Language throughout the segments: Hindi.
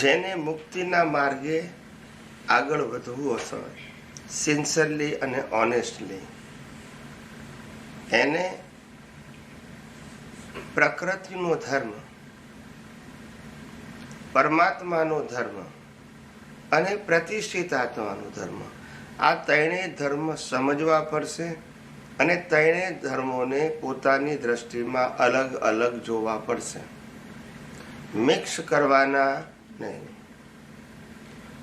જેને મુક્તિના માર્ગે આગળ વધવું હશે સિન્સિયરલી અને ઓનેસ્ટલી, એને પ્રકૃતિનો ધર્મ, પરમાત્માનો ધર્મ અને પ્રતિષ્ઠિત આત્માનો ધર્મ, આ ત્રણેય ધર્મ સમજવા પડશે અને ત્રણેય ધર્મોને પોતાની દ્રષ્ટિમાં અલગ અલગ જોવા પડશે, મિક્સ કરવાના નહીં.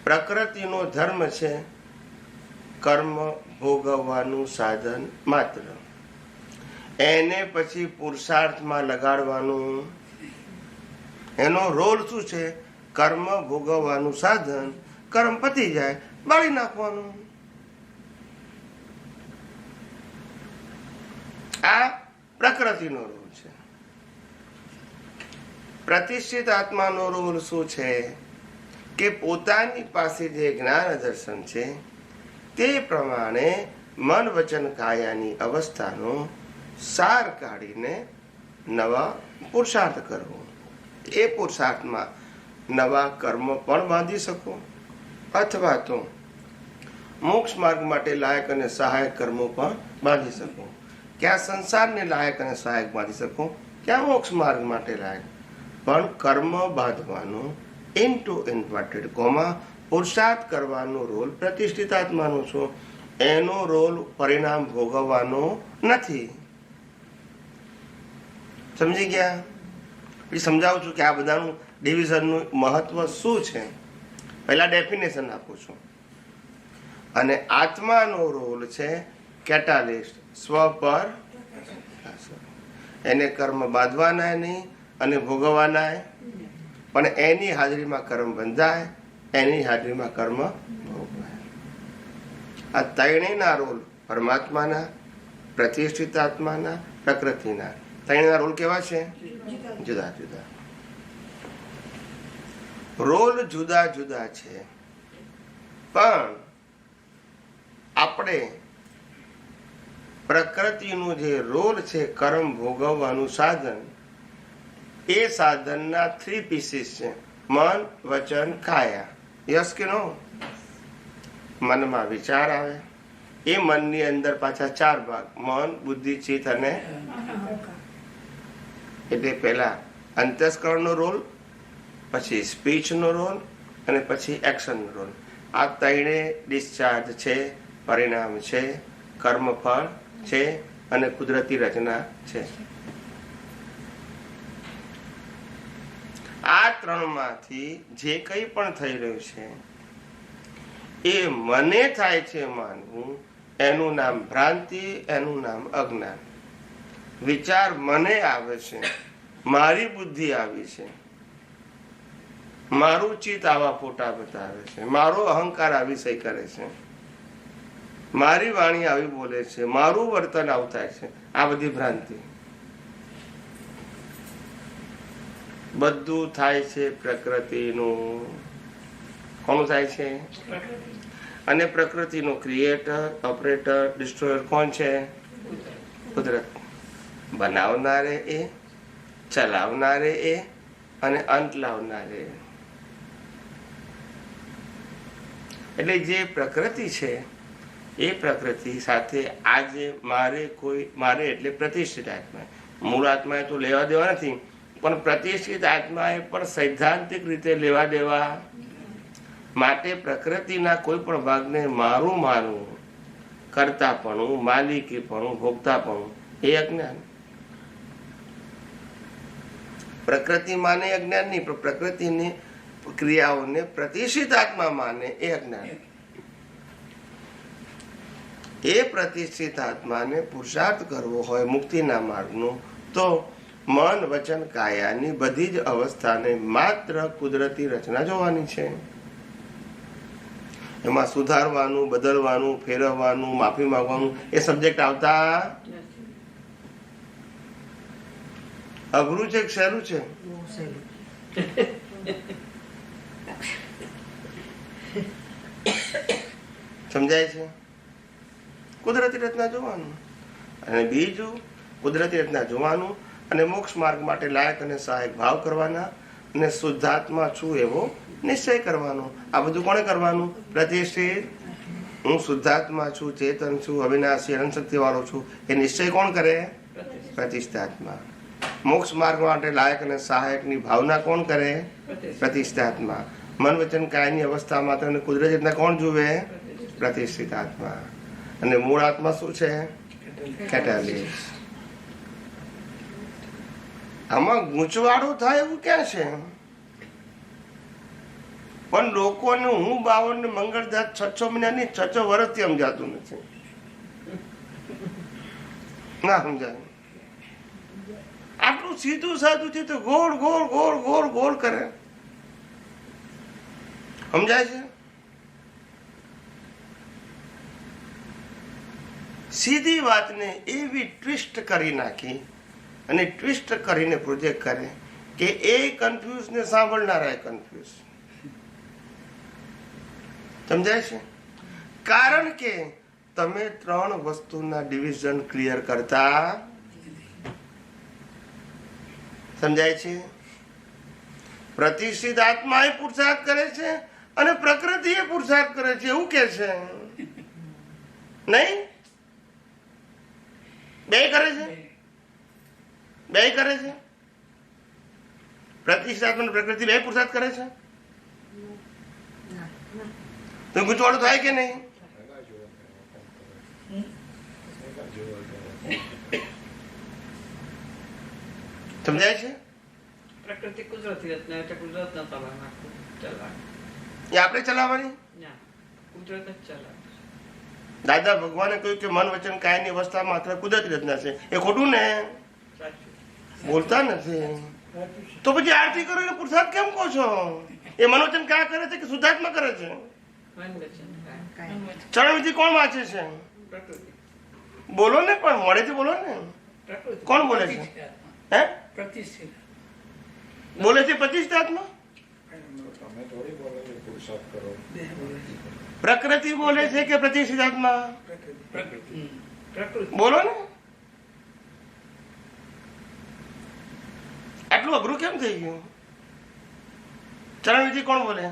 પ્રકૃતિનો ધર્મ છે કર્મ ભોગવવાનું સાધન માત્ર, એને પછી પુરુષાર્થમાં લગાડવાનું. એનો રોલ શું છે? કર્મ ભોગવવાનું સાધન, કર્મ પતી જાય બાળી નાખવાનું. આ પ્રકૃતિનો રોલ છે. પ્રતિષ્ઠિત આત્માનો રોલ શું છે કે પોતાની પાસે જે જ્ઞાન દર્શન છે તે પ્રમાણે મન વચન કાયાની અવસ્થાનો સાર કાઢીને નવા પુરુષાર્થ કરવો. એ પુરુષાર્થમાં નવા કર્મ પણ બાંધી શકો અથવા તો મોક્ષ માર્ગ માટે લાયક અને સહાયક કર્મો પણ બાંધી શકો. ક્યાં સંસારને લાયક અને સહાયક બાંધી શકો, ક્યાં મોક્ષ માર્ગ માટે લાયક. પણ કર્મ બાંધવાનો ઇન્ટુ ઇન્વર્ટેડ કોમા પુરુષાર્થ કરવાનો રોલ પ્રતિષ્ઠિત આત્માનો છો. એનો રોલ પરિણામ ભોગવવાનો નથી. સમજી ગયા? સમજાવું છું કે આ બધાનું ડિવિઝનનું મહત્વ શું છે. પહેલા ડેફિનેશન આપું છું. અને આત્માનો રોલ છે કેટાલિસ્ટ, સ્વ પર. એને કર્મ બાંધવાના નહીં અને ભોગવવાના, પણ એની હાજરીમાં કર્મ બંધાય, એની હાજરીમાં કર્મ ભોગવાય. આ ત્રણેયના રોલ પરમાત્માના, પ્રતિષ્ઠિત આત્માના, પ્રકૃતિના, ત્રણેયના રોલ કેવા છે? જુદા જુદા. રોલ જુદા જુદા છે, પણ આપણે પ્રકૃતિનું જે રોલ છે કર્મ ભોગવવાનું સાધન, એ સાધનના 3 પીસીસ છે: મન વચન કાયા. યસ કે નો? મનમાં વિચાર આવે, એ મનની અંદર પાછા 4 ભાગ: મન, બુદ્ધિ, ચિત્ત અને એટલે પહેલા અંતસ્કરણનો રોલ, પછી સ્પીચનો રોલ અને પછી એક્શનનો રોલ. આ ત્રણે ડિસ્ચાર્જ છે, પરિણામ છે, કર્મફળ છે અને કુદરતી રચના છે. આ ત્રણમાંથી જે કંઈ પણ થઈ રહ્યું છે એ મને થાય છે માનવું, એનું નામ ભ્રાંતિ, એનું નામ અજ્ઞાન. વિચાર મને આવે છે, મારી બુદ્ધિ આવી છે, મારું ચિત્ત આવા ફોટા બતાવે છે, મારો અહંકાર આવી સહી કરે છે, મારી વાણી આવી બોલે છે, મારું વર્તન આવું થાય છે. આ બધી ભ્રાંતિ. બધું થાય છે પ્રકૃતિનું. કોનું થાય છે? અને પ્રકૃતિનો ક્રિએટર, ઓપરેટર, ડિસ્ટ્રોયર કોણ છે? કુદરત. બનાવનારે એ, ચલાવનારે એ અને અંત લાવનારે. એટલે જે પ્રકૃતિ છે એ પ્રકૃતિ સાથે આજે મારે એટલે પ્રતિષ્ઠિત આત્મા, મૂળ આત્માએ તો લેવા દેવા નથી, પણ પ્રતિષ્ઠિત આત્માએ પણ સૈદ્ધાંતિક રીતે લેવા દેવા. માટે પ્રકૃતિના કોઈ પણ ભાગને મારું માનવું, કરતાપણું, માલિકીપણું, ભોગતાપણું એ અજ્ઞાન. પ્રકૃતિ માને અજ્ઞાન નહીં, પણ પ્રકૃતિની ક્રિયાઓને પ્રતિષ્ઠિત આત્મા માને એ અજ્ઞાન. એ પ્રતિષ્ઠિત આત્માને પુરુષાર્થ કરવો હોય મુક્તિના માર્ગનો, તો મન વચન કાયાની બધી જ અવસ્થાને માત્ર કુદરતી રચના જોવાની છે. એમાં સુધારવાનું, બદલવાનું, ફેરવવાનું, માફી માંગવાનું એ સબ્જેક્ટ આવતા. અઘરું છે કે સહેલું છે? સમજાય છે? કુદરતી રચના જોવાનું, અને બીજું કુદરતી રચના જોવાનું અને મોક્ષ માર્ગ માટે લાયક અને સહાયક ભાવ કરવાના અને શુદ્ધાત્મા છું એવો નિશ્ચય કરવાનો. આ બધું કોણે કરવાનું? પ્રતિષ્ઠિત. હું શુદ્ધાત્મા છું, ચેતન છું, અવિનાશી અનંત શક્તિ વાળો છું, એ નિશ્ચય કોણ કરે? પ્રતિષ્ઠાત્મા. મોક્ષ માર્ગ માટે લાયક અને સહાયકની ભાવના કોણ કરે? પ્રતિષ્ઠાત્મા. મન વચન કાયની અવસ્થા માત્ર કુદરતી રીતના કોણ જુએ? પ્રતિષ્ઠિત આત્મા. અને મૂળ આત્મા શું છે? કેટાલિસ્ટ. આમાં ગૂંચવાડો થાય એવું ક્યાં છે? પણ લોકોને હું 52 ને મંગળદાસ 6 મહિનાની 6 વર્ષથી સમજાતું નથી. ના સમજાય. આટલું સીધું સાધું છે તો ગોળ ગોળ ગોળ ગોળ ગોળ કરે. સમજાય છે? સીધી વાતને એવી ટ્વિસ્ટ કરી નાખી અને ટ્વિસ્ટ કરીને પ્રોજેક્ટ કરે કે એ કન્ફ્યુઝ ને સાંભળનારા કન્ફ્યુઝ. સમજાય છે? કારણ કે તમે 3 વસ્તુના ડિવિઝન ક્લિયર કરતા. સમજાય છે? પ્રતિષ્ઠિત આત્મા એ પુરુષાર્થ કરે છે અને પ્રકૃતિ એ પુરુષાર્થ કરે છે એવું કે છે નહીં? બે કરે છે, બે કરે છે. પ્રતિષ્ઠિત આત્મા અને પ્રકૃતિ બે પુરુષાર્થ કરે છે. તો ગૂંચવાડો થાય કે નહીં? સમજાય છે? પ્રકૃતિ કુદરતી રચના એટલે કુદરતના ચલાવવાના એ આપણે ચલાવવાની. કુદરત જ ચલાવે. દાદા ભગવાને કહ્યું કે મન વચન કાયની અવસ્થા માત્ર કુદરતી રચના છે. એ ખોટું ને? બોલતા નથી. તો પછી આરતી કરો એટલે પુરુષાર્થ કેમ કહો છો? એ મનોવચન કાયા કરે છે કે શુદ્ધાત્મા કરે છે? ચરણ વિધિ કોણ વાંચે છે? બોલો ને, પણ મોડેથી બોલો ને. કોણ બોલે છે? હે? બોલે છે પ્રતિષ્ઠાત્મા. પ્રકૃતિ બોલે છે કે પ્રતિષ્ઠાત્મા? બોલો ને. આટલું અઘરું કેમ થઈ ગયું? ચરણ વિધિ કોણ બોલે?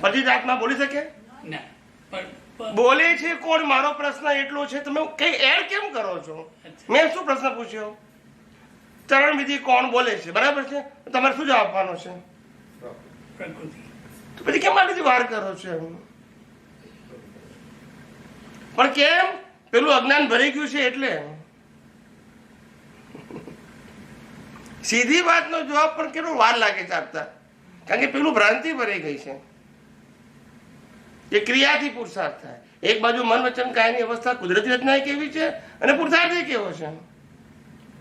પ્રતિષ્ઠાત્મા બોલી શકે? બોલે છે કોણ? મારો પ્રશ્ન એટલો છે, તમે કઈ એડ કેમ કરો છો? મેં શું પ્રશ્ન પૂછ્યો? ચરણ વિધિ કોણ બોલે છે? બરાબર છે. તમારે શું જવાબ આપવાનો છે? તો પછી કેમ આ બધી વાર કરો છો? પણ કેમ? પેલું અજ્ઞાન ભરી ગયું છે એટલે. સીધી વાતનો જવાબ પણ કેટલો વાર લાગે છે આપતા, કારણ કે પેલું ભ્રાંતિ ભરાઈ ગઈ છે કે ક્રિયાથી પુરુષાર્થ થાય. એક બાજુ મન વચન કાયની અવસ્થા કુદરતી રચના કેવી છે અને પુરુષાર્થ કેવો છે.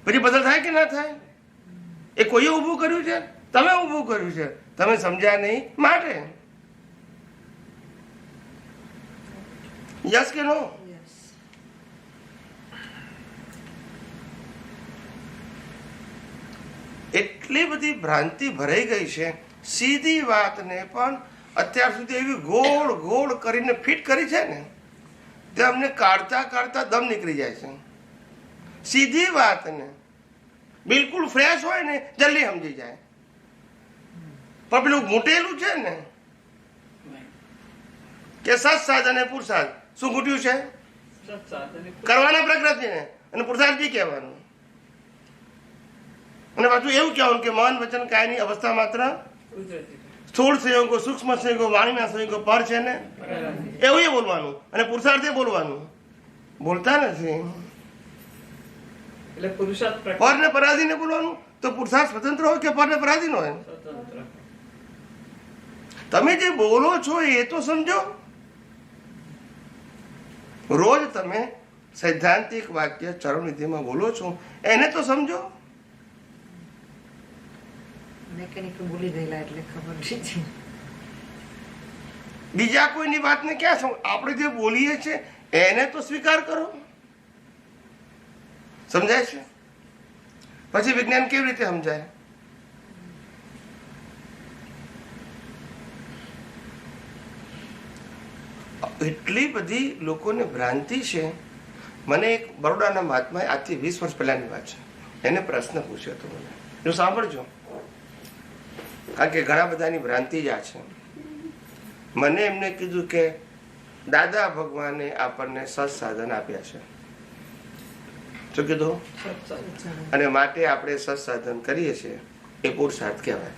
પછી બદલ થાય કે ના થાય? એ કોઈએ ઊભું કર્યું છે? તમે ઊભું કર્યું છે. તમે સમજ્યા નહીં માટે. યસ કે નો? એટલી બધી ભ્રાંતિ ભરાઈ ગઈ છે. સીધી વાતને પણ અત્યાર સુધી એવી ગોળ ગોળ કરીને ફિટ કરી છે ને, તે અમને કાઢતા કાઢતા દમ નીકળી જાય છે. સીધી વાતને બિલકુલ ફ્રેશ હોય ને જલ્દી સમજી જાય. પણ પેલું ઘૂંટેલું છે ને કે સત સાધન પુરુષાર્થ. શું ઘૂંટ્યું છે? કરવાના પ્રકૃતિને અને પુરુષાર્થ બી કહેવાનું. અને પાછું એવું કહેવાનું કે મન વચન કાયની અવસ્થા માત્ર સ્થૂળ સંયોગો, સૂક્ષ્મ સંયોગો, વાણીના સંયોગો પર છે ને, એવું એ બોલવાનું. અને પુરુષાર્થે બોલવાનું. બોલતા નથી. એટલે પુરુષાર્થ પર ને પરાધીને બોલવાનું. તો પુરુષાર્થ સ્વતંત્ર હોય કે પર ને પરાધીન હોય? તમે જે બોલો છો એ તો સમજો. રોજ તમે સૈદ્ધાંતિક વાક્ય ચરણ વિધિમાં બોલો છો એને તો સમજો. બીજા કોઈની વાતને ક્યાં સમજ? આપણે જે બોલીએ છીએ એને તો સ્વીકાર કરો. સમજાય છે? પછી વિજ્ઞાન કેવી રીતે સમજાય? એટલી બધી લોકોને ભ્રાંતિ છે. મને એક બરોડાના મહાત્માએ આજથી 20 વર્ષ પહેલાની વાત છે, એને પ્રશ્ન પૂછ્યો હતો મને. જો સાંભળજો. કારણ કે ઘણા બધાની ભ્રાંતિ જ આ છે. મને એમને કીધું કે દાદા ભગવાને આપણને સત્સાધન આપ્યા છે. શું કીધું? અને માટે આપણે સત્સાધન કરીએ છીએ એ પુરુષાર્થ કહેવાય.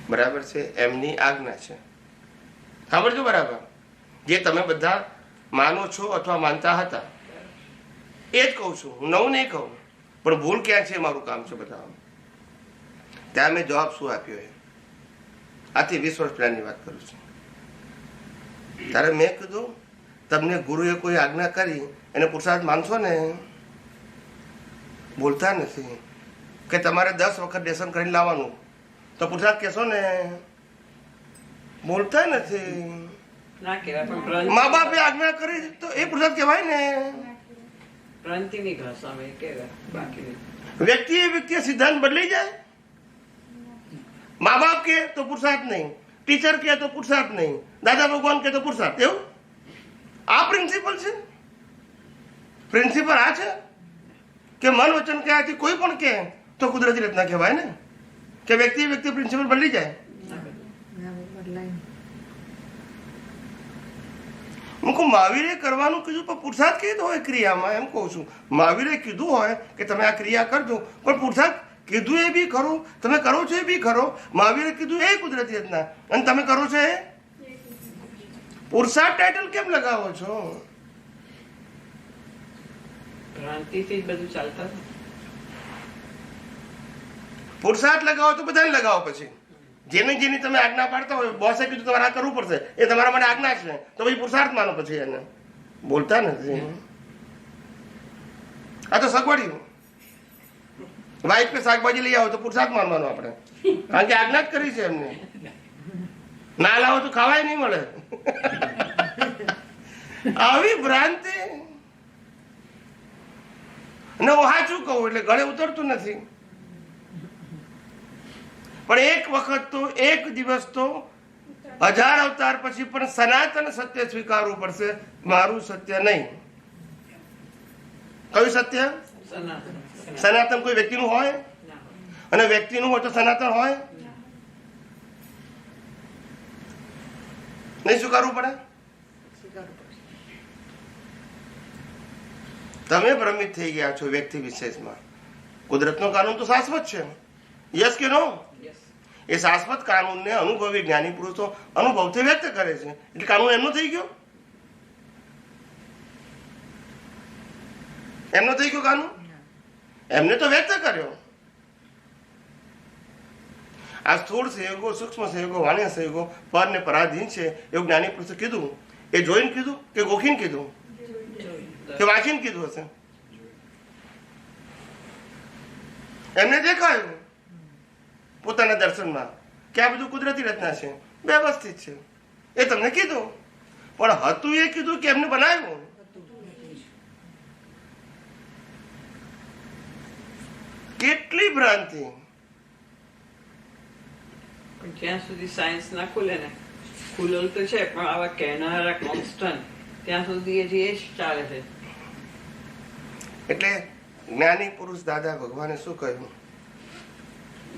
બરાબર છે? એમની આજ્ઞા છે. સાંભળજો બરાબર. જે તમે બધા માનો છો અથવા માનતા હતા એ જ કહું છું, હું નવું નહીં કહું. પણ ભૂલ ક્યાં છે મારું કામ છે બધા. ત્યાં મેં જવાબ શું આપ્યો એ આથી 20 વર્ષ પહેલાની વાત કરું છું. ત્યારે મેં કીધું તમને ગુરુએ કોઈ આજ્ઞા કરી એને પુરુષાર્થ માનશો ને? બોલતા નથી. કે તમારે 10 વખત લેસન કરીને લાવવાનું તો પુરુષાર્થ કહેશો ને? બોલતા નથી. ના કહેવાય, પણ ગ્રંથ મા બાપે આજ્ઞા કરી તો એ પુરુષાર્થ કહેવાય ને. ગ્રંથિની ભાષામાં એ કહેવાય, બાકી નહીં. વ્યક્તિ સિદ્ધાંત બદલી જાય. મા બાપ કે તો પુરુષાર્થ નહીં, ટીચર કે તો પુરુષાર્થ નહીં, દાદા ભગવાન કે તો પુરુષાર્થ. એવું આ પ્રિન્સિપલ છે. પ્રિન્સિપલ આ છે કે મન વચન કહેવાથી કોઈ પણ કહે તો કુદરતી રચના કહેવાય ને. કે વ્યક્તિ પ્રિન્સિપલ બદલી જાય. હું કહું મહાવીરે કરવાનું કીધું પણ પુરુષાર્થ કીધું હોય ક્રિયામાં. એમ કહું છું મહાવીરે કીધું હોય કે તમે આ ક્રિયા કરજો, પણ પુરુષાર્થ કીધું એ બી ખરો, તમે કરો છો એ બી ખરો. મહાવીરે કીધું એ કુદરતી રચના અને તમે કરો છો એ પુરુષાર્થ. ટાઇટલ કેમ લગાવો છો? ભ્રાંતિથી જ બધું ચાલતા હતું. પુરુષાર્થ લગાવો તો બધાને લગાવો. પછી જેની તમે આજ્ઞા પાડતા હોય, બોસે કીધું તમારે આ કરવું પડશે, એ તમારા માટે આજ્ઞા છે તો પછી પુરુષાર્થ માનો. પછી એને બોલતા નથી. આ તો સગવડ્યું. વાઈફ કે શાકભાજી લઈ આવો તો પુરુષાર્થ માનવાનો આપણે, કારણ કે આજ્ઞા જ કરી છે એમને. ના લાવો તો ખાવાય નહીં મળે. આવી ભ્રાંતિ. ને હું સાચું કહું એટલે ગળે ઉતરતું નથી. પણ એક વખત તો એક દિવસ તો 1000 અવતાર પછી પણ સનાતન સત્ય સ્વીકારવું પડશે, મારું સત્ય નહીં. કયું સત્ય? સનાતન. સનાતન કોઈ વ્યક્તિનું હોય? અને વ્યક્તિનું હોય તો સનાતન હોય નહીં? સ્વીકારવું પડે. તમે ભ્રમિત થઈ ગયા છો વ્યક્તિ વિશેષમાં. કુદરતનો કાનૂન તો શાશ્વત છે. યસ કે નો? એ શાશ્વત કાનૂનને અનુભવી જ્ઞાની પુરુષો અનુભવથી વ્યક્ત કરે છે. એટલે કાનૂન એમનો થઈ ગયો. એમનો થઈ ગયો કાનૂન. એમને તો વ્યક્ત કર્યો. આ સ્થૂળ સંયોગો, સૂક્ષ્મ સંયોગો, વાણ્ય સંયોગો પર ને પરાધીન છે એવું જ્ઞાની પુરુષે કીધું. એ જોઈને કીધું કે ગોખીને કીધું કે વાંચીને કીધું હશે? એમને દેખાયું પોતાના દર્શનમાં કે આ બધું કુદરતી રચના છે, વ્યવસ્થિત છે. એ તમને કીધું, પણ હતું એ કીધું કે એમને બનાવ્યું? કેટલી ભ્રાંતિ. પણ જ્યાં સુધી સાયન્સ ના ખુલે ને, ખુલેલ તો છે પણ આવા કહેનારા કોન્સ્ટન્ટ ત્યાં સુધી એ જ ચાલે છે. એટલે જ્ઞાની પુરુષ દાદા ભગવાને શું કહ્યું?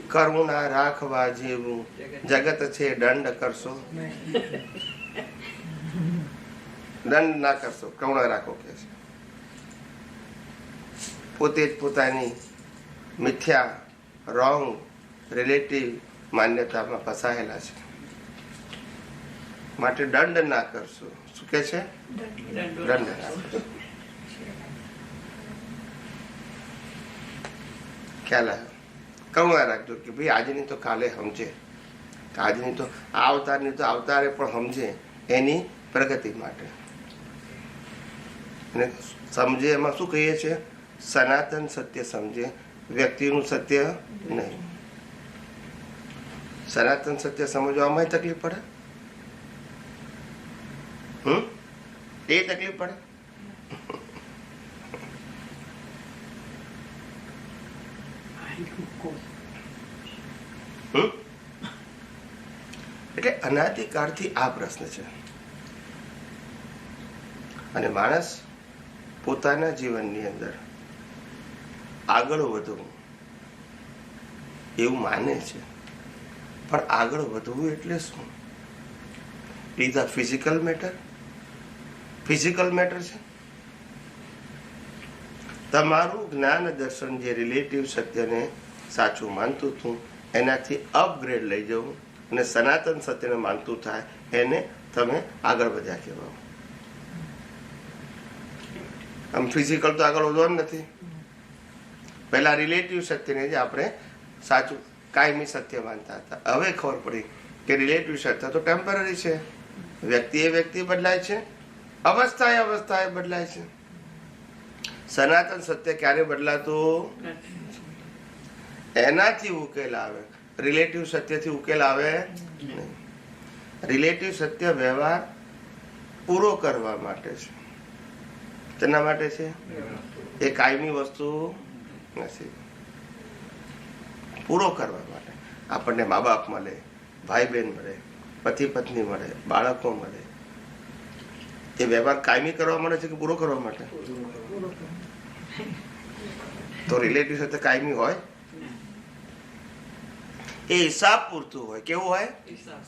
કરુણા રાખવા જેવું જગત છે, દંડ કરશો. દંડ ના કરશો, કરુણા રાખો કે છે. પોતે જ પોતાની મિથ્યા, રોંગ, રિલેટિવ માન્યતામાં ફસાયેલા છે. માટે દંડ ના કરશો. શું કે છે? દંડ ના કરશો. ખ્યાલ આવ્યો? કરુણા રાખજો કે ભાઈ આજની તો કાલે સમજે, આજની તો આ અવતારની તો અવતારે પણ સમજે એની પ્રગતિ માટે. અને સમજે એમાં શું કહીએ છીએ? સનાતન સત્ય સમજે, વ્યક્તિનું સત્ય નહીં. સનાતન સત્ય સમજવામાં તકલીફ પડે. એ તકલીફ પડે. એટલે અનાદિકાળથી આ પ્રશ્ન છે. અને માણસ પોતાના જીવનની અંદર આગળ વધવું એવું માને છે, પણ આગળ વધવું એટલે શું? Is a physical matter. Physical matter છે. તમારું જ્ઞાન દર્શન જે રિલેટિવ સત્યને સાચું માનતું હતું એનાથી અપગ્રેડ લઈ જવું અને સનાતન સત્યને માનતું થાય, એને તમે આગળ વધ્યા કહેવાય. આમ ફિઝિકલ તો આગળ વધવાનું નથી. પહેલા રિલેટિવ સત્યને જ આપણે સાચું કાયમી સત્ય માનતા હતા. હવે ખબર પડી કે રિલેટિવ સત્ય તો ટેમ્પરરી છે. વ્યક્તિ એ વ્યક્તિ બદલાય છે, અવસ્થા એ બદલાય છે. સનાતન સત્ય ક્યારે બદલાતું? એનાથી ઉકેલ આવે, રિલેટિવ સત્યથી ઉકેલ આવે નહીં. રિલેટિવ સત્ય વ્યવહાર પૂરો કરવા માટે છે. તેના માટે છે, એ કાયમી વસ્તુ નથી. પૂરો કરવા માટે આપણને મા બાપ મળે, ભાઈ બહેન મળે, પતિ પત્ની મળે, બાળકો મળે. એ વ્યવહાર કાયમી કરવા માટે છે કે પૂરો કરવા માટે? તો રિલેટિવ સાથે કાયમી હોય? એ હિસાબ પૂરતું હોય. કેવું હોય?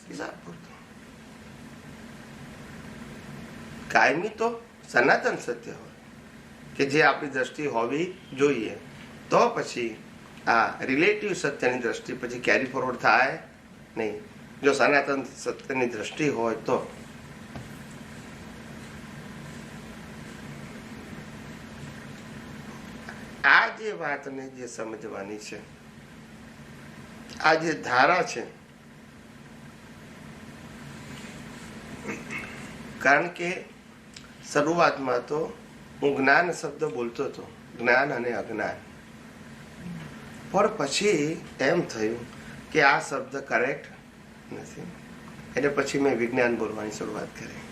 હિસાબ પૂરતું. કાયમી તો સનાતન સત્ય હોય કે જે આપણી દ્રષ્ટિ હોવી જોઈએ. તો પછી આ રિલેટિવ સત્યની દ્રષ્ટિ પછી કેરી ફોરવર્ડ થાય નહીં. જો સનાતન સત્યની દ્રષ્ટિ હોય તો આ જે વાતને જે સમજવાની છે, આ જે ધારા છે, કારણ કે શરૂઆતમાં તો હું જ્ઞાન શબ્દ બોલતો હતો, જ્ઞાન અને અજ્ઞાન. પણ પછી એમ થયું કે આ શબ્દ કરેક્ટ નથી, એટલે પછી મેં વિજ્ઞાન બોલવાની શરૂઆત કરી.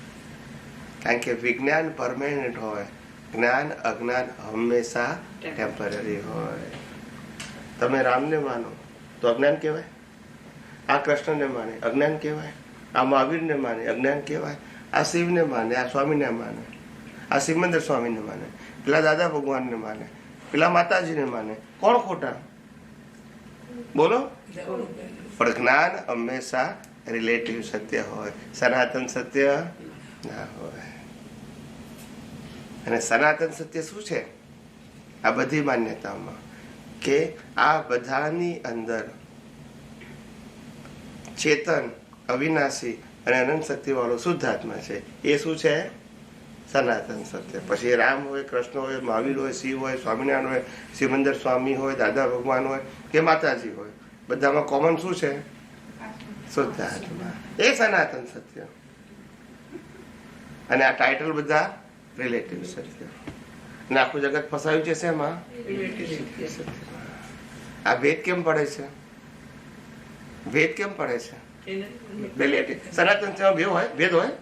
કારણ કે વિજ્ઞાન પરમેનન્ટ હોય, જ્ઞાન અજ્ઞાન હંમેશા ટેમ્પરરી હોય. તમે રામને માનો તો અજ્ઞાન કહેવાય, આ કૃષ્ણને માને અજ્ઞાન કહેવાય, આ મહાવીરને માને અજ્ઞાન કહેવાય, આ શિવને માને, આ સ્વામીને માને, આ સિમંદર સ્વામીને માને, પેલા દાદા ભગવાનને માને, પેલા માતાજીને માને. કોણ ખોટા? બોલો. પણ જ્ઞાન હંમેશા રિલેટિવ સત્ય હોય, સનાતન સત્ય ના હોય. અને સનાતન સત્ય શું છે? આ બધી માન્યતાઓમાં કે આ બધાની અંદર ચેતન, અવિનાશી અને અનંત શક્તિ વાળો શુદ્ધ આત્મા છે. એ શું છે? સનાતન સત્ય. પછી રામ હોય, કૃષ્ણ હોય, મહાવીર હોય, શિવ હોય, સ્વામિનારાયણ હોય, સિમંદર સ્વામી હોય, દાદા ભગવાન હોય કે માતાજી હોય, બધામાં કોમન શું છે? શુદ્ધ આત્મા. એ સનાતન સત્ય. અને આ ટાઇટલ બધા રિલેટિવ સત્ય. અને આખું જગત ફસાયું છે શેમાં? આ ભેદ કેમ પડે છે? ભેદ કેમ પડે છે? રિલેટિવ સનાતન ભેદ હોય, ભેદ હોય.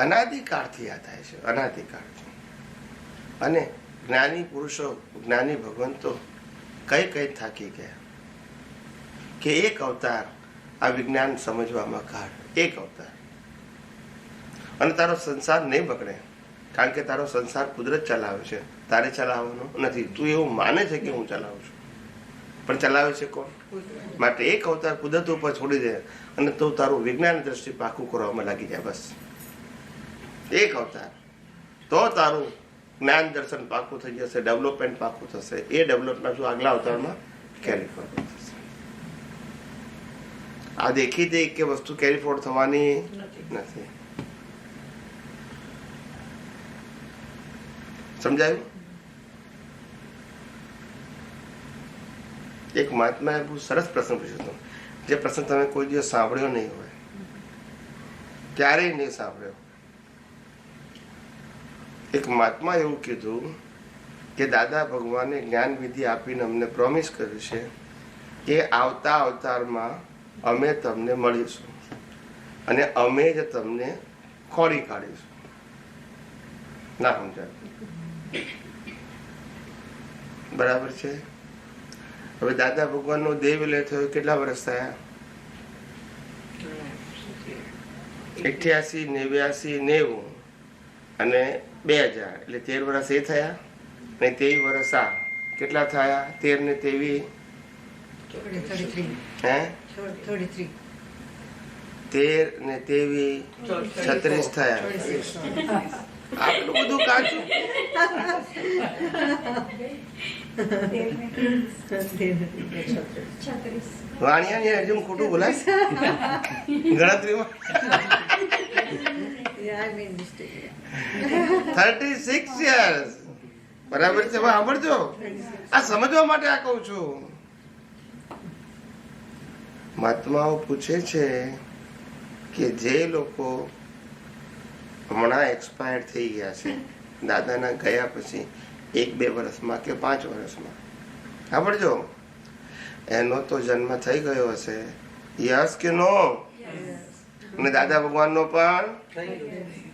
અનાદિકાળથી આ થાય છે, અનાદિકાળથી. અને જ્ઞાની પુરુષો, જ્ઞાની ભગવંતો કઈ થાકી ગયા કે એક અવતાર આ વિજ્ઞાન સમજવામાં કાઢ, એક અવતાર. અને તારો સંસાર નહીં બગડે, કારણ કે તારો સંસાર કુદરત ચલાવે છે, તારે ચલાવવાનો નથી. તું એવું માને છે કે હું ચલાવું છું, પણ ચલાવે છે કોણ? માટે એક અવતાર કુદરત ઉપર છોડી દે અને તું તારું વિજ્ઞાન દ્રષ્ટિ પાકું કરવામાં લાગી જાય. બસ એક અવતાર, તો તારું જ્ઞાન દર્શન પાકું થઈ જશે, ડેવલપમેન્ટ પાકું થશે. એ ડેવલપમેન્ટ શું આગલા અવતારમાં કેરી ફોરવર્ડ થશે. આ દેખી કે વસ્તુ કેરી ફોરવર્ડ થવાની નથી. સમજાયું? એક મહાત્માએ બહુ સરસ પ્રસંગ પૂછ્યો હતો, જે પ્રસંગ તમે કોઈ દિવસ સાંભળ્યો નહીં હોય, ક્યારેય નહીં સાંભળ્યો. એક મહાત્મા એવું કીધું કે દાદા ભગવાને જ્ઞાન વિધિ આપીને અમને પ્રોમિસ કર્યું છે કે આવતા અવતારમાં અમે તમને મળીશું અને અમે જ તમને ખોરી કાઢીશું. ના સમજાય? બરાબર છે. હવે દાદા ભગવાન નો દેહ વિલય થયો કેટલા વર્ષ થયા? 88, 89, 90. અને 2000 એટલે 13 વર્ષ એ થયા ને 23 વર્ષ આ કેટલા થયા? 13 ને 23 હે 13 ને 23 36 થયા. આટલું બધું કાચું વાણિયાની હજુ ખોટું બોલાય ગણતરીમાં 36 years બરાબર છે. સાંભળજો, આ સમજવા માટે આ કહું છું. મહાત્માઓ પૂછે છે કે જે લોકો હમણાં એક્સપાયર થઈ ગયા છે, દાદાના ગયા પછી 1-2 વર્ષમાં કે 5 વર્ષમાં, સાંભળજો, એનો તો જન્મ થઈ ગયો હશે, યસ કે નો? અને દાદા ભગવાન નો પણ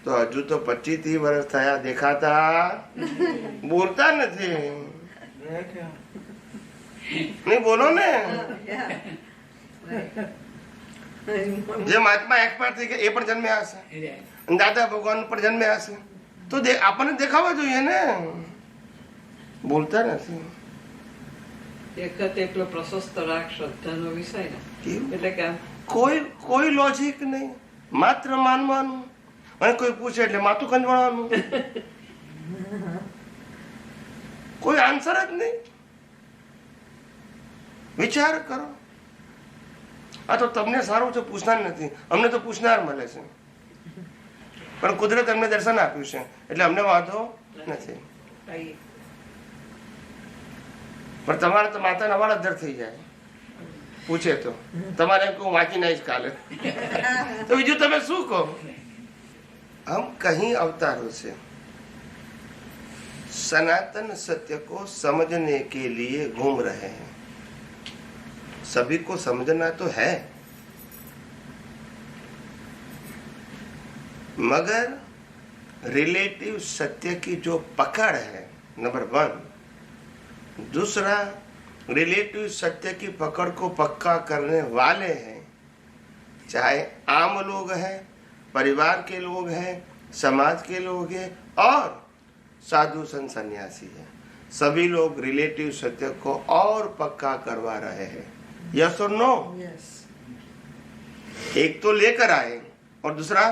તો હજુ તો 25-30 વર્ષ થયા, દેખાતા બોલતા નથી. નહીં બોલો ને. જે મહાત્મા એક્સપાયર થઈ ગયા એ પણ જન્મ્યા હશે, દાદા ભગવાન પણ જન્મ્યા હશે, તો આપણને દેખાવા જોઈએ ને. બોલતા નથી. એકલો પ્રશસ્ત રાગ શ્રદ્ધાનો વિષય ને, એટલે કે કોઈ લોજિક નહીં, માત્ર માનવાનું. અને કોઈ પૂછે એટલે માથું ખંજવાળવાનું, કોઈ આન્સર જ નહીં. વિચાર કરો. આ તો તમને સારું છે, પૂછનાર નથી. અમને તો પૂછનાર મળે છે, પણ કુદરત અમને દર્શન આપ્યું છે એટલે અમને વાંધો નથી. પણ તમારે તો માતાના વાળ અધર થઈ જાય પૂછે તો. તમારે એમ કહું વાંચી નહીં કાલે, તો બીજું તમે શું કહો? हम कहीं अवतारों से सनातन सत्य को समझने के लिए घूम रहे हैं. सभी को समझना तो है, मगर रिलेटिव सत्य की जो पकड़ है, नंबर 1. दूसरा, रिलेटिव सत्य की पकड़ को पक्का करने वाले हैं, चाहे आम लोग हैं, परिवार के लोग हैं, समाज के लोग हैं और साधु संत सन्यासी हैं. सभी लोग रिलेटिव सत्य को और पक्का करवा रहे हैं. यस और नो? एक तो लेकर आए और दूसरा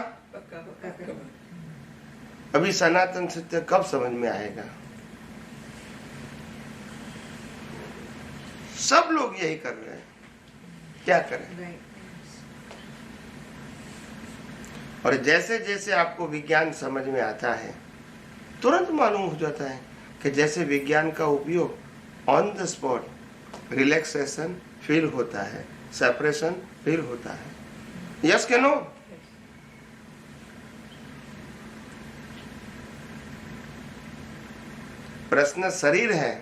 अभी सनातन सत्य कब समझ में आएगा? सब लोग यही कर रहे हैं, क्या करें? और जैसे जैसे आपको विज्ञान समझ में आता है, तुरंत मालूम हो जाता है कि जैसे विज्ञान का उपयोग on the spot relaxation feel होता है, सेपरेशन फील होता है. यस के नो? प्रश्न शरीर है,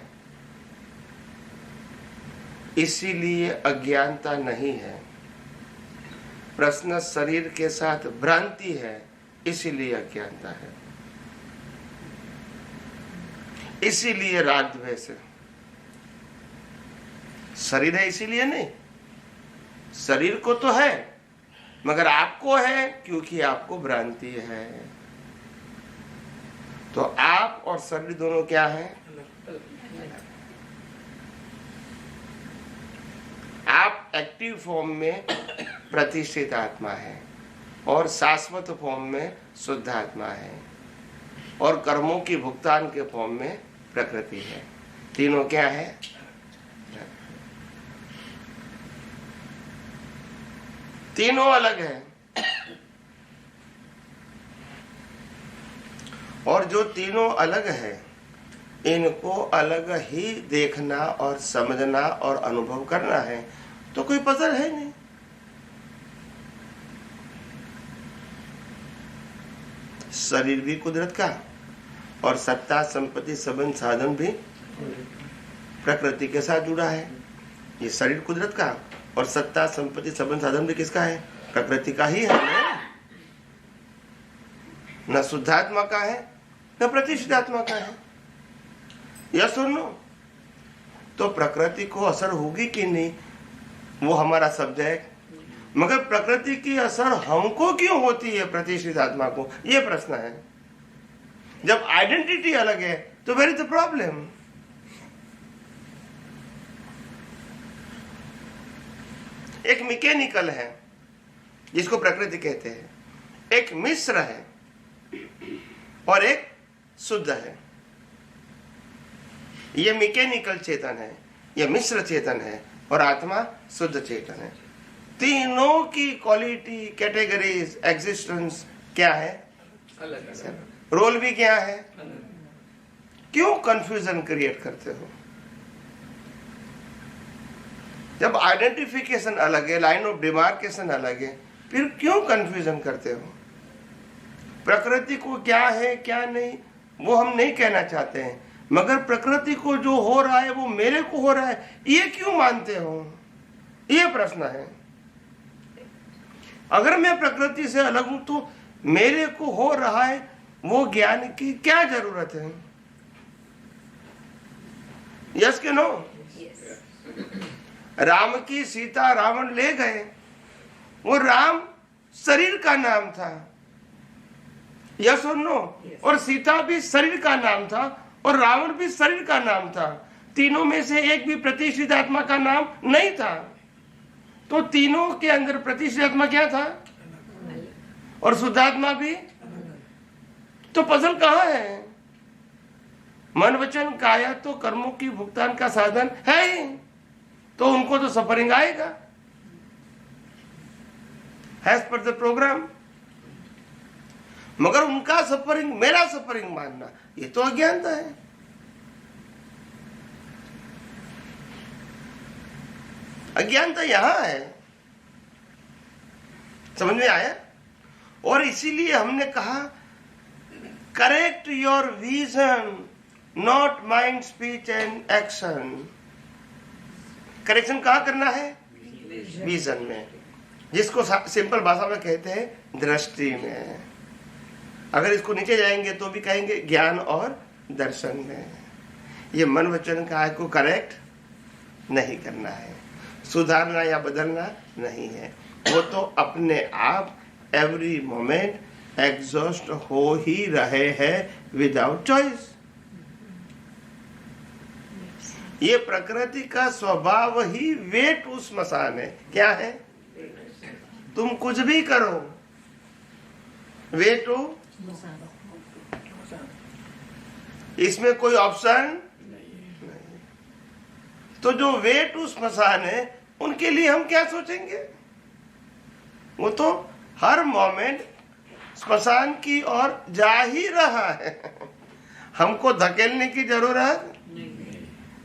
इसीलिए अज्ञानता नहीं है. प्रश्न शरीर के साथ भ्रांति है, इसीलिए अज्ञानता है. इसीलिए राग द्वेष है. शरीर है इसीलिए नहीं, शरीर को तो है मगर आपको है क्योंकि आपको भ्रांति है. तो आप और शरीर दोनों क्या है? आप एक्टिव फॉर्म में प्रतिष्ठित आत्मा है और शाश्वत फॉर्म में शुद्ध आत्मा है और कर्मों की भुगतान के फॉर्म में प्रकृति है. तीनों क्या है? तीनों अलग है. और जो तीनों अलग है, इनको अलग ही देखना और समझना और अनुभव करना है, तो कोई पजल है नहीं. शरीर भी कुदरत का और सत्ता संपत्ति संबंध साधन भी प्रकृति के साथ जुड़ा है. ये शरीर कुदरत का और सत्ता संपत्ति संबंध साधन भी किसका है? प्रकृति का ही है. न शुद्धात्मा का है न प्रतिष्ठितात्मा का है. यस और नो? तो प्रकृति को असर होगी कि नहीं वो हमारा सब्जेक्ट, मगर प्रकृति की असर हमको क्यों होती है प्रतिष्ठित आत्मा को, ये प्रश्न है. जब आइडेंटिटी अलग है तो वेयर इज द प्रॉब्लम? एक मैकेनिकल है जिसको प्रकृति कहते हैं, एक मिश्र है और एक शुद्ध है। ये मैकेनिकल चेतन है, ये मिश्र चेतन है, और आत्मा शुद्ध चेतन है। तीनों की क्वालिटी, कैटेगरीज, एग्जिस्टेंस क्या है? अलग रोल भी क्या है? अलग। क्यों कंफ्यूजन क्रिएट करते हो? जब आइडेंटिफिकेशन अलग है, लाइन ऑफ डिमार्केशन अलग है, फिर क्यों कंफ्यूजन करते हो? प्रकृति को क्या है क्या नहीं वो हम नहीं कहना चाहते हैं, मगर प्रकृति को जो हो रहा है वो मेरे को हो रहा है, ये क्यों मानते हो? ये प्रश्न है। अगर मैं प्रकृति से अलग हूं तो मेरे को हो रहा है वो ज्ञान की क्या जरूरत है? यस के नो? राम की सीता रावण ले गए, वो राम शरीर का नाम था, यस और नो? और सीता भी शरीर का नाम था और रावण भी शरीर का नाम था। तीनों में से एक भी प्रतिष्ठित आत्मा का नाम नहीं था। तो तीनों के अंदर प्रतिष्ठित आत्मा क्या था? और शुद्धात्मा भी। तो पजल कहाँ है? मन वचन काया तो कर्मों की भुगतान का साधन है ही, तो उनको तो सफरिंग आएगा एज पर द प्रोग्राम। मगर उनका सफरिंग मेरा सफरिंग मानना, ये तो अज्ञानता है। अज्ञानता यहां है। समझ में आया? और इसीलिए हमने कहा correct your vision, not mind, speech and action. Correction कहां करना है? विजन में, जिसको सिंपल भाषा में कहते हैं दृष्टि में। अगर इसको नीचे जाएंगे तो भी कहेंगे ज्ञान और दर्शन में। ये मन वचन काया को करेक्ट नहीं करना है, सुधारना या बदलना नहीं है। वो तो अपने आप एवरी मोमेंट एग्जॉस्ट हो ही रहे हैं विदाउट चॉइस। ये प्रकृति का स्वभाव ही वे टू स्मशान है। क्या है? तुम कुछ भी करो, वे टू, इसमें कोई ऑप्शन नहीं। तो जो वे टू स्मशान है उनके लिए हम क्या सोचेंगे? वो तो हर मोमेंट स्मशान की ओर जा ही रहा है। हमको धकेलने की जरूरत नहीं।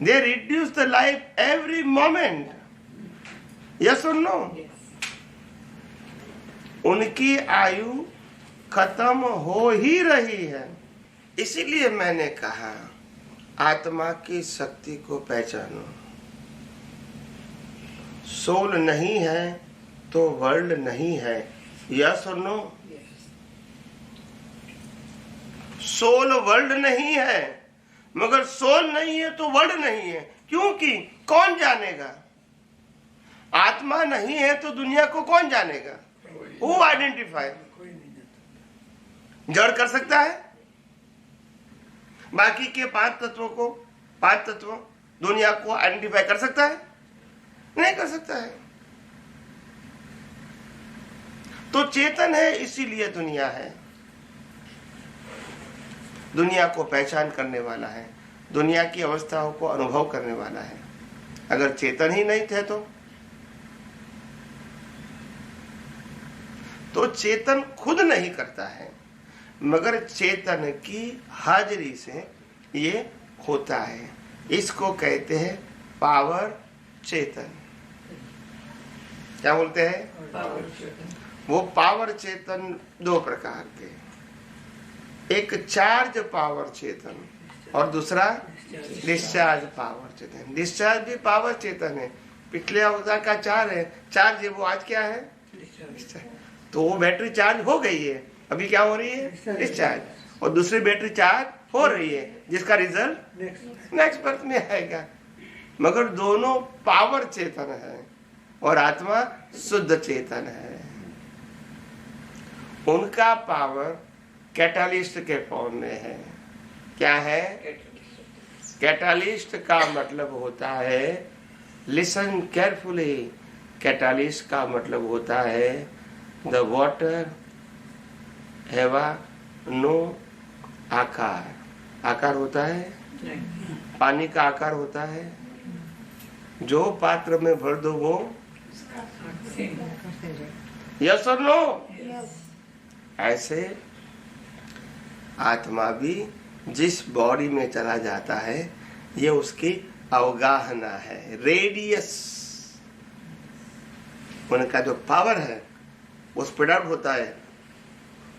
They reduce the life every moment. Yes और नो? उनकी आयु खत्म हो ही रही है। इसीलिए मैंने कहा आत्मा की शक्ति को पहचानो। सोल नहीं है तो वर्ल्ड नहीं है। यस और नो? सोल वर्ल्ड नहीं है, मगर सोल नहीं है तो वर्ल्ड नहीं है। क्योंकि कौन जानेगा? आत्मा नहीं है तो दुनिया को कौन जानेगा? वो आइडेंटिफाई जड़ कर सकता है? बाकी के पांच तत्व दुनिया को आइडेंटिफाई कर सकता है? नहीं कर सकता है। तो चेतन है इसीलिए दुनिया है। दुनिया को पहचान करने वाला है, दुनिया की अवस्थाओं को अनुभव करने वाला है। अगर चेतन ही नहीं थे तो चेतन खुद नहीं करता है, मगर चेतन की हाजिरी से ये होता है। इसको कहते हैं पावर चेतन। क्या बोलते हैं? पावर चेतन। वो पावर चेतन दो प्रकार के, एक चार्ज पावर चेतन और दूसरा डिस्चार्ज पावर चेतन। डिस्चार्ज भी पावर चेतन है। पिछले अवतार का चार्ज है, चार्ज है, वो आज क्या है? डिस्चार्ज। तो वो बैटरी चार्ज हो गई है, अभी क्या हो रही है? डिस्चार्ज। और दूसरी बैटरी चार्ज हो रही है, जिसका रिजल्ट नेक्स्ट बर्थ में आएगा। मगर दोनों पावर चेतन है और आत्मा शुद्ध चेतन है। उनका पावर कैटालिस्ट के फॉर्म में है। क्या है? कैटालिस्ट का मतलब होता है, लिसन केयरफुली, कैटालिस्ट का मतलब होता है द वाटर हैव नो आकार। आकार होता है, पानी का आकार होता है, जो पात्र में भर दो वो यस और नो। ऐसे आत्मा भी जिस बॉडी में चला जाता है ये उसकी अवगाहना है, रेडियस। उनका जो पावर है वो स्प्रेड आउट होता है।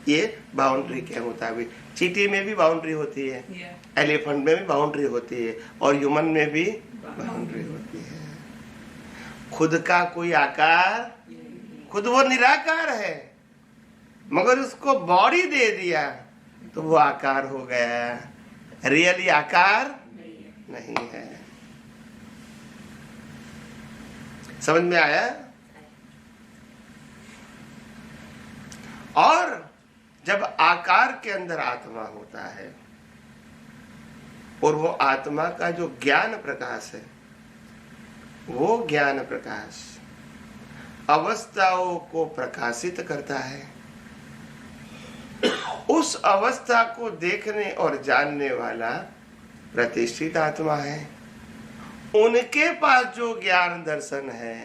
ये बाउंड्री क्या होता है? चींटी में भी बाउंड्री होती है, एलिफेंट में भी बाउंड्री होती है, और ह्यूमन में भी बाउंड्री होती है। खुद का कोई आकार, खुद वो निराकार है, मगर उसको बॉडी दे दिया तो वो आकार हो गया। रियली आकार नहीं है। समझ में आया? और जब आकार के अंदर आत्मा होता है और वो आत्मा का जो ज्ञान प्रकाश है, वो ज्ञान प्रकाश अवस्थाओं को प्रकाशित करता है। उस अवस्था को देखने और जानने वाला प्रतिष्ठित आत्मा है। उनके पास जो ज्ञान दर्शन है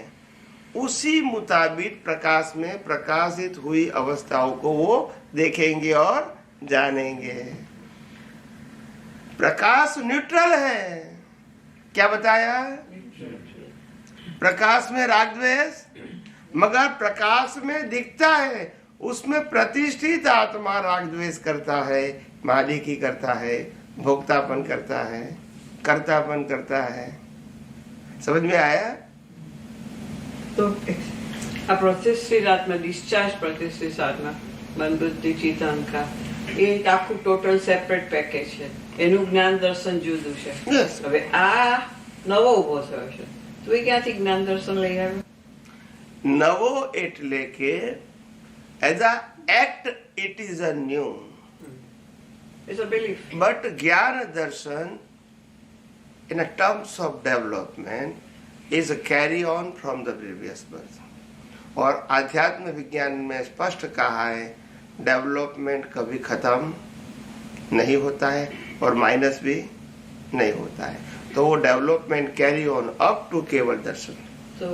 उसी मुताबिक प्रकाश में प्रकाशित हुई अवस्थाओं को वो देखेंगे और जानेंगे। प्रकाश न्यूट्रल है। क्या बताया? प्रकाश में राग द्वेष, मगर प्रकाश में दिखता है, उसमें प्रतिष्ठित आत्मा राग द्वेष करता है, मालिकी करता है, भोक्तापन करता है, कर्तापन करता है। समझ में आया? तो આ પ્રતિષ્ઠિત આત્મા, ડિસ્ચાર્જ પ્રતિષ્ઠિત આત્મા, મન બુદ્ધિ ચિત્ત અહંકાર, એ એક આખું ટોટલ સેપરેટ પેકેજ છે. એનું જ્ઞાન દર્શન જુદું છે. હવે આ નવો ઉભો થયો છે, તો એ ક્યાંથી જ્ઞાન દર્શન લઈ આવ્યો? નવો એટલે કે as a act it is a new, It's a belief. but જ્ઞાન દર્શન in a terms of development is a carry on from the previous birth. और आध्यात्म विज्ञान में स्पष्ट कहा है डेवलपमेंट कभी खत्म नहीं होता है और माइनस भी नहीं होता है, तो वो development carry on up to केवल दर्शन. तो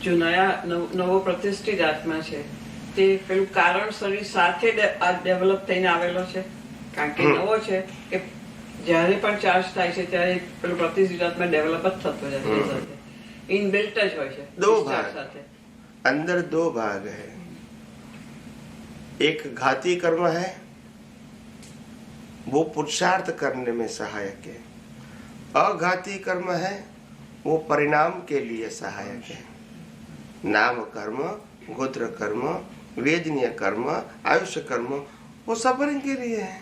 जो नया नવો પ્રતિષ્ઠિત આત્મા છે તે પેલું કારણ શરીર સાથે ડેવલપ થઈને આવેલો છે, કારણ કે નવો છે કે જ્યારે પણ ચાર્જ થાય છે ત્યારે પેલું પ્રતિષ્ઠિત આત્મા ડેવલપ જ થતો જાય છે, ઇનબિલ્ટ જ હોય છે. दो भाग अंदर, दो भाग है. एक घाती कर्म है, वो पुरुषार्थ करने में सहायक है. अघाती कर्म है, वो परिणाम के लिए सहायक है. नाम कर्म, गोत्र कर्म, वेदनीय कर्म, आयुष्य कर्म, वो सफरिंग के लिए है.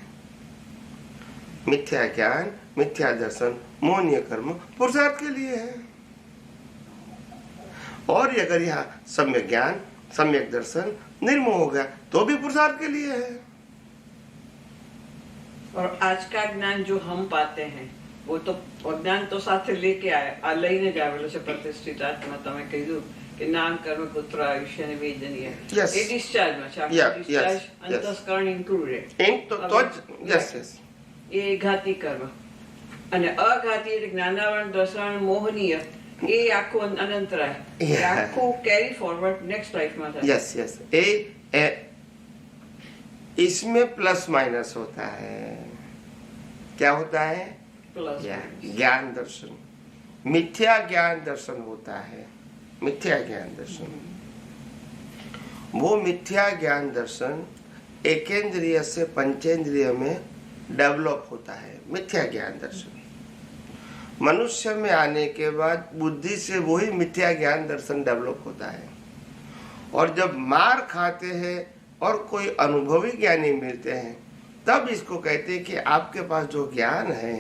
मिथ्या ज्ञान, मिथ्या दर्शन, मोहनीय कर्म पुरुषार्थ के लिए है. और अगर यहाँ सम्यक ज्ञान, सम्यक दर्शन निर्मोह हो गया तो भी पुरुषार्थ के लिए है. और आज का ज्ञान जो हम पाते हैं वो तो ज्ञान तो साथ लेके आए, आ लઈને જ આવેલો છે પ્રતિષ્ઠિત આત્મા. તમે કીધું કે નામ કર્મ પુત્ર આયુષ્ય અને વેદનીય, એ ડિસ્ચાર્જમાં છે. Discharge અંતસ્કરણ included. એ ઘાતી કર્મ. અને અઘાતી એટલે જ્ઞાનાવરણ, દર્શન, મોહનીય, એ આખું અનંતરાય, એ આખું કેરી ફોરવર્ડ નેક્સ્ટ લાઈફમાં થાય. यस यस ए इसमें प्लस माइनस होता है. क्या होता है? પ્લસ ज्ञान दर्शन. मिथ्या ज्ञान दर्शन होता है. मिथ्या ज्ञान दर्शन, वो मिथ्या ज्ञान दर्शन एकेंद्रिय से पंचेंद्रिय में डेवलप होता है. मिथ्या ज्ञान दर्शन मनुष्य में आने के बाद बुद्धि से वही मिथ्या ज्ञान दर्शन डेवलप होता है. और जब मार खाते हैं और कोई अनुभवी ज्ञानी मिलते हैं तब इसको कहते हैं कि आपके पास जो ज्ञान है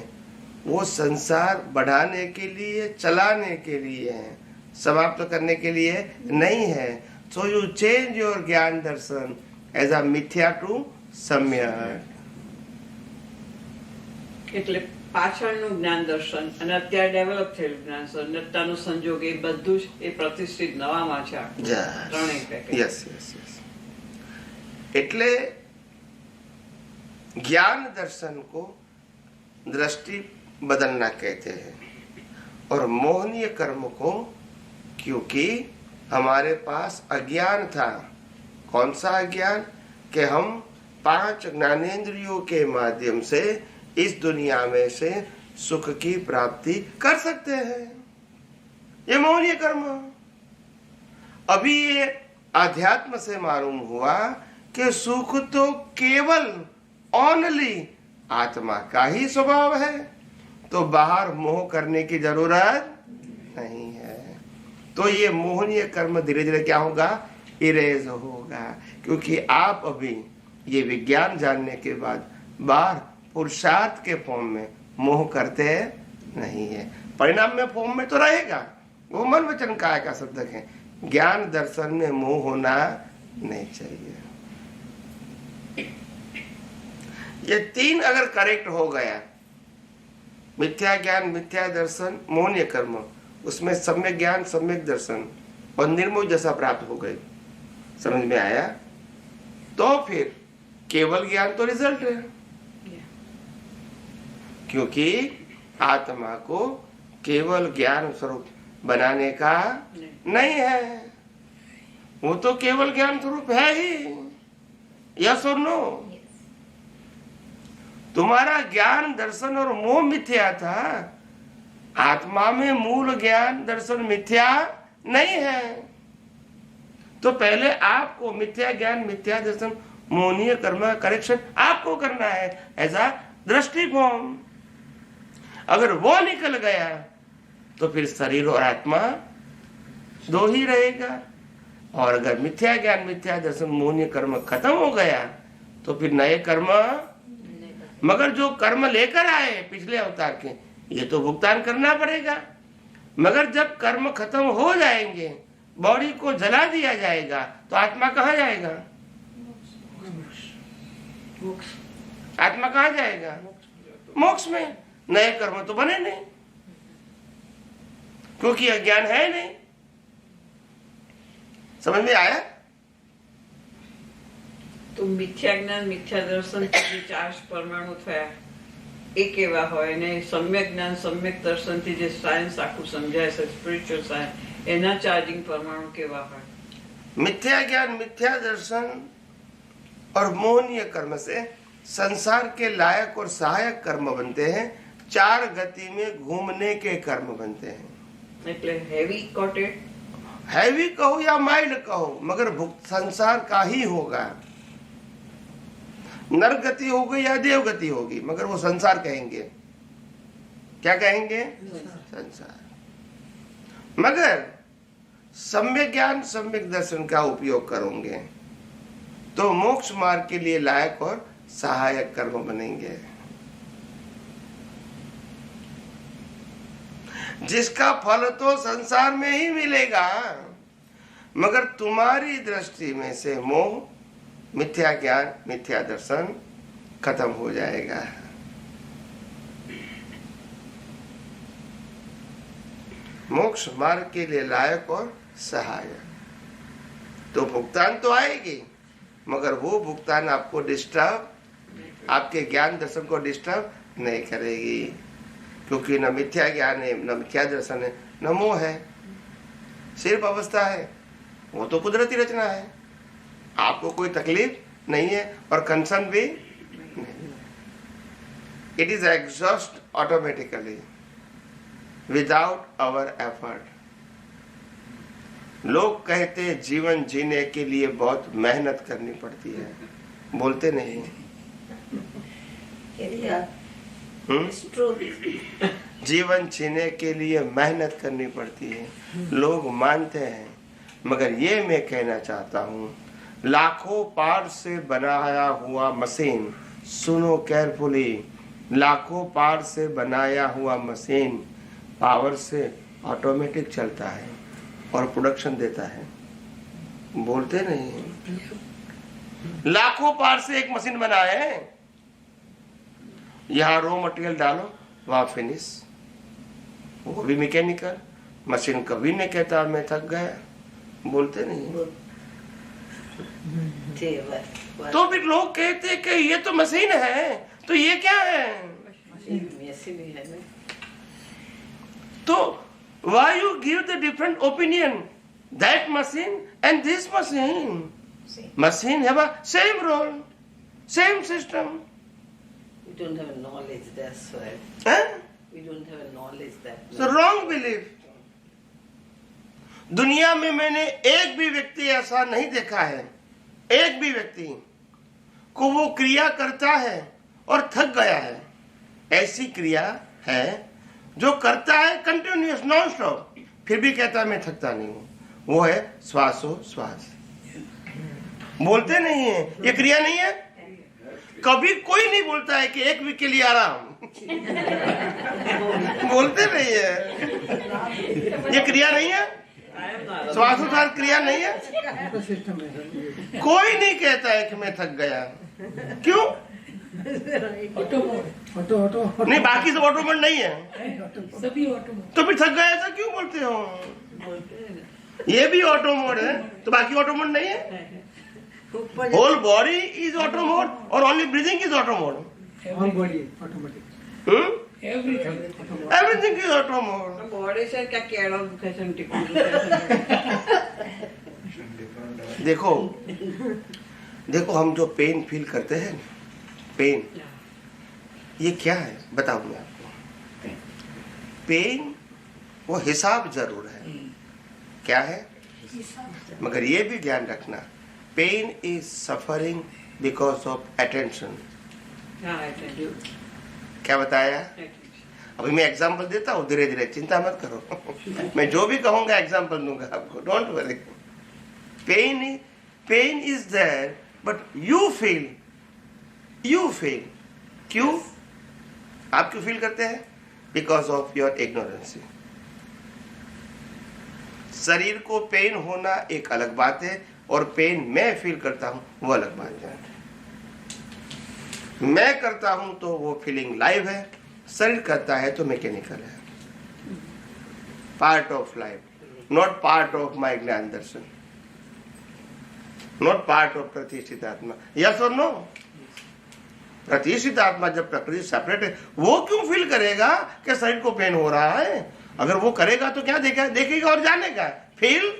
वो संसार बढ़ाने के लिए, चलाने के लिए है, समाप्त करने के लिए नहीं है. सो यू चेंज योर ज्ञान दर्शन एज अ मिथ्या टू સમ્યક. એટલે પાછળનું જ્ઞાન દર્શન અને અત્યારે ડેવલપ થયેલું જ્ઞાન સન્નતતાનો સંજોગ એ બધું જ એ પ્રતિષ્ઠિત નવામાં છે ત્રણેય પેકેજ. Yes yes yes. એટલે ज्ञान दर्शन को दृष्टि बदलना कहते हैं और मोहनीय कर्म को क्योंकि हमारे पास अज्ञान था. कौन सा अज्ञान? कि हम 5 ज्ञानेंद्रियों के माध्यम से इस दुनिया में से सुख की प्राप्ति कर सकते हैं. ये मोहनीय कर्म. अभी ये अध्यात्म से मालूम हुआ कि सुख तो केवल ओनली आत्मा का ही स्वभाव है, तो बाहर मोह करने की जरूरत नहीं है. तो ये मोहनीय कर्म धीरे धीरे क्या होगा? इरेज होगा. क्योंकि आप अभी ये विज्ञान जानने के बाद बाहर पुरुषार्थ के फॉर्म में मोह करते नहीं है. परिणाम में फॉर्म में तो रहेगा, वो मन वचन काय का शब्द है. ज्ञान दर्शन में मोह होना नहीं चाहिए. ये 3 अगर करेक्ट हो गया, मिथ्या ज्ञान, मिथ्या दर्शन, मोहनीय कर्म, उसमें सम्यक ज्ञान, सम्यक दर्शन और निर्मोह जैसा प्राप्त हो गए, समझ में आया? तो फिर केवल ज्ञान तो रिजल्ट है. क्योंकि आत्मा को केवल ज्ञान स्वरूप बनाने का नहीं है. वो तो केवल ज्ञान स्वरूप है ही. यस और नो? तुम्हारा ज्ञान दर्शन और मोह मिथ्या था. आत्मा में मूल ज्ञान दर्शन मिथ्या नहीं है. तो पहले आपको मिथ्या ज्ञान, मिथ्या दर्शन, मोहनीय कर्म करेक्शन आपको करना है एज अ दृष्टिकोण. अगर वो निकल गया तो फिर शरीर और आत्मा 2 ही रहेगा. और अगर मिथ्या ज्ञान, मिथ्या दर्शन, मोहनीय कर्म खत्म हो गया तो फिर नए कर्म, मगर जो कर्म लेकर आए पिछले अवतार के, ये तो भुगतान करना पड़ेगा. मगर जब कर्म खत्म हो जाएंगे, बॉडी को जला दिया जाएगा, तो आत्मा कहाँ जाएगा? आत्मा कहाँ जाएगा? मोक्ष में. नए कर्म तो बने नहीं, क्योंकि अज्ञान है नहीं. समझ में आया? તો મિથ્યા જ્ઞાન, મિથ્યા દર્શન જે 4 પરમાણુ થયા એ કેવા હોય, ને સમ્યક જ્ઞાન, સમ્યક દર્શન થી જે સાયન્સ આખું સમજાય છે, સ્પિરિચ્યુઅલ સાયન્સ, એના ચાર્જિંગ પરમાણુ કેવા હોય? मिथ्या ज्ञान, मिथ्या दर्शन और मोहनीय कर्म से संसार के लायक और सहायक कर्म बनते हैं. 4 गति में घूमने के कर्म बनते हैं. એટલે હેવી કોટેડ, हैवी कहो या माइल्ड कहो, मगर संसार का ही होगा. नर गति होगी या देव गति होगी, मगर वो संसार कहेंगे. क्या कहेंगे? संसार. मगर सम्यक ज्ञान, सम्यक दर्शन का उपयोग करोगे तो मोक्ष मार्ग के लिए लायक और सहायक कर्म बनेंगे, जिसका फल तो संसार में ही मिलेगा. मगर तुम्हारी दृष्टि में से मोह, मिथ्या ज्ञान, मिथ्या दर्शन खत्म हो जाएगा. मोक्ष मार्ग के लिए लायक और सहायक. तो भुगतान तो आएगी, मगर वो भुगतान आपको डिस्टर्ब, आपके ज्ञान दर्शन को डिस्टर्ब नहीं करेगी. क्योंकि न मिथ्या ज्ञान है, न मिथ्या दर्शन है, न मोह है. सिर्फ अवस्था है, वो तो कुदरती रचना है. आपको कोई तकलीफ नहीं है और कंसर्न भी नहीं. It is exhaust automatically without our effort. लोग कहते जीवन जीने के लिए बहुत मेहनत करनी पड़ती है, बोलते नहीं. जीवन जीने के लिए मेहनत करनी पड़ती है, लोग मानते हैं. मगर ये मैं कहना चाहता हूँ, लाखों पार्ट से बनाया हुआ मशीन, सुनो केयरफुली, लाखों पार्ट से बनाया हुआ मशीन पावर से ऑटोमेटिक चलता है और प्रोडक्शन देता है. बोलते नहीं. लाखों पार्ट से एक मशीन बना है। यहां रॉ मटेरियल डालो, वहां फिनिश, वो भी मैकेनिकल। मशीन कभी नहीं कहता मैं थक गया, बोलते नहीं। तो फिर लोग कहते कि ये तो मशीन है, तो ये क्या है? तो why you give the different opinion? That machine and this machine. Machine have a same role, same system. We don't have a knowledge, that's why. Huh? We don't have a knowledge that. So wrong belief. दुनिया में मैंने एक भी व्यक्ति ऐसा नहीं देखा है, एक भी व्यक्ति को वो क्रिया करता है और थक गया है। ऐसी क्रिया है जो करता है कंटिन्यूअस नॉन स्टॉप, फिर भी कहता है मैं थकता नहीं हूं। वो है श्वासोश्वास। बोलते नहीं है, ये क्रिया नहीं है। कभी कोई नहीं बोलता है कि एक वीक के लिए आराम। बोलते नहीं है, ये क्रिया नहीं है। श्वासोश्वास क्रिया नहीं है। कोई नहीं कहता है कि मैं थक गया। क्यों? ऑटो नहीं, बाकी सब ऑटोमेट नहीं है, सभी ऑटो। तो फिर थक गया ऐसा क्यों बोलते हो? ये भी ऑटो मोड है, तो बाकी ऑटो मोड नहीं है। Whole body is auto mode और only breathing is auto mode. Whole body automatic, everything is auto mode. Body से क्या केड़ा दुखे છે देखो देखो, हम जो पेन फील करते हैं, पेन, ये क्या है बताऊं मैं आपको। पेन वो हिसाब जरूर है, क्या है, मगर ये भी ध्यान रखना, pain is suffering because of attention. क्या बताया? अभी मैं एग्जाम्पल देता हूँ, धीरे धीरे, चिंता मत करो। मैं जो भी कहूंगा एग्जाम्पल दूंगा आपको, don't worry. Pain is there but you feel, क्यों? आप क्यों फील करते हैं? Because of your ignorancy. शरीर को पेन होना एक अलग बात है, और पेन मैं फील करता हूं वो अलग बात है। मैं करता हूं तो वो फीलिंग लाइव है, शरीर करता है तो मैकेनिकल है। Part of life, not part of my ज्ञान दर्शन, नॉट पार्ट ऑफ प्रतिष्ठित आत्मा। यस और नो? प्रतिष्ठित आत्मा जब प्रकृति सेपरेट है, वो क्यों फील करेगा कि शरीर को पेन हो रहा है? अगर वो करेगा तो क्या देखेगा और जानेगा, फील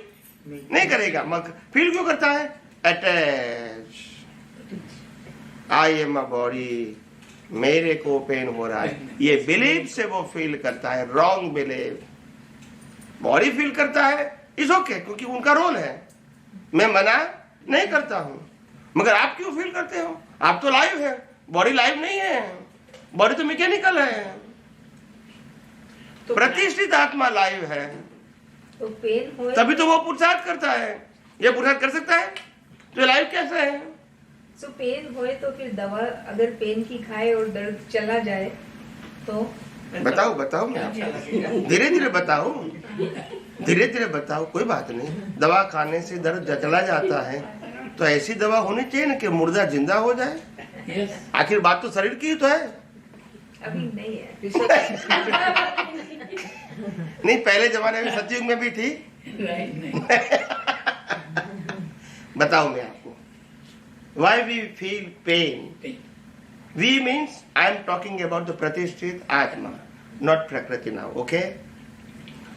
नहीं करेगा। मगर फील क्यों करता है? Attach, I am a body, मेरे को पेन हो रहा है, ये बिलीफ से वो फील करता है। Wrong belief. बॉडी फील करता है इज ओके, क्योंकि उनका रोल है, मैं मना नहीं करता हूं। मगर आप क्यों फील करते हो? आप तो लाइव है, बॉडी लाइव नहीं है, बॉडी तो मैकेनिकल है। तो प्रतिष्ठित आत्मा लाइव है, तो पेन हो तभी तो वो पुरुषार्थ करता है। ये पुरुषार्थ कर सकता है तो लाइव कैसे है? तो पेन होए तो फिर दवा अगर पेन की खाए और दर्द चला जाए तो? बताओ मैं धीरे धीरे बताओ, धीरे धीरे बताओ, कोई बात नहीं। दवा खाने से दर्द चला जाता है तो ऐसी दवा होनी चाहिए ना कि मुर्दा जिंदा हो जाए। आखिर बात तो शरीर की तो है। अभी नहीं है। नहीं, पहले जमाने में सतयुग में भी थी। बताओ मैं आपको, why we feel pain? We means I am talking about the प्रतिष्ठित आत्मा, not प्रकृति now, okay?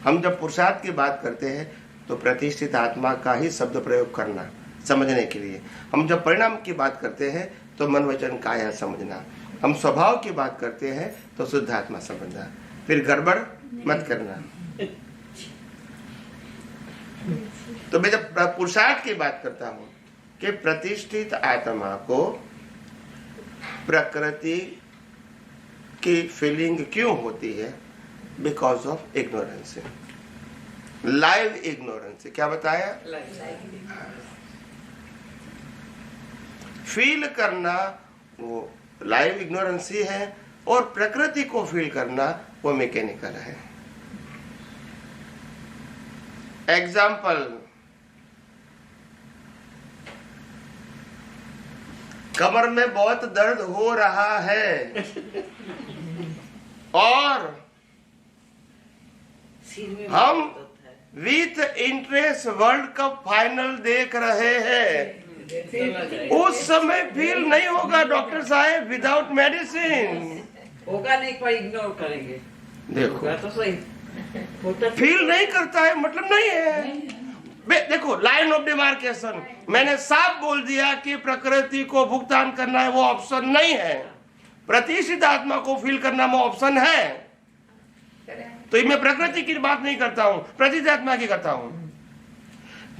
हम जब पुरुषार्थ की बात करते हैं तो प्रतिष्ठित आत्मा का ही शब्द प्रयोग करना समझने के लिए। हम जब परिणाम की बात करते हैं तो मन वचन काया समझना। हम स्वभाव की बात करते हैं तो शुद्ध आत्मा समझना। फिर गड़बड़ मत करना। तो मैं जब पुरुषार्थ की बात करता हूं कि प्रतिष्ठित आत्मा को प्रकृति की फीलिंग क्यों होती है? Because of ignorance, live ignorance. क्या बताया? फील करना वो लाइव इग्नोरेंस ही है, और प्रकृति को फील करना वो मैकेनिकल है। एग्जाम्पल, कमर में बहुत दर्द हो रहा है और सीन में हम बहुत होता है। With interest world cup final देख रहे हैं। चला जाएगा। उस समय फील नहीं होगा डॉक्टर साहब विदाउट मेडिसिन। होगा नहीं, कोई इग्नोर करेंगे। देखो होगा तो सही, होता फील नहीं करता है मतलब नहीं है। देखो लाइन ऑफ डिमार्केशन, मैंने साफ बोल दिया कि प्रकृति को भुगतान करना है वो ऑप्शन नहीं है, प्रतिष्ठित आत्मा को फील करना वो ऑप्शन है। तो मैं प्रकृति की बात नहीं करता हूं, प्रतिष्ठित आत्मा की करता हूं।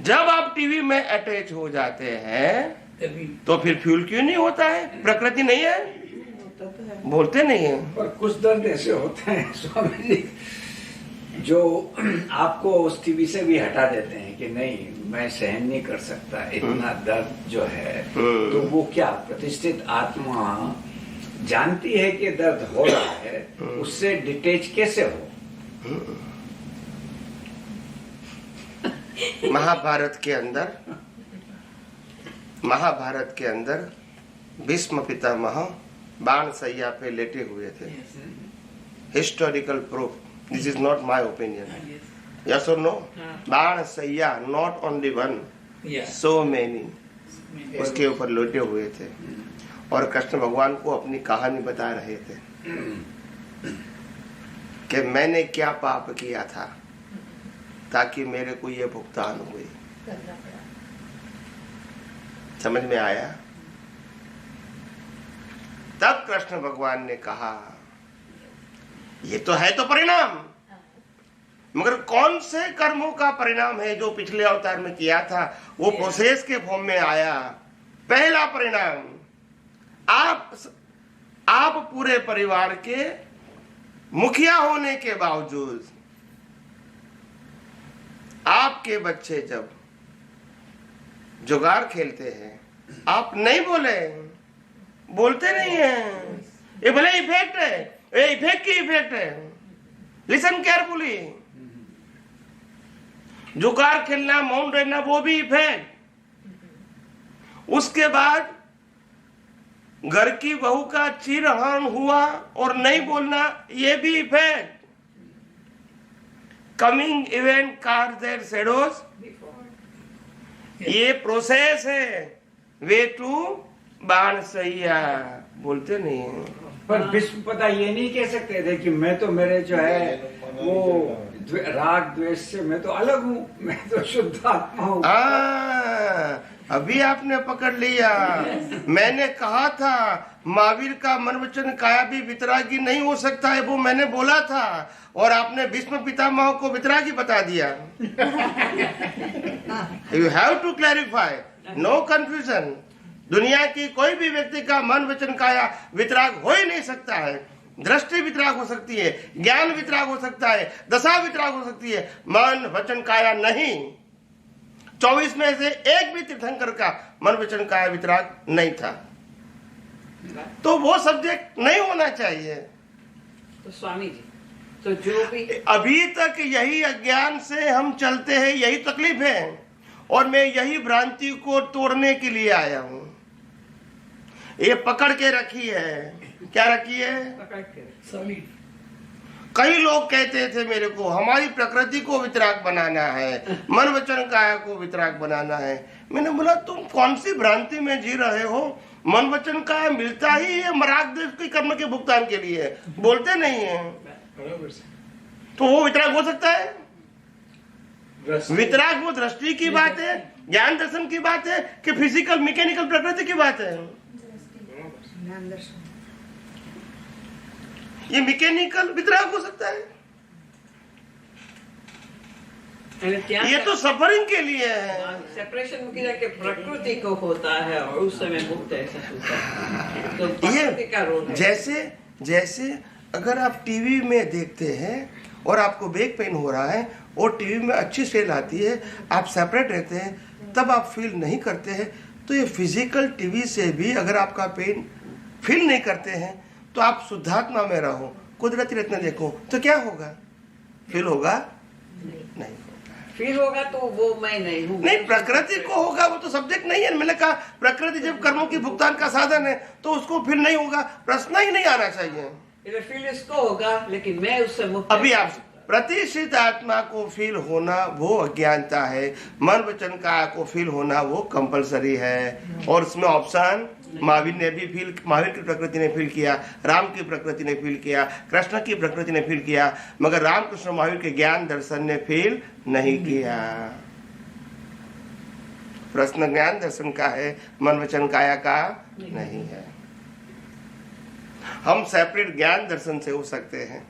जब आप टीवी में अटैच हो जाते हैं तो फिर फ्यूल क्यों नहीं होता है? प्रकृति नहीं है, बोलते नहीं है। पर कुछ दर्द ऐसे होते हैं स्वामी जी जो आपको उस टीवी से भी हटा देते हैं कि नहीं मैं सहन नहीं कर सकता इतना दर्द जो है। तो वो क्या प्रतिष्ठित आत्मा जानती है कि दर्द हो रहा है, उससे डिटेच कैसे हो? महाभारत के अंदर भीष्म पितामह बाण सैया पे लेटे हुए थे। Historical proof, this is not my opinion, yes और नो? बाण सैया, not only one, so many, उसके ऊपर लेटे हुए थे और कृष्ण भगवान को अपनी कहानी बता रहे थे कि मैंने क्या पाप किया था ताकि मेरे को ये भुगतान हुई। समझ में आया? तब कृष्ण भगवान ने कहा ये तो है तो परिणाम, मगर कौन से कर्मों का परिणाम है जो पिछले अवतार में किया था वो प्रोसेस के फॉर्म में आया। पहला परिणाम, आप पूरे परिवार के मुखिया होने के बावजूद आपके बच्चे जब जुगाड़ खेलते हैं आप नहीं बोलते नहीं हैं। ये भले इफेक्ट है, ये इफेक्ट की इफेक्ट है। लिसन केयरफुली, जुगाड़ खेलना, मौन रहना, वो भी इफेक्ट। उसके बाद घर की बहू का चिरहरण हुआ और नहीं बोलना, ये भी इफेक्ट। कमिंग इवेंट कार देयर शैडोज, ये प्रोसेस है। वे टू बाण सैया, बोलते नहीं है। पर विश्व पता ये नहीं कह सकते थे कि मैं तो मेरे जो है वो राग द्वेष से मैं तो अलग हूँ, मैं तो शुद्ध आत्मा हूँ। अभी आपने पकड़ लिया। मैंने कहा था महावीर का मन वचन काया भी वितरागी नहीं हो सकता है, वो मैंने बोला था और आपने भीष्म पितामह को वितरागी बता दिया। You have to clarify, no confusion. दुनिया की कोई भी व्यक्ति का मन वचन काया वितराग हो ही नहीं सकता है। दृष्टि वितराग हो सकती है, ज्ञान वितराग हो सकता है, दशा वितराग हो सकती है, मन वचन काया नहीं। 24 में से एक भी तीर्थंकर का मन वचन काया वितराग नहीं था, तो वो सब्जेक्ट नहीं होना चाहिए। तो स्वामी जी, तो जो भी अभी तक यही अज्ञान से हम चलते हैं, यही तकलीफ है और मैं यही भ्रांति को तोड़ने के लिए आया हूं। ये पकड़ के रखी है, क्या रखी है? पकड़ के सॉलिड। कई लोग कहते थे मेरे को हमारी प्रकृति को वितराग बनाना है, मन वचन काया को वितराग बनाना है। मैंने बोला तुम कौन सी भ्रांति में जी रहे हो? मन वचन काया मिलता ही है मराग देश के कर्म के भुगतान के लिए, बोलते नहीं है। तो वो वितराग हो सकता है? वितराग वो दृष्टि की बात है, ज्ञान दर्शन की बात है कि फिजिकल मैकेनिकल प्रकृति की बात है? ये मैकेनिकल वितराग हो सकता है, ये तो सफरिंग के लिए है। सेपरेशन मुक्ति जाके प्रकृति को होता है और उस समय मुक्त ऐसा होता है। तो प्रकृति का रोल है। जैसे अगर आप टीवी में देखते हैं और आपको बैक पेन हो रहा है और टीवी में अच्छी सेल आती है, आप सेपरेट रहते हैं, तब आप फील नहीं करते हैं। तो ये फिजिकल टीवी से भी अगर आपका पेन फील नहीं करते हैं तो आप शुद्धात्मा में रहो, कुदरती रत्न देखो, तो क्या होगा? फील होगा? नहीं होगा। फील होगा तो वो मैं नहीं हूँ। नहीं, प्रकृति को होगा, वो तो सब्जेक्ट नहीं है। मैंने कहा प्रकृति जब कर्मों की भुगतान का साधन है तो उसको फील नहीं होगा, प्रश्न ही नहीं आना चाहिए। फील इसको होगा, लेकिन मैं उससे मुक्त। अभी आप प्रतिष्ठित आत्मा को फील होना वो अज्ञानता है, मन वचन काया को फील होना वो कंपलसरी है। और उसमें ऑप्शन महावीर ने भी फील, महावीर की प्रकृति ने फील किया, राम की प्रकृति ने फील किया, कृष्ण की प्रकृति ने फील किया, मगर रामकृष्ण महावीर के ज्ञान दर्शन ने फील नहीं किया। प्रश्न ज्ञान दर्शन का है, मन वचन काया का नहीं है। हम सेपरेट ज्ञान दर्शन से हो सकते हैं,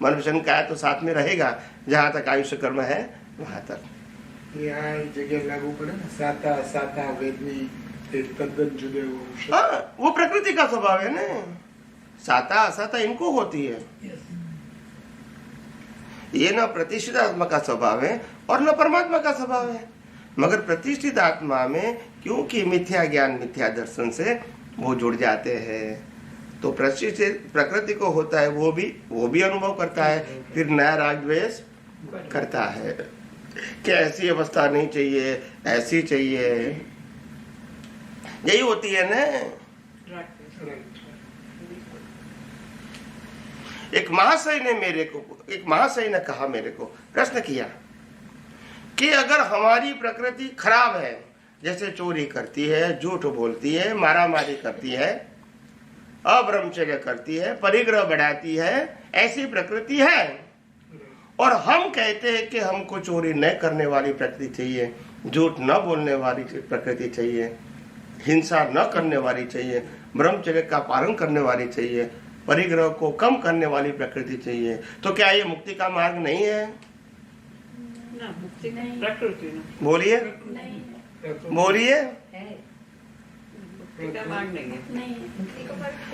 मन वचन काया तो साथ में रहेगा, जहां तक आयुष्य कर्म है वहां तक। આ જગ્યાએ લાગુ પડે ને સાતા સાતા વેદની તે તદ્દન જુદો એવો શબ્દ. हाँ, वो प्रकृति का स्वभाव है ना, साता असाता इनको होती है, ये न प्रतिष्ठित आत्मा का स्वभाव है और न परमात्मा का स्वभाव है। मगर प्रतिष्ठित आत्मा में क्योंकि मिथ्या ज्ञान मिथ्या दर्शन से वो जुड़ जाते हैं, तो प्रतिष्ठित प्रकृति को होता है, वो भी अनुभव करता है, फिर नया राग द्वेष करता है कि ऐसी अवस्था नहीं चाहिए, ऐसी चाहिए। यही होती है ना। एक महाशय ने कहा मेरे को प्रश्न किया कि अगर हमारी प्रकृति खराब है, जैसे चोरी करती है, झूठ बोलती है, मारामारी करती है, अब्रह्मचर्य करती है, परिग्रह बढ़ाती है, ऐसी प्रकृति है, और हम कहते हैं कि हमको चोरी न करने वाली प्रकृति चाहिए, झूठ न बोलने वाली प्रकृति चाहिए, हिंसा न करने वाली चाहिए, ब्रह्मचर्य का पालन करने वाली चाहिए, परिग्रह को कम करने वाली प्रकृति चाहिए, तो क्या ये मुक्ति का मार्ग नहीं है? ना, मुक्ति नहीं, प्रकृति ना। बोलिए बोलिए, मुक्ति का मार्ग नहीं है।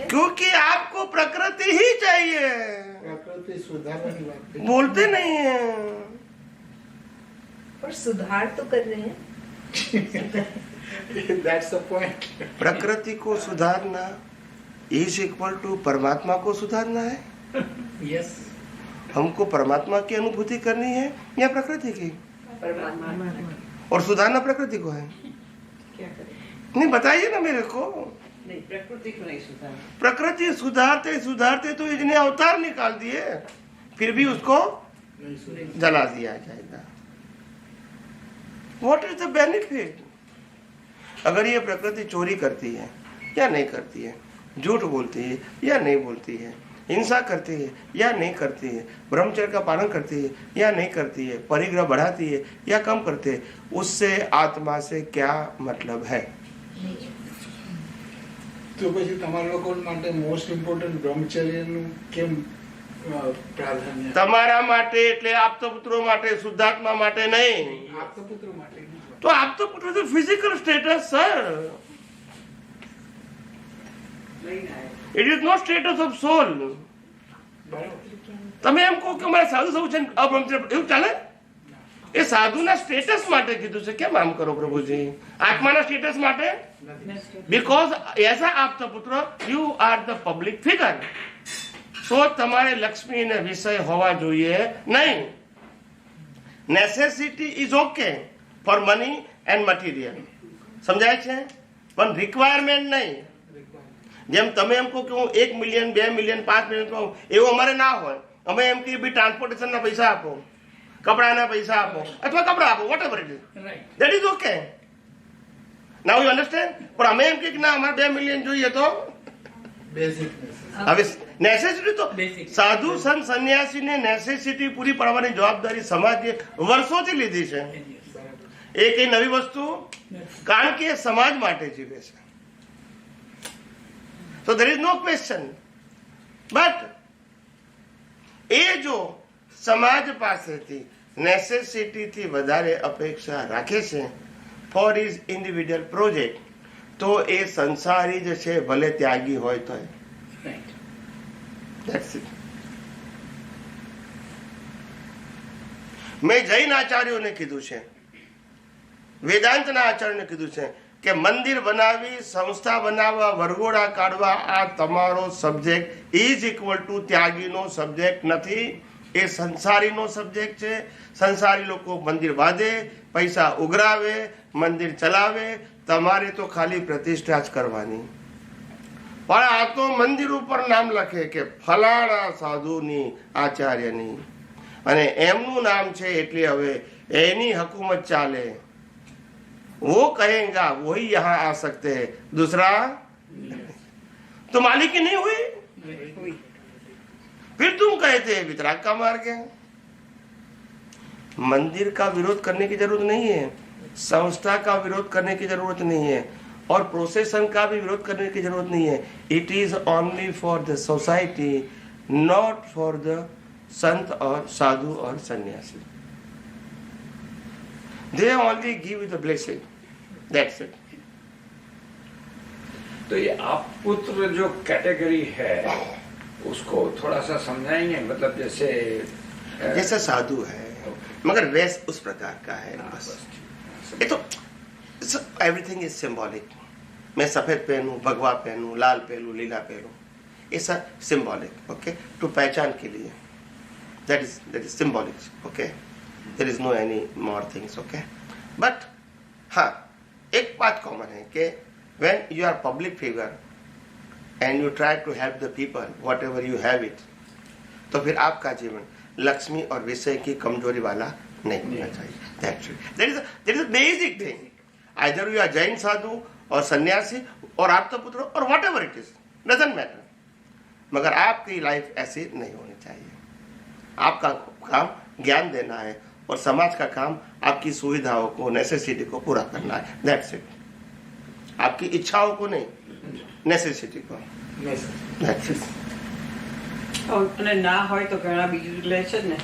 क्योंकि आपको प्रकृति ही चाहिए, પ્રકૃતિ સુધારવાની વાત કરી. बोलते नहीं है। पर सुधार तो कर रहे हैं। That's the point. प्रकृति को सुधारना इज इक्वल टू परमात्मा को सुधारना है। Yes. हमको परमात्मा की अनुभूति करनी है या प्रकृति की? परमात्मा और सुधारना प्रकृति को है। क्या करें? नहीं, बताइए ना मेरे को। नहीं, प्रकृति को नहीं सुधारना। प्रकृति सुधारते सुधारते तो इतने अवतार निकाल दिए, फिर भी उसको નહીં સુધાર. जला दिया जाएगा। What is the benefit? अगर ये प्रकृति चोरी करती है या नहीं करती है, झूठ बोलती है या नहीं बोलती है, हिंसा करती है या नहीं करती है, ब्रह्मचर्य का पालन करती है या नहीं करती है, परिग्रह बढ़ाती है या कम करती है, उससे आत्मा से क्या मतलब है? તો પછી તમારા લોકો માટે મોસ્ટ ઇમ્પોર્ટન્ટ બ્રહ્મચર્યનું કેમ પ્રાધાન્ય? તમારા માટે એટલે આપતપુત્રો માટે, શુદ્ધાત્મા માટે નહીં। આપતપુત્રો માટે નહીં. તો આપતપુત્ર તો ફિઝિકલ સ્ટેટસ સર, नहीं आए। It is not status of soul. બરાબર. તમે એમ કહો કે અમારે સાધુ સૌ છે અબ્રહ્મચર્ય, એવું ચાલે? એ સાધુના સ્ટેટસ માટે કીધું છે, કેમ આમ કરો પ્રભુજી? આત્માના સ્ટેટસ માટે? બીકોઝ એઝ અ આપતપુત્ર you are the public figure, તો તમારે લક્ષ્મી ને વિષય હોવા જોઈએ નહીં। Necessity is okay for money and material, સમજાય છે, પણ રિક્વાયરમેન્ટ નહીં। જેમ તમે એમ કહો કે હું 1 મિલિયન 2 મિલિયન 5 મિલિયન કહું, એવું અમારે ના હોય। અમે એમ કહીએ ભાઈ ટ્રાન્સપોર્ટેશનના પૈસા આપો, કપડાના પૈસા આપો, અથવા કપડા આપો, whatever it is, that is okay. Now you understand? પણ અમે એમ કહીએ કે ના અમારે 2 મિલિયન જોઈએ, તો બેઝિક હવે નેસેસિટી તો સાધુ સંત સંન્યાસીને નેસેસિટી પૂરી પાડવાની જવાબદારી સમાજે વર્ષોથી લીધી છે। એ કઈ નવી વસ્તુ, કારણ કે એ સમાજ માટે જીવે છે, so there is no question, but એ જો સમાજ પાસેથી નેસેસિટીથી વધારે અપેક્ષા રાખે છે ફોર હિઝ ઇન્ડિવિડ્યુઅલ પ્રોજેક્ટ, તો એ સંસારી જ છે, ભલે ત્યાગી હોય તો। That's it. મેં જૈન આચાર્યોને કીધું છે, વેદાંતના આચાર્યોને કીધું છે કે મંદિર બનાવી, સંસ્થા બનાવવા, વરઘોડા કાઢવા, આ તમારો સબ્જેક્ટ ઇઝ ઇક્વલ ટુ ત્યાગીનો સબ્જેક્ટ નથી। એ સંસારીનો સબ્જેક્ટ છે. સંસારી લોકો મંદિર બાંધે, પૈસા ઉઘરાવે, મંદિર ચલાવે, તમારે તો ખાલી પ્રતિષ્ઠા જ કરવાની. પણ આ તો મંદિર ઉપર નામ લખે કે ફલાણા સાધુની, આચાર્યની, અને એમનું નામ છે એટલે હવે એની હુકूमत ચાલે. वो कहेगा वही यहाँ आ सकते हैं, दूसरा तो मालिकी नहीं हुई. फिर तुम कहते हैं वितराग का मार्ग है. मंदिर का विरोध करने की जरूरत नहीं है, संस्था का विरोध करने की जरूरत नहीं है, और प्रोसेसन का भी विरोध करने की जरूरत नहीं है. It is only for the society, not for the संत और साधु और सन्यासी. They only give you the blessing. That's it. तो ये आप पुत्र जो कैटेगरी है उसको थोड़ा सा समझाएंगे, मतलब जैसे साधु है मगर वेश उस प्रकार का है. बस ये तो एवरीथिंग इज सिंबॉलिक. मैं सफेद पहनूं, भगवा पहनूं, लाल पहनूं, लीला पहनूं, ये सब सिंबॉलिक. ओके, टू पहचान के लिए. That is symbolic. Okay, there is no any more things. Okay, but हाँ, एक बात कॉमन है कि when you are public figure and you try to help the people whatever you have it, तो फिर आपका जीवन लक्ष्मी और विषय की कमजोरी वाला नहीं होना चाहिए. That's it. That is a basic thing. Either you are Jain साधु और सन्यासी और आपका पुत्र और whatever it is, doesn't matter. मगर आपकी लाइफ ऐसी नहीं होनी चाहिए. आपका काम ज्ञान देना है और समाज का काम आपकी सुविधाओं को, नेसेसिटी को पूरा करना है. That's it. आपकी इच्छाओं को नहीं, नेसेसिटी को. That's it. અને ના હોય તો ઘણા બીજું લે છે ને,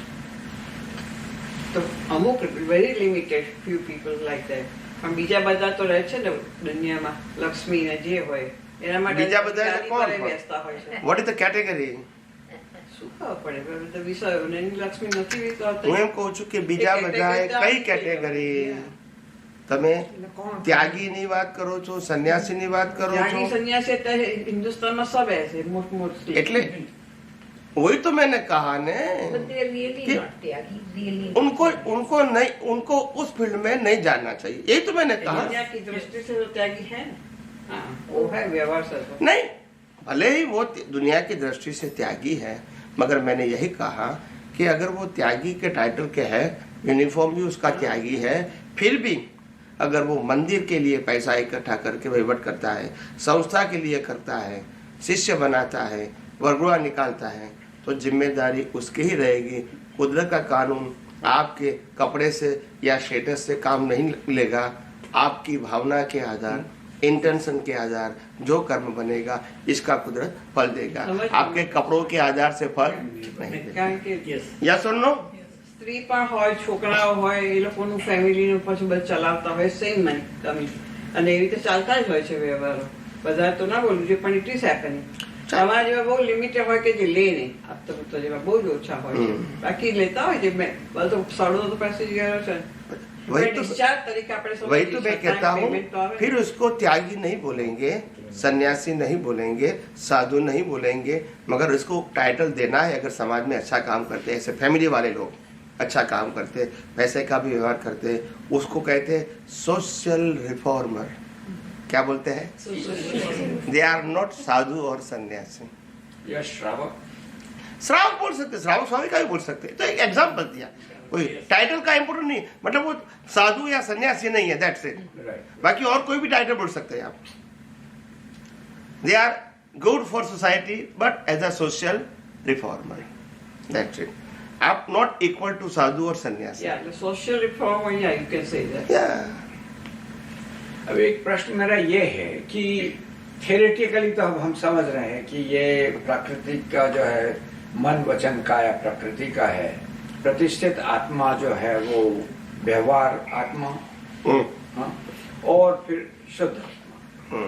તો અમુક very limited few people like that. પણ બીજા બધા તો રહે છે ને દુનિયામાં, લક્ષ્મી ને જે હોય એના માટે બીજા બધા એટલે કોણ હોય? બેસતા હોય છે. What is the category? શું ખબર પડે બધા વિષયો ને એની લક્ષ્મી નથી વિચારતા. હું એમ કહું છું કે બીજા બધા કઈ કેટેગરી? તમે ત્યાગીની વાત કરો છો, સન્યાસીની વાત કરો ત્યાગી છો. સન્યાસી અત્યારે હિન્દુસ્તાનમાં સબ ऐसे મોસ્ટલી. એટલે वही तो मैंने कहा ने, But they are really कि not त्यागी, really. उनको नहीं, उनको उस फील्ड में नहीं जाना चाहिए. यही तो मैंने कहा. दुनिया की दृष्टि से तो त्यागी है ना. हाँ, वो है व्यवहार से तो. नहीं, भले ही वो दुनिया की दृष्टि से त्यागी है, मगर मैंने यही कहा कि अगर वो त्यागी के टाइटल के है, यूनिफॉर्म भी उसका त्यागी है, फिर भी अगर वो मंदिर के लिए पैसा इकट्ठा करके वहीवट करता है, संस्था के लिए करता है, शिष्य बनाता है, वर्गुआ निकालता है, तो जिम्मेदारी उसकी ही रहेगी. कुदरत का कानून आपके कपड़े से या स्टेटस से काम नहीं लेगा. आपकी भावना के आधार, इंटेंशन के आधार जो कर्म बनेगा इसका कुदरत फल देगा. आपके कपड़ों के आधार से फल नहीं देगा. કારણ કે या सुन लो, સ્ત્રી પણ હોય, છોકરાઓ હોય, એ લોકોનું ફેમિલીનું પછી બધું ચલાવતા હોય સેમ નહીં તમે, અને એવી રીતે ચાલતા જ હોય છે વ્યવહારો. બધા તો ના બોલું છે પણ ઇટ ઇઝ હેપનિંગ. અમારા જેવા બહુ લિમિટેડ હોય કે જે લે નહીં, આપતા પુત્ર જેવા બહુ જ ઓછા હોય છે. બાકી લેતા હોય છે. બધો તો સડો તો પાસે જ ગયો છે. वही तो डिस्चार्ज तरीके આપણે वही तो मैं कहता हूँ. पेमेंट तो આવે. फिर उसको त्यागी नहीं बोलेंगे, सन्यासी नहीं बोलेंगे, साधु नहीं बोलेंगे, मगर उसको टाइटल देना है. अगर समाज में अच्छा काम करते हैं, ऐसे फैमिली वाले लोग अच्छा काम करते, पैसे का भी व्यवहार करते, उसको कहते हैं सोशल रिफॉर्मर. क्या बोलते हैं? दे आर नॉट साधु और सन्यासी. या श्रावक. श्रावक बोल सकते, श्रावक स्वामी का भी बोल सकते. तो एक एग्जाम्पल दिया. कोई टाइटल का इम्पोर्टेंट नहीं, मतलब वो साधु या सन्यासी नहीं है. That's it. बाकी और कोई भी टाइटल बोल सकते हैं आप. They are good for society but as a social reformer. That's it. आप नॉट इक्वल टू साधु और सन्यासी. Yeah, the social reform, yeah, you can say that. अब एक प्रश्न मेरा ये है कि थेरेटिकली तो अब हम समझ रहे हैं कि ये प्रकृति का जो है मन वचन काया प्रकृति का है. प्रतिष्ठित आत्मा जो है वो व्यवहार आत्मा, हाँ, और फिर शुद्ध आत्मा.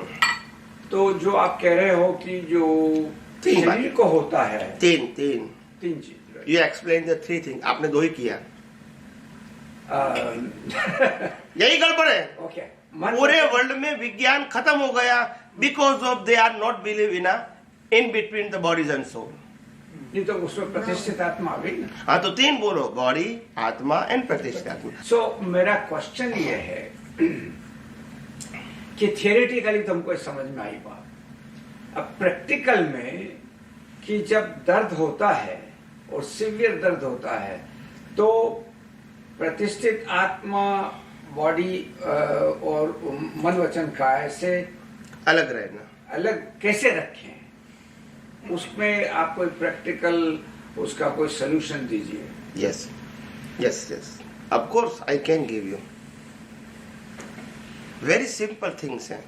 तो जो आप कह रहे हो कि जो शरीर को होता है तीन चीज. You explain the three thing. आपने दो ही किया. यही गड़बड़ है. ओके. पूरे वर्ल्ड में विज्ञान खत्म हो गया because of they are not believe in in between the bodies and soul. नहीं तो उसमें प्रतिष्ठित आत्मा आ गई ना। हाँ, तो 3 बोलो, बॉडी, आत्मा एंड प्रतिष्ठित आत्मा। सो मेरा क्वेश्चन ये है कि थियोरेटिकली तुमको समझ में आई बात, अब प्रैक्टिकल में कि जब दर्द होता है और सीवियर दर्द होता है तो प्रतिष्ठित आत्मा बॉडी और मन वचन काय से अलग रहना, अलग कैसे रखें, उसमें आप कोई प्रैक्टिकल उसका कोई सोल्यूशन दीजिए। Yes yes yes, of course I can give you very simple things हैं।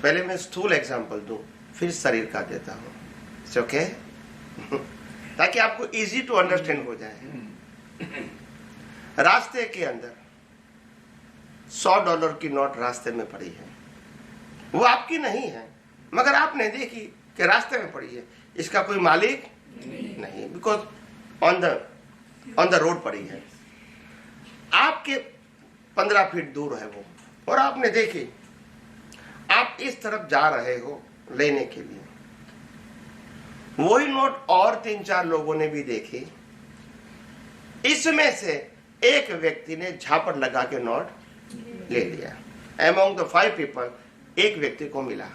पहले मैं स्थूल एग्जांपल दूं, फिर शरीर का देता हूं, ओके ताकि आपको इजी टू अंडरस्टैंड हो जाए। रास्ते के अंदर $100 की नोट रास्ते में पड़ी है, वो आपकी नहीं है मगर आपने देखी कि रास्ते में पड़ी है, इसका कोई मालिक नहीं, बिकॉज ऑन द रोड पड़ी है, आपके 15 फीट दूर है वो, और आपने देखी, आप इस तरफ जा रहे हो लेने के लिए, वही नोट और 3-4 लोगों ने भी देखी, इसमें से एक व्यक्ति ने झापड़ लगा के नोट ले लिया। अमॉन्ग द 5 पीपल एक व्यक्ति को मिला,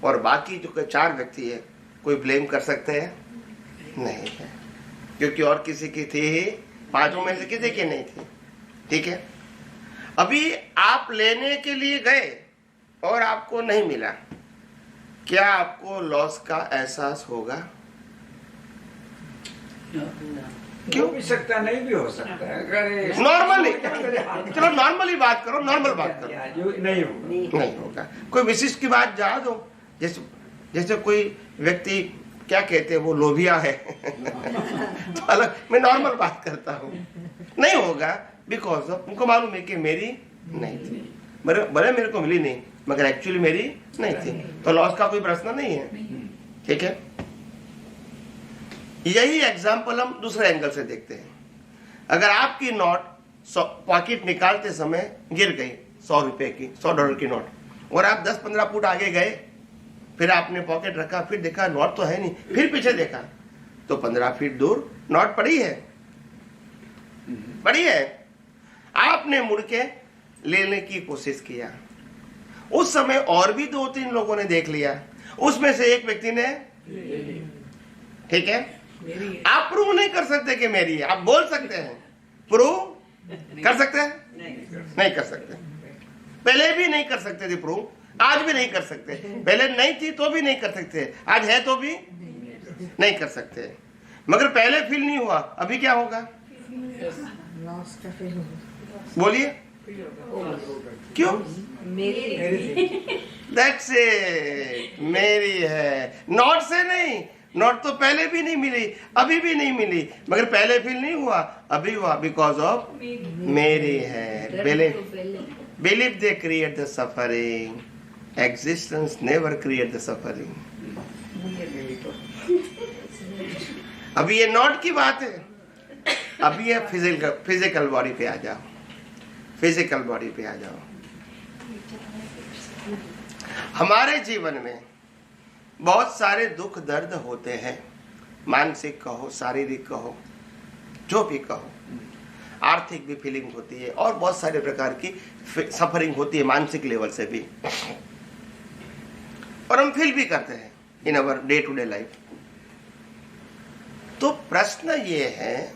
और बाकी जो 4 व्यक्ति है, कोई ब्लेम कर सकते हैं? नहीं है, क्योंकि और किसी की थी ही, 5 में से किसी की नहीं थी। ठीक है, अभी आप लेने के लिए गए और आपको नहीं मिला, क्या आपको लॉस का एहसास होगा? क्यों भी सकता, नहीं भी हो सकता है। अगर नॉर्मली, चलो नॉर्मली बात करो, नॉर्मल बात करो, नहीं होगा, नहीं होगा। कोई विशिष्ट की बात जा दो, जैसे कोई व्यक्ति क्या कहते हैं, वो लोभिया है तो अलग, मैं नॉर्मल बात करता हूँ, नहीं होगा, बिकॉज ऑफ उनको मालूम है कि मेरी नहीं थी, भले मेरे को मिली नहीं मगर एक्चुअली मेरी नहीं थी, तो लॉस का कोई प्रश्न नहीं है। ठीक है, यही एग्जाम्पल हम दूसरे एंगल से देखते हैं। अगर आपकी नोट पॉकेट निकालते समय गिर गई $100 की नोट, और आप 10-15 फुट आगे गए, फिर आपने पॉकेट रखा, फिर देखा नोट तो है नहीं, फिर पीछे देखा तो 15 फीट दूर नोट पड़ी है, आपने मुड़ के लेने की कोशिश किया, उस समय और भी 2-3 लोगों ने देख लिया, उसमें से एक व्यक्ति ने, ठीक है, आप प्रूव नहीं कर सकते कि मेरी है, आप बोल सकते हैं, प्रूव कर सकते हैं? नहीं कर सकते, पहले भी नहीं कर सकते थे प्रूव, आज भी नहीं कर सकते, पहले नहीं थी तो भी नहीं कर सकते, आज है तो भी नहीं कर सकते, मगर पहले फील नहीं हुआ, अभी क्या होगा? बोलिए, क्यों? दैट्स इट, मेरी है, नोट से नहीं, नोट तो पहले भी नहीं मिली, अभी भी नहीं मिली, मगर पहले फील नहीं हुआ, अभी हुआ, बिकॉज ऑफ मेरी है। Believe they create the suffering, existence never create the suffering. अभी ये नोट की बात है, अभी ये फिजिकल बॉडी पे आ जाओ, फिजिकल बॉडी पे आ जाओ। हमारे जीवन में बहुत सारे दुख दर्द होते हैं, मानसिक कहो, शारीरिक कहो, जो भी कहो, आर्थिक भी फीलिंग होती है, और बहुत सारे प्रकार की सफरिंग होती है मानसिक लेवल से भी, और हम फील भी करते हैं in our day to day life. तो प्रश्न ये है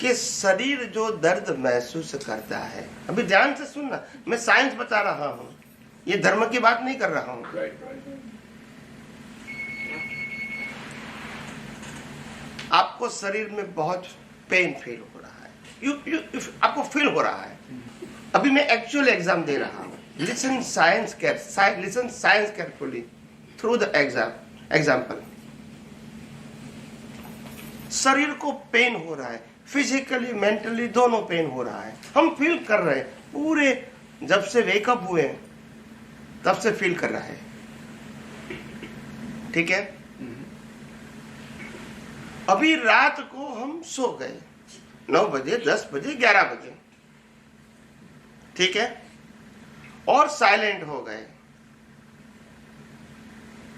कि शरीर जो दर्द महसूस करता है, अभी ध्यान से सुनना, मैं साइंस बता रहा हूं, ये धर्म की बात नहीं कर रहा हूं। आपको शरीर में बहुत पेन फील हो रहा है, आपको फील हो रहा है, अभी मैं एक्चुअल एग्जाम दे रहा हूं, listen science carefully through the example. शरीर को पेन हो रहा है, फिजिकली मेंटली दोनों पेन हो रहा है, हम फील कर रहे हैं, पूरे जब से वेकअप हुए तब से फील कर रहा है। ठीक है, अभी रात को हम सो गए 9 बजे, 10 बजे, 11 बजे, ठीक है, और साइलेंट हो गए,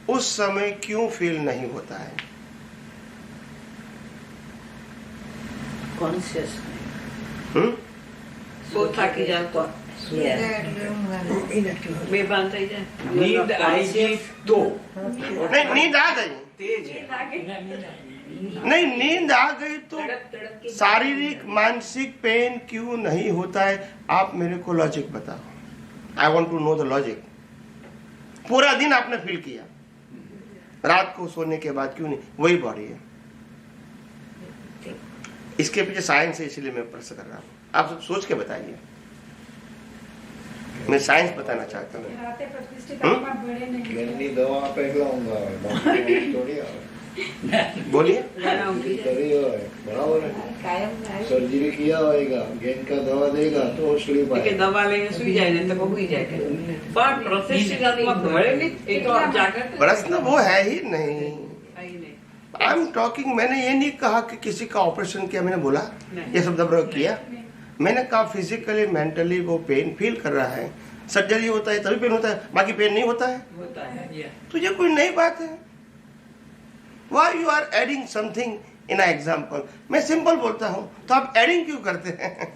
उस समय क्यों फील नहीं होता है? Conscious. બહુ થાકી જાય તો Yeah. બેભાન થઈ જાય. नींद आएगी तो नहीं, नींद आ गई, तेज है। नहीं नींद आ गई तो तड़प तड़प के शारीरिक मानसिक पेन क्यों नहीं होता है? आप मेरे को लॉजिक बताओ। I want to know the logic. पूरा दिन आपने फील किया, रात को सोने के बाद क्यों नहीं? वही बॉडी है, इसके पीछे साइंस है, इसलिए मैं प्रश्न कर रहा हूँ। आप सब सोच के बताइए, मैं साइंस बताना चाहता हूँ। રાતે પ્રતિષ્ઠિત આત્મા ભળે નહીં. ઘરની દવા આપે એટલા ઊંઘ આવે ડોક્ટર થોડી આવે बोलिए। કરી હોય બરાબર ને कायम सर्जरी किया होएगा गेंद का दवा देगा तो स्लीप કે आएगा દવા લઈને સુઈ જાય ને તો બગડી જાય કે. પણ પ્રતિષ્ઠિત આત્મા ભળે નહીં, એ તો આપ જાગૃત प्रश्न वो है ही नहीं। થઈ નહીં. आई एम टॉकिंग, मैंने ये नहीं कहा कि किसी का ऑपरेशन किया, मैंने बोला नहीं। ये शब्द प्रयोग किया। मैंने कहा फिजिकली मेंटली वो पेन फील कर रहा है। सर्जरी होता है तभी पेन होता है, बाकी पेन नहीं होता है। હોતા है. तो ये कोई नई बात है। Why you are adding something in example? मैं सिंपल बोलता हूँ तो आप एडिंग क्यों करते हैं?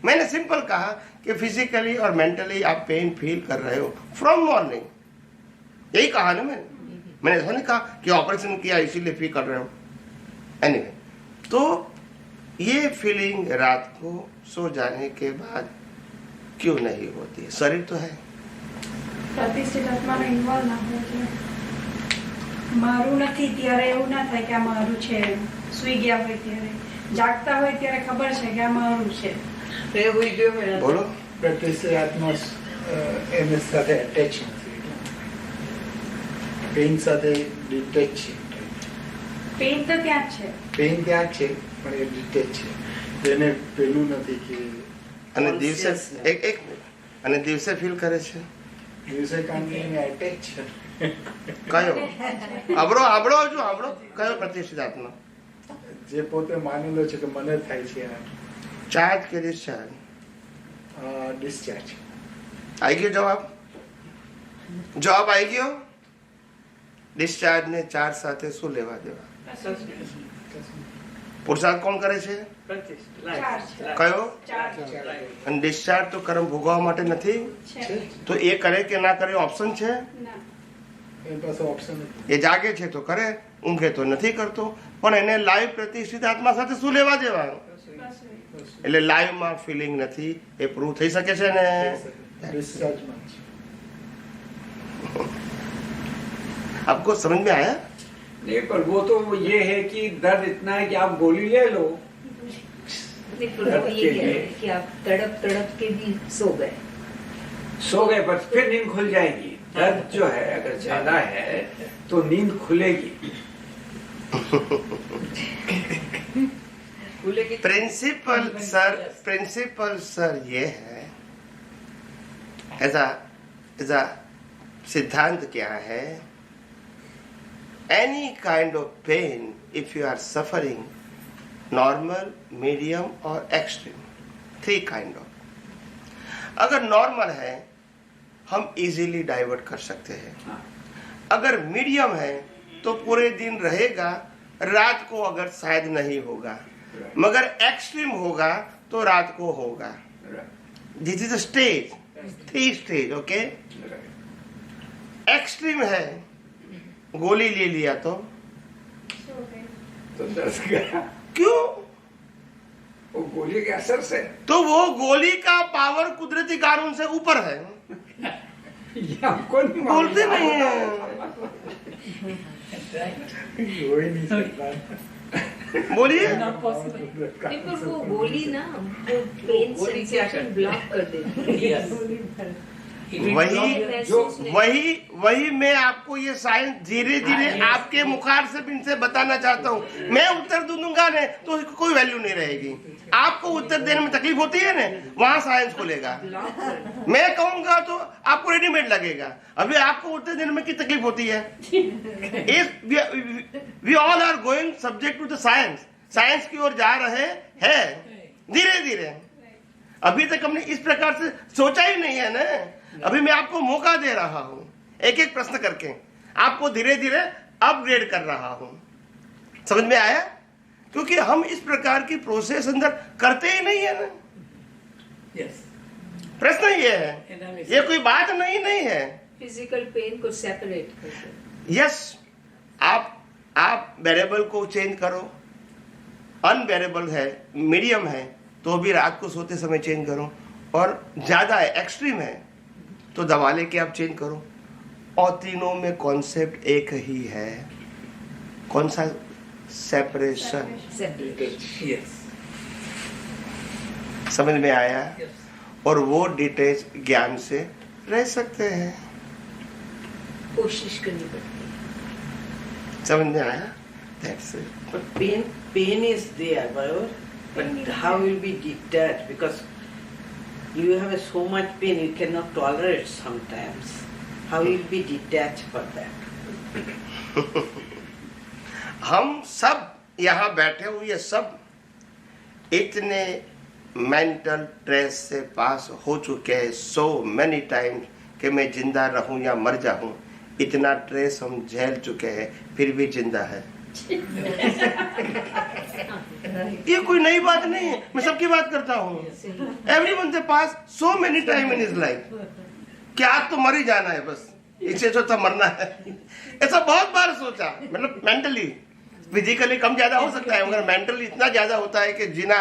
मैंने सिंपल कहा कि फिजिकली और मेंटली आप पेन फील कर रहे हो फ्रॉम मॉर्निंग, यही कहा ना मैंने ऐसा नहीं कहा कि ऑपरेशन किया इसीलिए फील कर रहे हो। एनीवे, तो ये फीलिंग रात को सो जाने के बाद क्यों नहीं होती है? शरीर तो है। પ્રતિષ્ઠિત આત્માનો ઇન્વોલ્વ ના હોય એટલે મારું નથી ત્યારે એવું ના થાય કે આ મારું છે. સુઈ ગયા હોય ત્યારે, જાગતા હોય ત્યારે ખબર છે કે આ મારું છે. તો એ હોઈ ગયો હોય. बोलो। પ્રતિષ્ઠિત આત્મા એમએસ સાથે અટેચ નથી, પેઇન સાથે ડિટેચ છે. પેઇન તો ત્યાં જ છે. પેઇન ત્યાં જ છે પણ એ ડિટેચ છે, તેને પેલું નથી કે અને દિવસે એક અને દિવસે ફીલ કરે છે દિવસે કાંઈ અટેચ છે. કયો? હાંભળો હાંભળો હજુ હાંભળો, કયો પ્રતિષ્ઠિત આત્મા? જે પોતે માનેલો છે કે મને થાય છે ચાર્જ કે ડિસ્ચાર્જ? ડિસ્ચાર્જ. आई गयो जवाब? जवाब आई गयो? ડિસ્ચાર્જ ને ચાર્જ સાથે શું લેવા દેવા? પુરુષાર્થ કોણ કરે છે? પ્રતિષ્ઠિત. કયો? ચાર્જ અને ડિસ્ચાર્જ તો કર્મ ભોગવવા માટે નથી, છે તો એ કરે કે ના કરે ઓપ્શન છે? ના. એ પાસે ઓપ્શન નથી. એ જાગે છે તો કરે, ઊંઘે તો નથી કરતો, પણ એને લાઈવ પ્રતિષ્ઠિત આત્મા સાથે શું લેવા દેવા? બસ એ. એટલે લાઈવ માં ફિલિંગ નથી, એ પ્રૂવ થઈ શકે છે ને? ડિસ્ચાર્જમાં છે. आपको समझ में आया? नहीं, पर वो तो ये है कि दर्द इतना है कि आप गोली ले लो। नहीं, फिर वो ये कह रहे हैं कि आप तड़प तड़प के भी सो गए. सो गए पर फिर नींद खुल जाएगी। दर्द जो है अगर ज्यादा है तो नींद खुलेगी। खुलेगी. प्रिंसिपल सर ये है, ऐसा सिद्धांत क्या है? Any kind of pain if you are suffering, normal, medium और एक्सट्रीम, 3 काइंड ऑफ। अगर नॉर्मल है हम इजीली डाइवर्ट कर सकते हैं, अगर मीडियम है तो पूरे दिन रहेगा, रात को अगर शायद नहीं होगा, मगर एक्सट्रीम होगा तो रात को होगा। This is a stage, 3 stage, okay? Extreme है, गोली ले लिया तो दर्द गया क्यों? वो गोली के असर से। तो वो गोली का पावर कुदरती कानून से ऊपर है, ये हमको नहीं मालूम। बोलते नहीं है। હોય નહીં શકતા. बोलिए। Not possible. नहीं, पर वो गोली ना वो पेन गोली क्या सेंसेशन करती ब्लॉक कर देती है. वही मैं आपको ये साइंस धीरे धीरे आपके मुखार से इनसे बताना चाहता हूँ। मैं उत्तर दूंगा ने तो कोई वैल्यू नहीं रहेगी। आपको उत्तर देने में तकलीफ होती है ना, वहां साइंस खुलेगा। मैं कहूंगा तो आपको रेडीमेड लगेगा। अभी आपको उत्तर देने में कितनी तकलीफ होती है? We all are going subject to the science, science की ओर जा रहे हैं धीरे धीरे। अभी तक हमने इस प्रकार से सोचा ही नहीं है ना। अभी मैं आपको मौका दे रहा हूं एक एक प्रश्न करके। आपको धीरे धीरे अपग्रेड कर रहा हूं। समझ में आया? क्योंकि हम इस प्रकार की प्रोसेस अंदर करते ही नहीं है ना। Yes. प्रश्न ये है, ये कोई बात नहीं है। फिजिकल पेन को सेपरेट करते। यस, आप वेरिएबल को चेंज करो, अनवेरिएबल है, मीडियम है तो भी रात को सोते समय चेंज करो, और ज्यादा है, एक्सट्रीम है तो दवा लेके आप चेंज करो। और तीनों में कॉन्सेप्ट एक ही है। कौन सा? सेपरेशन। Yes. समझ में आया? Yes. और वो डिटेच ज्ञान से रह सकते हैं। कोशिश करनी पड़ती है। समझ में आया? That's it. But pain is there, but how will be detached? Because you have so much pain, you cannot tolerate sometimes. How will be detached for that? हम सब यहाँ बैठे हुए सब इतने मेंटल स्ट्रेस से पास हो चुके हैं so many times कि मैं जिंदा रहूं या मर जाऊं, इतना स्ट्रेस हम झेल चुके हैं, फिर भी जिंदा है। ये कोई नई बात नहीं है, मैं सबकी बात करता हूँ। एवरीवन से पास so many time in his life कि आज तो मर ही जाना है, बस इससे तो मरना है। ऐसा बहुत बार सोचा, मतलब मेंटली, फिजिकली कम ज्यादा हो सकता है, मगर मेंटली इतना ज्यादा होता है कि जीना,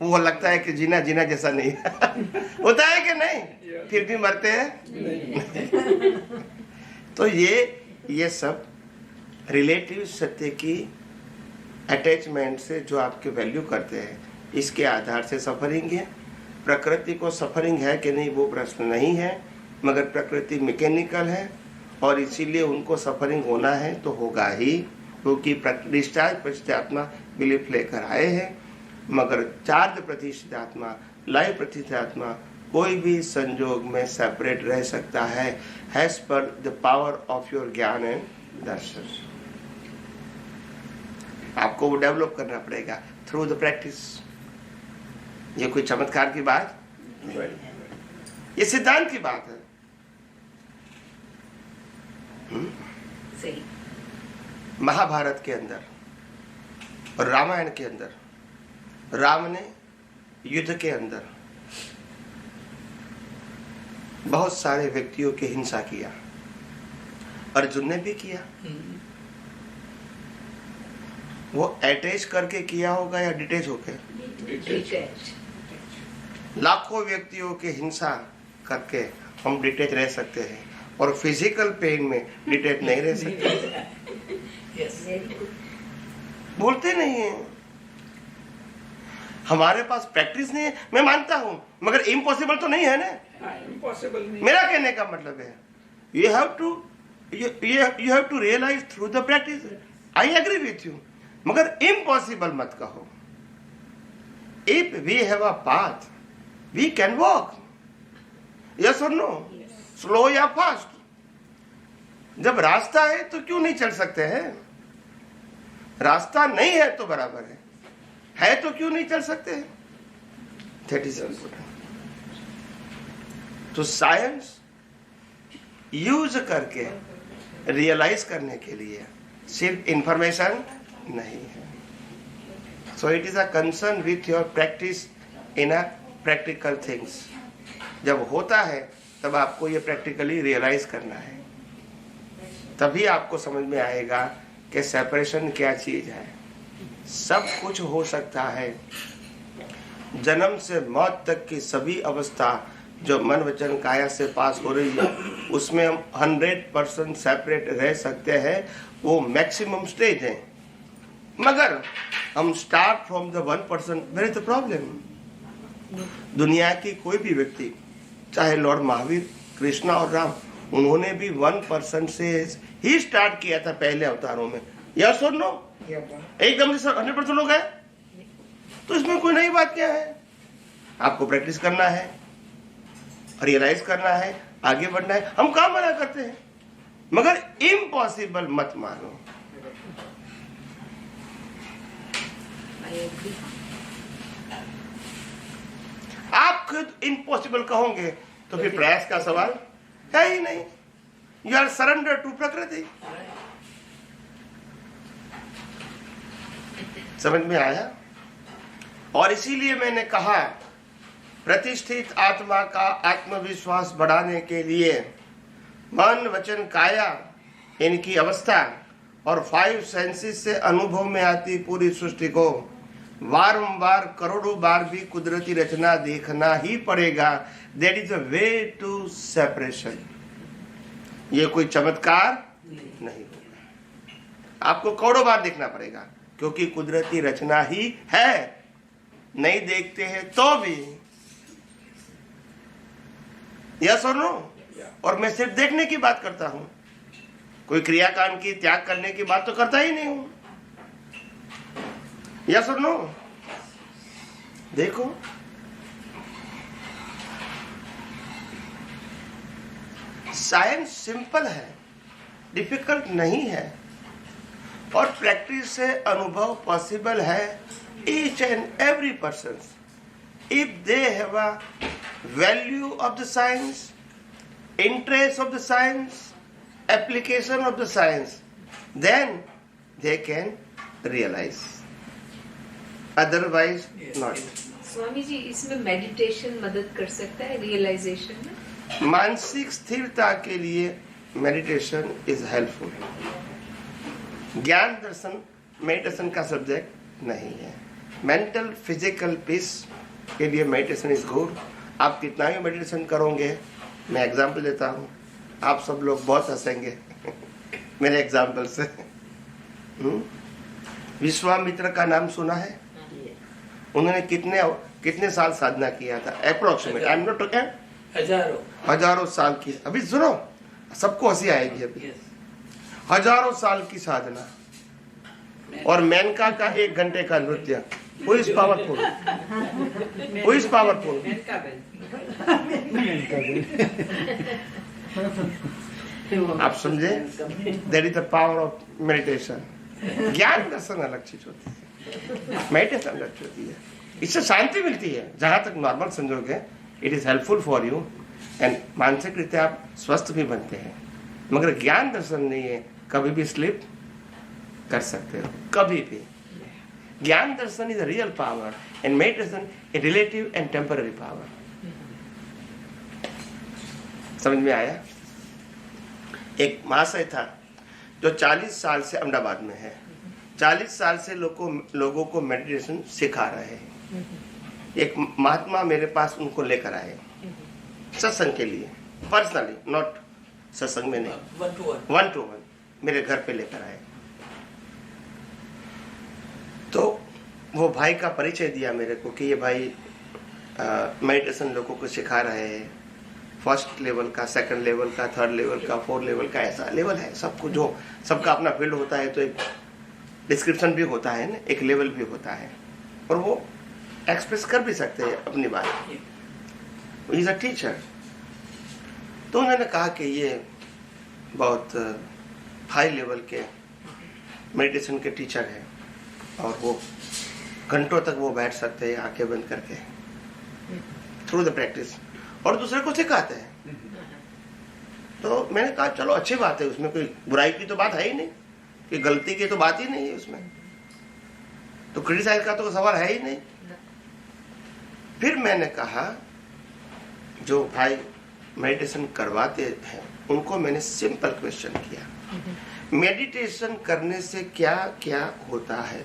वो लगता है कि जीना जैसा नहीं होता है कि नहीं, फिर भी मरते हैं। तो ये सब रिलेटिव सत्य की अटैचमेंट से जो आपके वैल्यू करते हैं, इसके आधार से सफरिंग है। प्रकृति को सफरिंग है कि नहीं वो प्रश्न नहीं है, मगर प्रकृति मैकेनिकल है और इसीलिए उनको सफरिंग होना है तो होगा ही, क्योंकि डिस्चार्ज प्रतिष्ठित आत्मा बिलीफ लेकर आए हैं। मगर चार्ज प्रतिष्ठित आत्मा, लाइव प्रतिष्ठित आत्मा कोई भी संजोग में सेपरेट रह सकता है, as per the power of your gyan and darshan. आपको वो डेवलप करना पड़ेगा थ्रू द प्रैक्टिस। ये कोई चमत्कार की बात, ये सिद्धांत की बात है। सही। महाभारत के अंदर और रामायण के अंदर राम ने युद्ध के अंदर बहुत सारे व्यक्तियों की हिंसा किया, अर्जुन ने भी किया। वो अटैच करके किया होगा या डिटेच होके? लाखों व्यक्तियों की हिंसा करके हम डिटेच रह सकते हैं, और फिजिकल पेन में डिटेच नहीं रह सकते। बोलते नहीं है, हमारे पास प्रैक्टिस नहीं है। मैं मानता हूं, मगर इम्पॉसिबल तो नहीं है ना। इम्पॉसिबल नहीं। मेरा कहने का मतलब है you have to realize through the practice. I agree with you, मगर इम्पॉसिबल मत कहो। If we have a path, we can walk. Yes or no? Slow या फास्ट। जब रास्ता है तो क्यों नहीं चल सकते हैं? रास्ता नहीं है तो बराबर है तो क्यों नहीं चल सकते हैं? That is important. तो साइंस यूज करके रियलाइज करने के लिए सिर्फ इंफॉर्मेशन नहीं है। So it is a concern with your practice in a practical things. जब होता है तब आपको ये प्रैक्टिकली रियलाइज करना है, तभी आपको समझ में आएगा कि सेपरेशन क्या चीज है। सब कुछ हो सकता है, जन्म से मौत तक की सभी अवस्था जो मन वचन काया से पास हो रही है, उसमें हम 100% सेपरेट रह सकते हैं। वो मैक्सिमम स्टेज है, मगर हम start from the 1%। Where is the problem? दुनिया की कोई भी व्यक्ति, चाहे लॉर्ड महावीर, कृष्णा और राम, उन्होंने भी 1% से ही स्टार्ट किया था पहले अवतारों में। यस और नो? एकदम से 100% हो गए, तो इसमें कोई नई बात क्या है? आपको प्रैक्टिस करना है, रियलाइज करना है, आगे बढ़ना है। हम काम मना करते हैं, मगर इम्पॉसिबल मत मानो। आप खुद इम्पॉसिबल कहोगे तो फिर प्रयास का सवाल है ही नहीं। यू आर सरेंडर टू प्रकृति। समझ में आया? और इसीलिए मैंने कहा प्रतिष्ठित आत्मा का आत्मविश्वास बढ़ाने के लिए मन वचन काया इनकी अवस्था और 5 सेंसेस से अनुभव में आती पूरी सृष्टि को बारंबार करोड़ों बार भी कुदरती रचना देखना ही पड़ेगा। That is a way to separation. ये कोई चमत्कार नहीं होगा, आपको करोड़ों बार देखना पड़ेगा क्योंकि कुदरती रचना ही है। नहीं देखते हैं तो भी, यस और नो? और मैं सिर्फ देखने की बात करता हूं, कोई क्रियाकांड की त्याग करने की बात तो करता ही नहीं हूं। यस और नो? देखो साइंस सिंपल है, डिफिकल्ट नहीं है, और प्रैक्टिस से अनुभव पॉसिबल है। Each and every person, if they have a value of the science, interest of the science, application of the science, then they can realize. Otherwise, not. Swami ji, इसमें मेडिटेशन मदद कर सकता है रियलाइजेशन में? मानसिक स्थिरता के लिए मेडिटेशन इज हेल्पफुल। ज्ञान दर्शन मेडिटेशन का सब्जेक्ट नहीं है। मेंटल फिजिकल पीस के लिए मेडिटेशन इज गुड। आप कितना भी मेडिटेशन करोगे, मैं एग्जाम्पल देता हूँ, आप सब लोग बहुत हंसेंगे मेरे एग्जाम्पल से। विश्वामित्र का नाम सुना है? उन्होंने कितने साल साधना किया था? Approximate, I am not talking हजारों साल की। अभी सुनो, सबको हंसी आएगी। अभी हजारों साल की साधना और मेनका का 1 घंटे का नृत्य। Who is powerful? Who is powerful? आप समझे? That is the power of meditation. ज्ञान दर्शन अलग चीज होती है, मेडिटेशन अलग होती है। इससे शांति मिलती है। जहां तक नॉर्मल समझोगे, it is helpful for you and मानसिक रीति आप स्वस्थ भी बनते हैं। मगर ज्ञान दर्शन नहीं है, कभी भी स्लिप कर सकते हो, कभी भी। ज्ञान दर्शन is a real power and meditation a relative and temporary power. समझ में आया? एक महाशय था जो 40 साल से अहमदाबाद में है। 40 साल से लोगों को मेडिटेशन सिखा रहे हैं। एक महात्मा मेरे पास उनको लेकर आए सत्संग के लिए, पर्सनली, नॉट सत्संग में नहीं, 1 to 1 मेरे घर पे लेकर आए। तो वो भाई का परिचय दिया मेरे को कि ये भाई मेडिटेशन लोगों को सिखा रहे हैं। फर्स्ट लेवल का, सेकंड लेवल का, थर्ड लेवल का, 4 लेवल का, ऐसा लेवल है सबको। जो सबका अपना फील्ड होता है तो एक डिस्क्रिप्शन भी होता है ना, एक लेवल भी होता है, और वो एक्सप्रेस कर भी सकते हैं अपनी बात। He is a teacher. तो उन्होंने कहा कि ये बहुत हाई लेवल के मेडिटेशन के टीचर हैं और वो घंटों तक वो बैठ सकते हैं आंखें बंद करके थ्रू द प्रैक्टिस, और दूसरे को सिखाते हैं। तो मैंने कहा चलो अच्छी बात है, उसमें कोई बुराई की तो बात है ही नहीं, कि गलती की तो बात ही नहीं है उसमें, तो क्रिटिसाइज का तो सवाल है ही नहीं। फिर मैंने कहा जो भाई मेडिटेशन करवाते हैं उनको मैंने सिंपल क्वेश्चन किया, मेडिटेशन करने से क्या क्या होता है?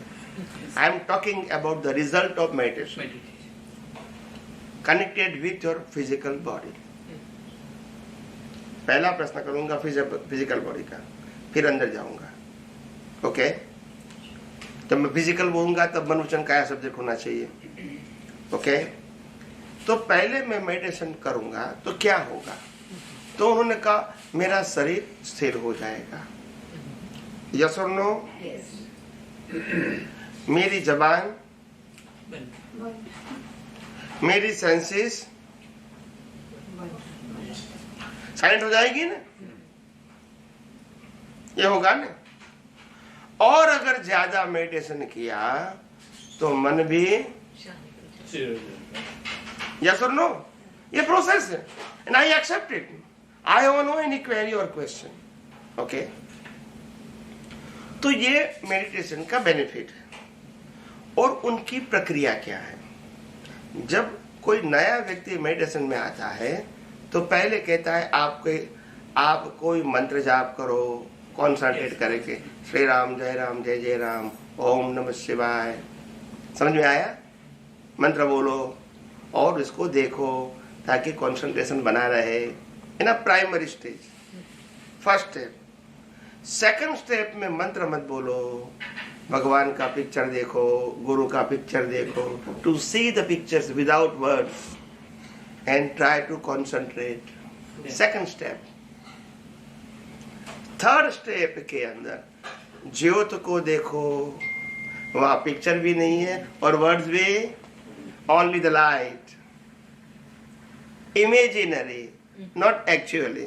I am talking about the result of meditation connected with your physical body. पहला प्रश्न करूंगा फिजिकल बॉडी का, फिर अंदर जाऊंगा। ओके? जब मैं फिजिकल बोलूंगा तब मन वचन काया सब्जेक्ट होना चाहिए। ओके? तो पहले मैं मेडिटेशन करूंगा तो क्या होगा? तो उन्होंने कहा मेरा शरीर स्थिर हो जाएगा। यस और नो? मेरी जबान, मेरी सेंसेस साइलेंट हो जाएगी ना, ये होगा ना। और अगर ज्यादा मेडिटेशन किया तो मन भी, यस और नो? ये प्रोसेस है and I accept it. I don't know any query और क्वेश्चन। ओके, तो ये मेडिटेशन का बेनिफिट है। और उनकी प्रक्रिया क्या है? जब कोई नया व्यक्ति मेडिटेशन में आता है तो पहले कहता है आप कोई मंत्र जाप करो, कॉन्सेंट्रेट करके, श्री राम जय जय राम, ओम नमः शिवाय। समझ में आया? मंत्र बोलो और इसको देखो ताकि कंसंट्रेशन बना रहे in a primary stage, first step. Second step में मंत्र मत बोलो, भगवान का पिक्चर देखो, गुरु का पिक्चर देखो, to see the pictures without words and try to concentrate. Second step. Third step के अंदर ज्योत को देखो, वहां पिक्चर भी नहीं है और वर्ड्स भी, only the light, imaginary, not actually.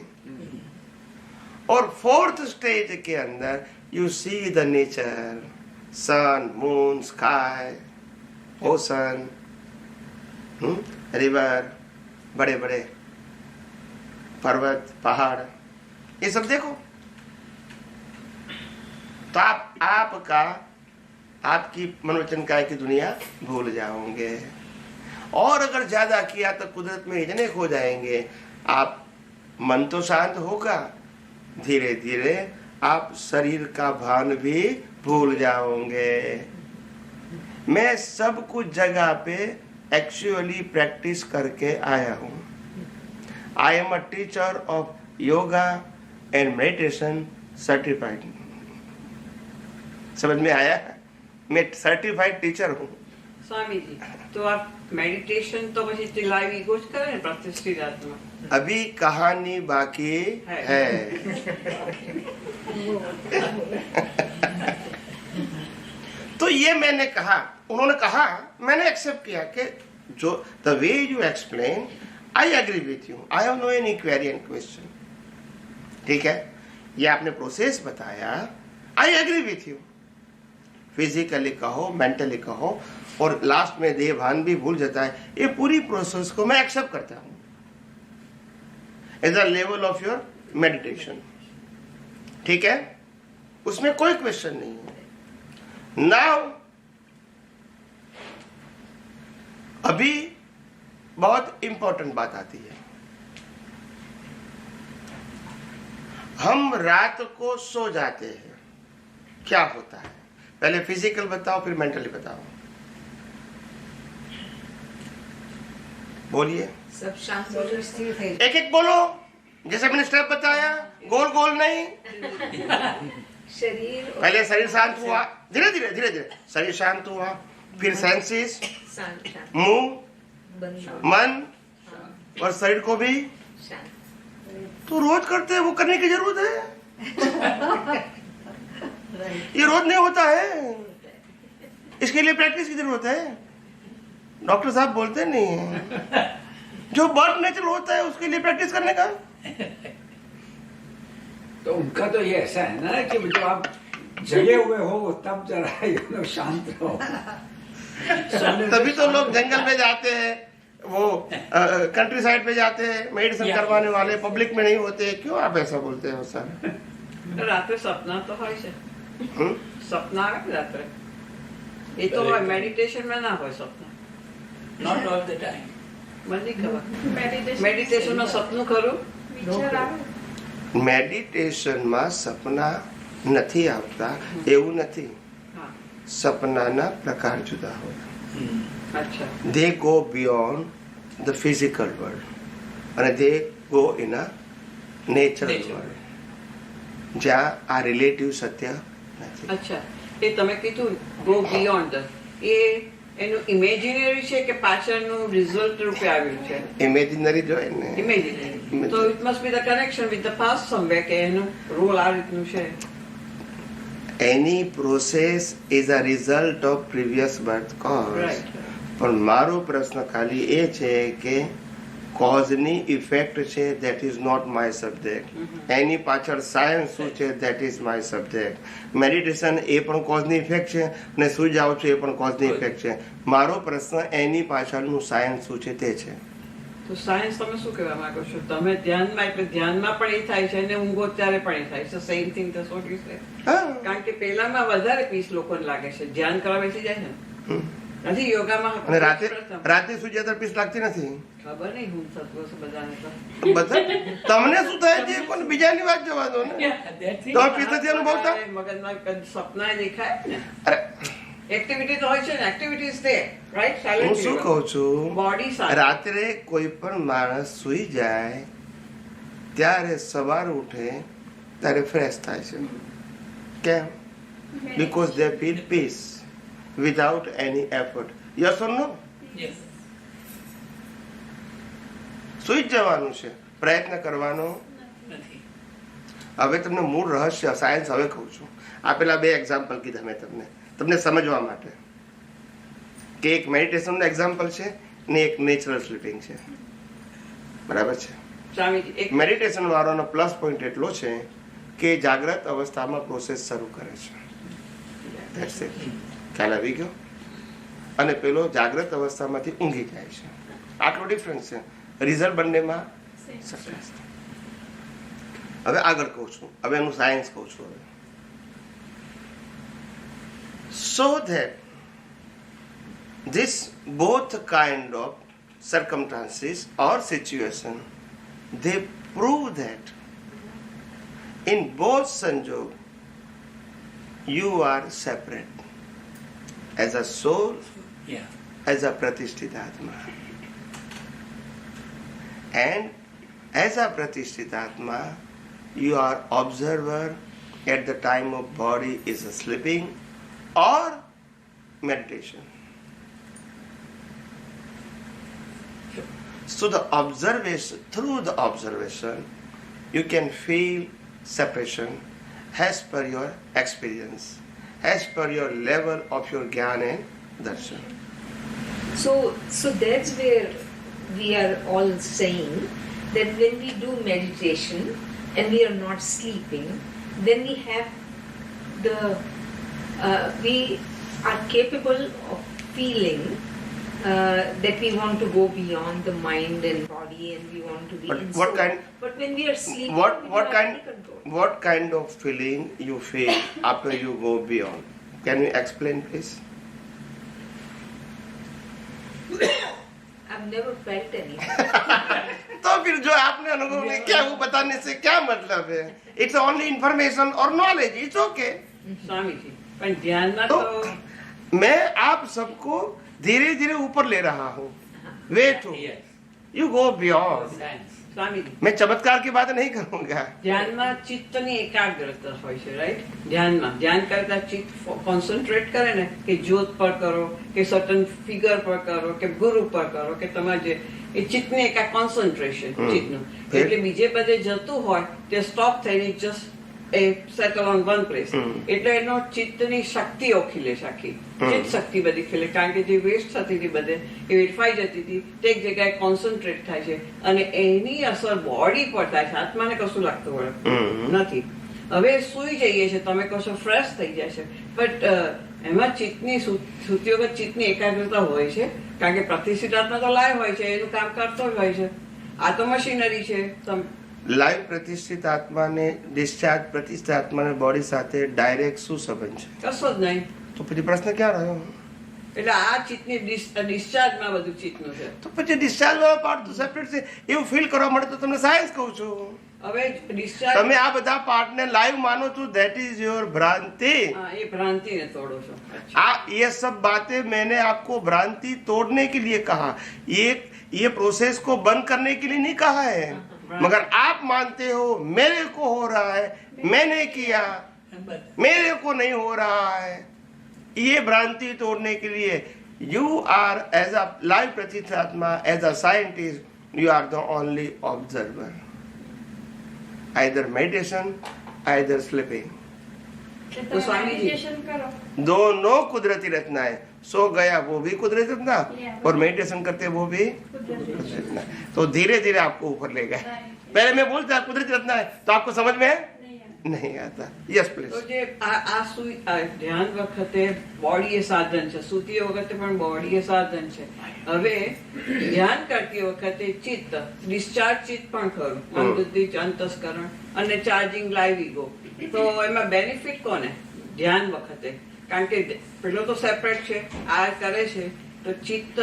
और फोर्थ स्टेज के अंदर you see the nature, sun, moon, sky, ocean, river, बड़े बड़े पर्वत, पहाड़, ये सब देखो। तो आपकी मनोवचन काय की दुनिया भूल जाओगे। और अगर ज्यादा किया तो कुदरत में इतने खो जाएंगे, आप मन तो शांत होगा, धीरे धीरे आप शरीर का भान भी भूल जाओगे। मैं सब कुछ जगह पे एक्चुअली प्रैक्टिस करके आया हूँ। I am a teacher of yoga and meditation certified. समझ में आया? मैं सर्टिफाइड टीचर हूँ। स्वामी जी, तो आप मेडिटेशन तो પછી ચલાવી ગોજ કરે ને પ્રતિષ્ઠિત આત્મા? अभी कहानी बाकी है। तो ये मैंने कहा, उन्होंने कहा, मैंने एक्सेप्ट किया कि जो the way you explain, I agree with you, I have no any query and question. ठीक है, ये आपने प्रोसेस बताया, I agree with you. Physically कहो, मेंटली कहो, और लास्ट में देह भान भी भूल जाता है, ये पूरी प्रोसेस को मैं एक्सेप्ट करता हूं as the level of your meditation. ठीक है, उसमें कोई क्वेश्चन नहीं है। नाउ अभी बहुत इंपॉर्टेंट बात आती है। हम रात को सो जाते हैं, क्या होता है? पहले फिजिकल बताओ, फिर मेंटली बताओ। बोलिए, सब शांत हो जाए, स्थिर થઈ एक एक बोलो, जैसे मैंने स्टेप बताया, गोल गोल नहीं। शरीर और पहले शरीर शांत हुआ, धीरे धीरे धीरे धीरे शरीर शांत हुआ, फिर सेंसेस, शांत शांत मुंह, बंद मन और शरीर को भी। शांत। तो रोज करते हैं, वो करने की जरूरत है? ये रोज नहीं होता है, इसके लिए प्रैक्टिस की जरूरत है। डॉक्टर साहब बोलते नहीं है, जो बर्थ नेचर होता है उसके लिए प्रैक्टिस करने का। तो उनका तो ये ऐसा है ना कि जब आप जगे हुए हो तब जरा शांत रहो। तभी तो लोग जंगल में जाते हैं, वो कंट्री साइड पे जाते हैं, मेडिसिन करवाने वाले पब्लिक में नहीं होते। क्यों आप ऐसा बोलते हो सर? રાત્રે સપના તો હોય છે, સપના આવે ને રાત્રે, એ તો હોય, મેડિટેશન માં ના હોય સપના। Not all the time. મને નહીં ખબર, મેડિટેશન મેડિટેશન માં સપનું ખરું? વિચાર આવે, મેડિટેશનમાં સપના નથી આવતા એવું નથી, હા, સપનાના પ્રકાર જુદા હોય। અચ્છા, they go beyond the physical world અને they go in a natural world, જ્યાં આ રિલેટિવ સત્ય નથી। અચ્છા, એ તમે કીધું ગો બિયોન્ડ, એ એનું ઇમેજિનરી છે કે પાછળનું રિઝલ્ટ રૂપે આવ્યું છે? ઇમેજિનરી જોઈએ ને, ઇમેજિનરી। તો it must be the connection with the past somewhere, કે એનું રોલ આ રીતનું છે। એની process is a result of previous birth cause. Right, પણ મારો પ્રશ્ન ખાલી એ છે કે કોઝની ઇફેક્ટ છે, that is not my subject. એની પાછળ સાયન્સ શું છે, that is my subject. Meditation એ પણ કોઝની ઇફેક્ટ છે, અને સુઈ જાઓ છો એ પણ કોઝની ઇફેક્ટ છે। મારો પ્રશ્ન એની પાછળનું સાયન્સ શું છે તે છે। તો સાયન્સ તમે શું કહેવા માંગો છો? તમે ધ્યાનમાં એટલે ધ્યાનમાં પણ એ થાય છે અને ઊંઘો ત્યારે પણ એ થાય છે. સેમ થિંગ થશે what you say? કારણ કે પેલામાં વધારે પીસ લોકોને લાગે છે, ધ્યાન કરવા બેસી જાય છે ને. નથી યોગામાં અને રાતે સુઈ જાય પીસ લાગતી નથી. ખબર નહીં હું થતું હશે બધાને તો. બધા તમને શું થાય છે પણ બીજાની વાત જવા દો ને. તમે પીસ નથી અનુભવતા? મગજમાં સપના દેખાય ને. અરે એક્ટિવિટી તો હોય છે ને, એક્ટિવિટી ઇઝ ધેર રાઈટ. હું શું કહું છું, બોડી રાત્રે કોઈ પણ માણસ સુઈ જાય ત્યારે સવાર ઉઠે ત્યારે ફ્રેશ થાય છે. કેમ? Because they feel peace without any effort. Yes or no? સુઈ જ જવાનું છે, પ્રયત્ન કરવાનો નથી. હવે તમને મૂળ રહસ્ય સાયન્સ હવે કહું છું. આ પેલા 2 એક્ઝામ્પલ કીધા મેં તમને સમજવા માટે કે એક મેડિટેશનનું એક્ઝામ્પલ છે ને એક નેચરલ સ્લીપિંગ છે. બરાબર છે? મેડિટેશન વાળાનો પ્લસ પોઈન્ટ એટલો છે કે જાગ્રત અવસ્થામાં પ્રોસેસ શરૂ કરે છે. That's it. ખ્યાલ આવી ગયો? અને પેલો જાગ્રત અવસ્થામાંથી ઊંઘી જાય છે. આટલો ડિફરન્સ છે. રિઝલ્ટ બંનેમાં સરખા છે. હવે આગળ કહું છું, હવે એનું સાયન્સ કહું છું. હવે so that this both kind of circumstances or situation, they prove that in both sanjog you are separate as a soul, as a pratisthita atma, and as a pratisthita atma you are observer at the time of body is sleeping or meditation. So the observation, through the observation, you can feel separation as per your experience, as per your level of your jnana and darshan. So that's where we are all saying that when we do meditation and we are not sleeping, then we have we are capable of feeling that we want to go beyond the mind and body and we want to be But in what soul. kind- But when we are sleeping, What we are kind under control. what kind of feeling you feel after you go beyond? Can you explain, please? I've never felt anything. तो फिर जो आपने अनुभव नहीं किया वो बताने से क्या मतलब है? It's only information or knowledge. It's okay. Swamiji પણ ધ્યાનમાં तो તો मैं आप सबको धीरे धीरे ऊपर ले रहा हूँ. Wait, you go beyond. Swamiji मैं ચમત્કાર की बात नहीं करूँगा. ધ્યાનમાં ચિત્તની એકાગ્રતા હોય છે રાઈટ. ધ્યાનમાં ધ્યાન કરતા ચિત્ત કોન્સન્ટ્રેટ કરે ને કે જ્યોત પર કરો કે સર્ટન ફિગર પર કરો કે ગુરુ પર કરો કે તમારે જે એ ચિત્તની એકા કોન્સન્ટ્રેશન ચિત્તનું એટલે બીજે બધે જતું હોય તે સ્ટોપ થઈને just A settle on one place. એટલે એનો ચિત્તની શક્તિ ઓખી લે છે આખી ચિત્ત શક્તિ બધી ખીલે કારણ કે જે વેસ્ટ થતી હતી બધે એ વેડફાઈ જતી હતી તે એક જગ્યાએ કોન્સન્ટ્રેટ થાય છે અને એની અસર બોડી પર થાય છે. આત્માને કશું લાગતું હોય નથી. હવે સુઈ જઈએ છે તમે કહો છો ફ્રેશ થઈ જાય છે બટ એમાં ચિત્તની સુતી વખત ચિત્તની એકાગ્રતા હોય છે કારણ કે પ્રતિષ્ઠિત આત્મા તો લાઈવ હોય છે એનું કામ કરતો જ હોય છે. આ તો મશીનરી છે. લાઈવ પ્રતિષ્ઠિત આત્માને ડિસ્ચાર્જ પ્રતિષ્ઠિત આત્માને બોડી સાથે ડાયરેક્ટ શું સંબંધ છે? કશો જ નહીં. તો પછી પ્રશ્ન ક્યાં રહ્યો? એટલે આ ચિત્તની ડિસ્ચાર્જમાં બધું ચિત્તનું છે. તો પછી ડિસ્ચાર્જ વાળો પાર્ટ તો સેપરેટ છે. એવું ફીલ કરવા મળે તો તમને સાયન્સ કહું છું. હવે ડિસ્ચાર્જ તમે આ બધા પાર્ટને લાઈવ માનો છો, ધેટ ઇઝ યોર भ्रांति. એ ભ્રાંતિને તોડો છો. ये सब बातें मैंने आपको भ्रांति तोड़ने के लिए कहा. ये प्रोसेस को बंद करने के लिए नहीं कहा है. मगर आप मानते हो मेरे को हो रहा है, मैंने किया, मेरे को नहीं हो रहा है. ये भ्रांति तोड़ने के लिए you are as a live pratishthatma, as a scientist, you are the only observer. Either meditation, either sleeping. तो स्वामी जी मेडिटेशन करो. दोनों कुदरती रचना है. सो गया वो भी कुदरती रचना और मेडिटेशन करते वो भी કુદરતી. कुदरती रचना. तो धीरे धीरे आपको ऊपर ले गए. पहले मैं बोलता कुदरती रचना है तो आपको समझ में है? नहीं आता. Yes please. તો જે આ ધ્યાન વખતે બોડી એ સાધન છે, સૂતી વખતે પણ બોડી એ સાધન છે. હવે ધ્યાન કરતી વખતે ચિત્ત, ડિસ્ચાર્જ ચિત્ત પણ ખરું, મન બુદ્ધિ અંતસ્કરણ અને ચાર્જિંગ લાઈવ ઈગો. તો એમાં બેનિફિટ કોને ધ્યાન વખતે? કારણ કે પેલો તો સેપરેટ છે, આ કરે છે, તો ચિત્ત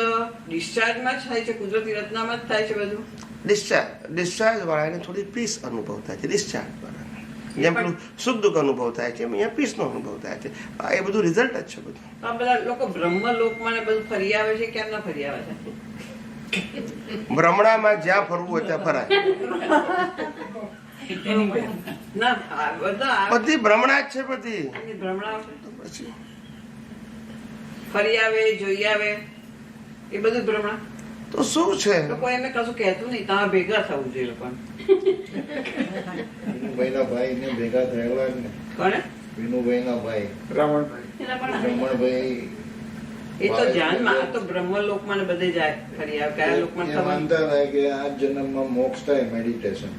ડિસ્ચાર્જમાં જ થાય છે, કુદરતી રચનામાં જ થાય છે બધું. ડિસ્ચાર્જ વાળાને થોડી પીસ અનુભવ થાય છે. ડિસ્ચાર્જ વાળાને જેમ પેલું સુખ દુઃખ અનુભવ થાય છે, અહીંયા પીસનો અનુભવ થાય છે. એ બધું રિઝલ્ટ જ છે બધું. આ બધા લોકો બ્રહ્મલોકમાં ને બધું ફરી આવે છે, કેમ ના ફરી આવે છે? ભ્રમણામાં જ્યાં ફરવું હોય ત્યાં ફરાય. ના, આ બધા બધી ભ્રમણા જ છે બધી. ભ્રમણા પછી ફરી આવે, જોઈ આવે, એ બધું ભ્રમણા. તો શું છે? લોકો એમને કશું કહેતું નહીં, તમે ભેગા થવું જોઈએ લોકોને. વિનુભાઈના ભાઈ ને ભેગા થયેલા જ ને. કોને? વિનુભાઈના ભાઈ રમણભાઈ. રમણભાઈ એ તો ધ્યાનમાં, આ તો બ્રહ્મલોકમાં ને બધે જાય, ફરી આવે. કયા લોકમાં એ ખબર માનતા હતા કે આ જન્મમાં મોક્ષ થાય મેડિટેશન.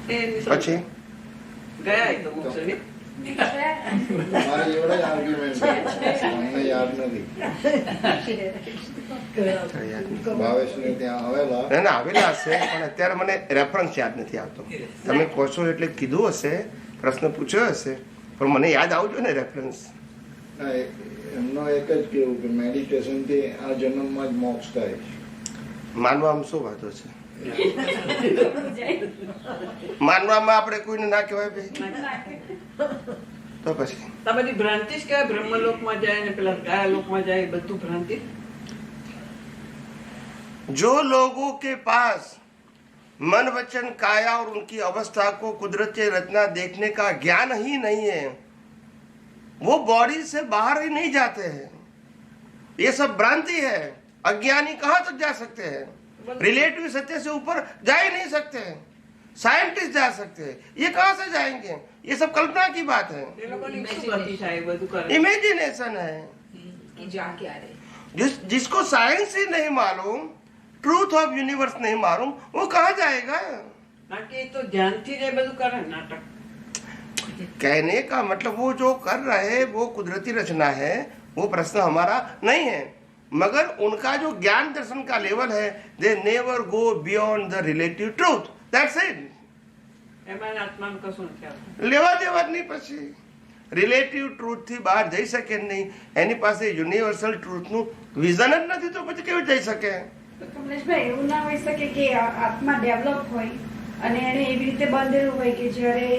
એની સમજ. પછી ગયા એ તો મોક્ષ ને. મારી જોડે આર્ગ્યુમેન્ટ છે, અમને યાદ નથી. ભાવેશને ત્યાં આવેલા. ના આવેલા હશે, પણ અત્યારે મને રેફરન્સ યાદ નથી આવતો. તમે કહો છો એટલે કીધું હશે, પ્રશ્ન પૂછ્યો હશે, પણ મને યાદ આવજો ને રેફરન્સ. ના, એમનો એક જ કેવું કે મેડિટેશન થી આ જન્મમાં જ મોક્ષ થાય. માનવામાં શું વાંધો છે? માનવામાં આપણે કોઈને ના કહેવાય ભાઈ. તો પછી આ બધી ભ્રાંતિ જ કહેવાય. બ્રહ્મલોકમાં જાય ને પેલા કયા લોકમાં જાય, એ બધું ભ્રાંતિ. जो लोगों के पास मन वचन काया और उनकी अवस्था को कुदरती रचना देखने का ज्ञान ही नहीं है, वो बॉडी से बाहर ही नहीं जाते हैं. ये सब भ्रांति है. अज्ञानी कहाँ तक जा सकते हैं? रिलेटिव सत्य से ऊपर जा ही नहीं सकते हैं. साइंटिस्ट जा सकते हैं, ये कहाँ से जाएंगे? ये सब कल्पना की बात है, એ લોકોની શું ગતિ થાય, એ બધું કરે. इमेजिनेशन है. कि जा क्या रहे. जिसको साइंस ही नहीं मालूम, ट्रूथ ऑफ यूनिवर्स नहीं मालूम, वो कहाँ जाएगा? કારણ કે એ તો ધ્યાનથી જ એ બધું કરે નાટક. कहने का मतलब वो जो कर रहे हैं वो कुदरती रचना है, वो प्रश्न हमारा नहीं है, मगर उनका जो ज्ञान दर्शन का लेवल है, they never go beyond the relative truth. That's it. એમાં આત્માનું કશું નથી આવતું. લેવા દેવા જ નહીં. પછી રિલેટિવ ટ્રુથ થી બહાર જઈ શકે નહીં. એની પાસે યુનિવર્સલ ટ્રુથ નું વિઝન જ નથી, તો પછી કેવી જઈ શકે? તો કમલેશભાઈ, એવું ના હોઈ શકે કે આત્મા ડેવલપ હોય અને એને એવી રીતે બાંધેલું હોય કે જ્યારે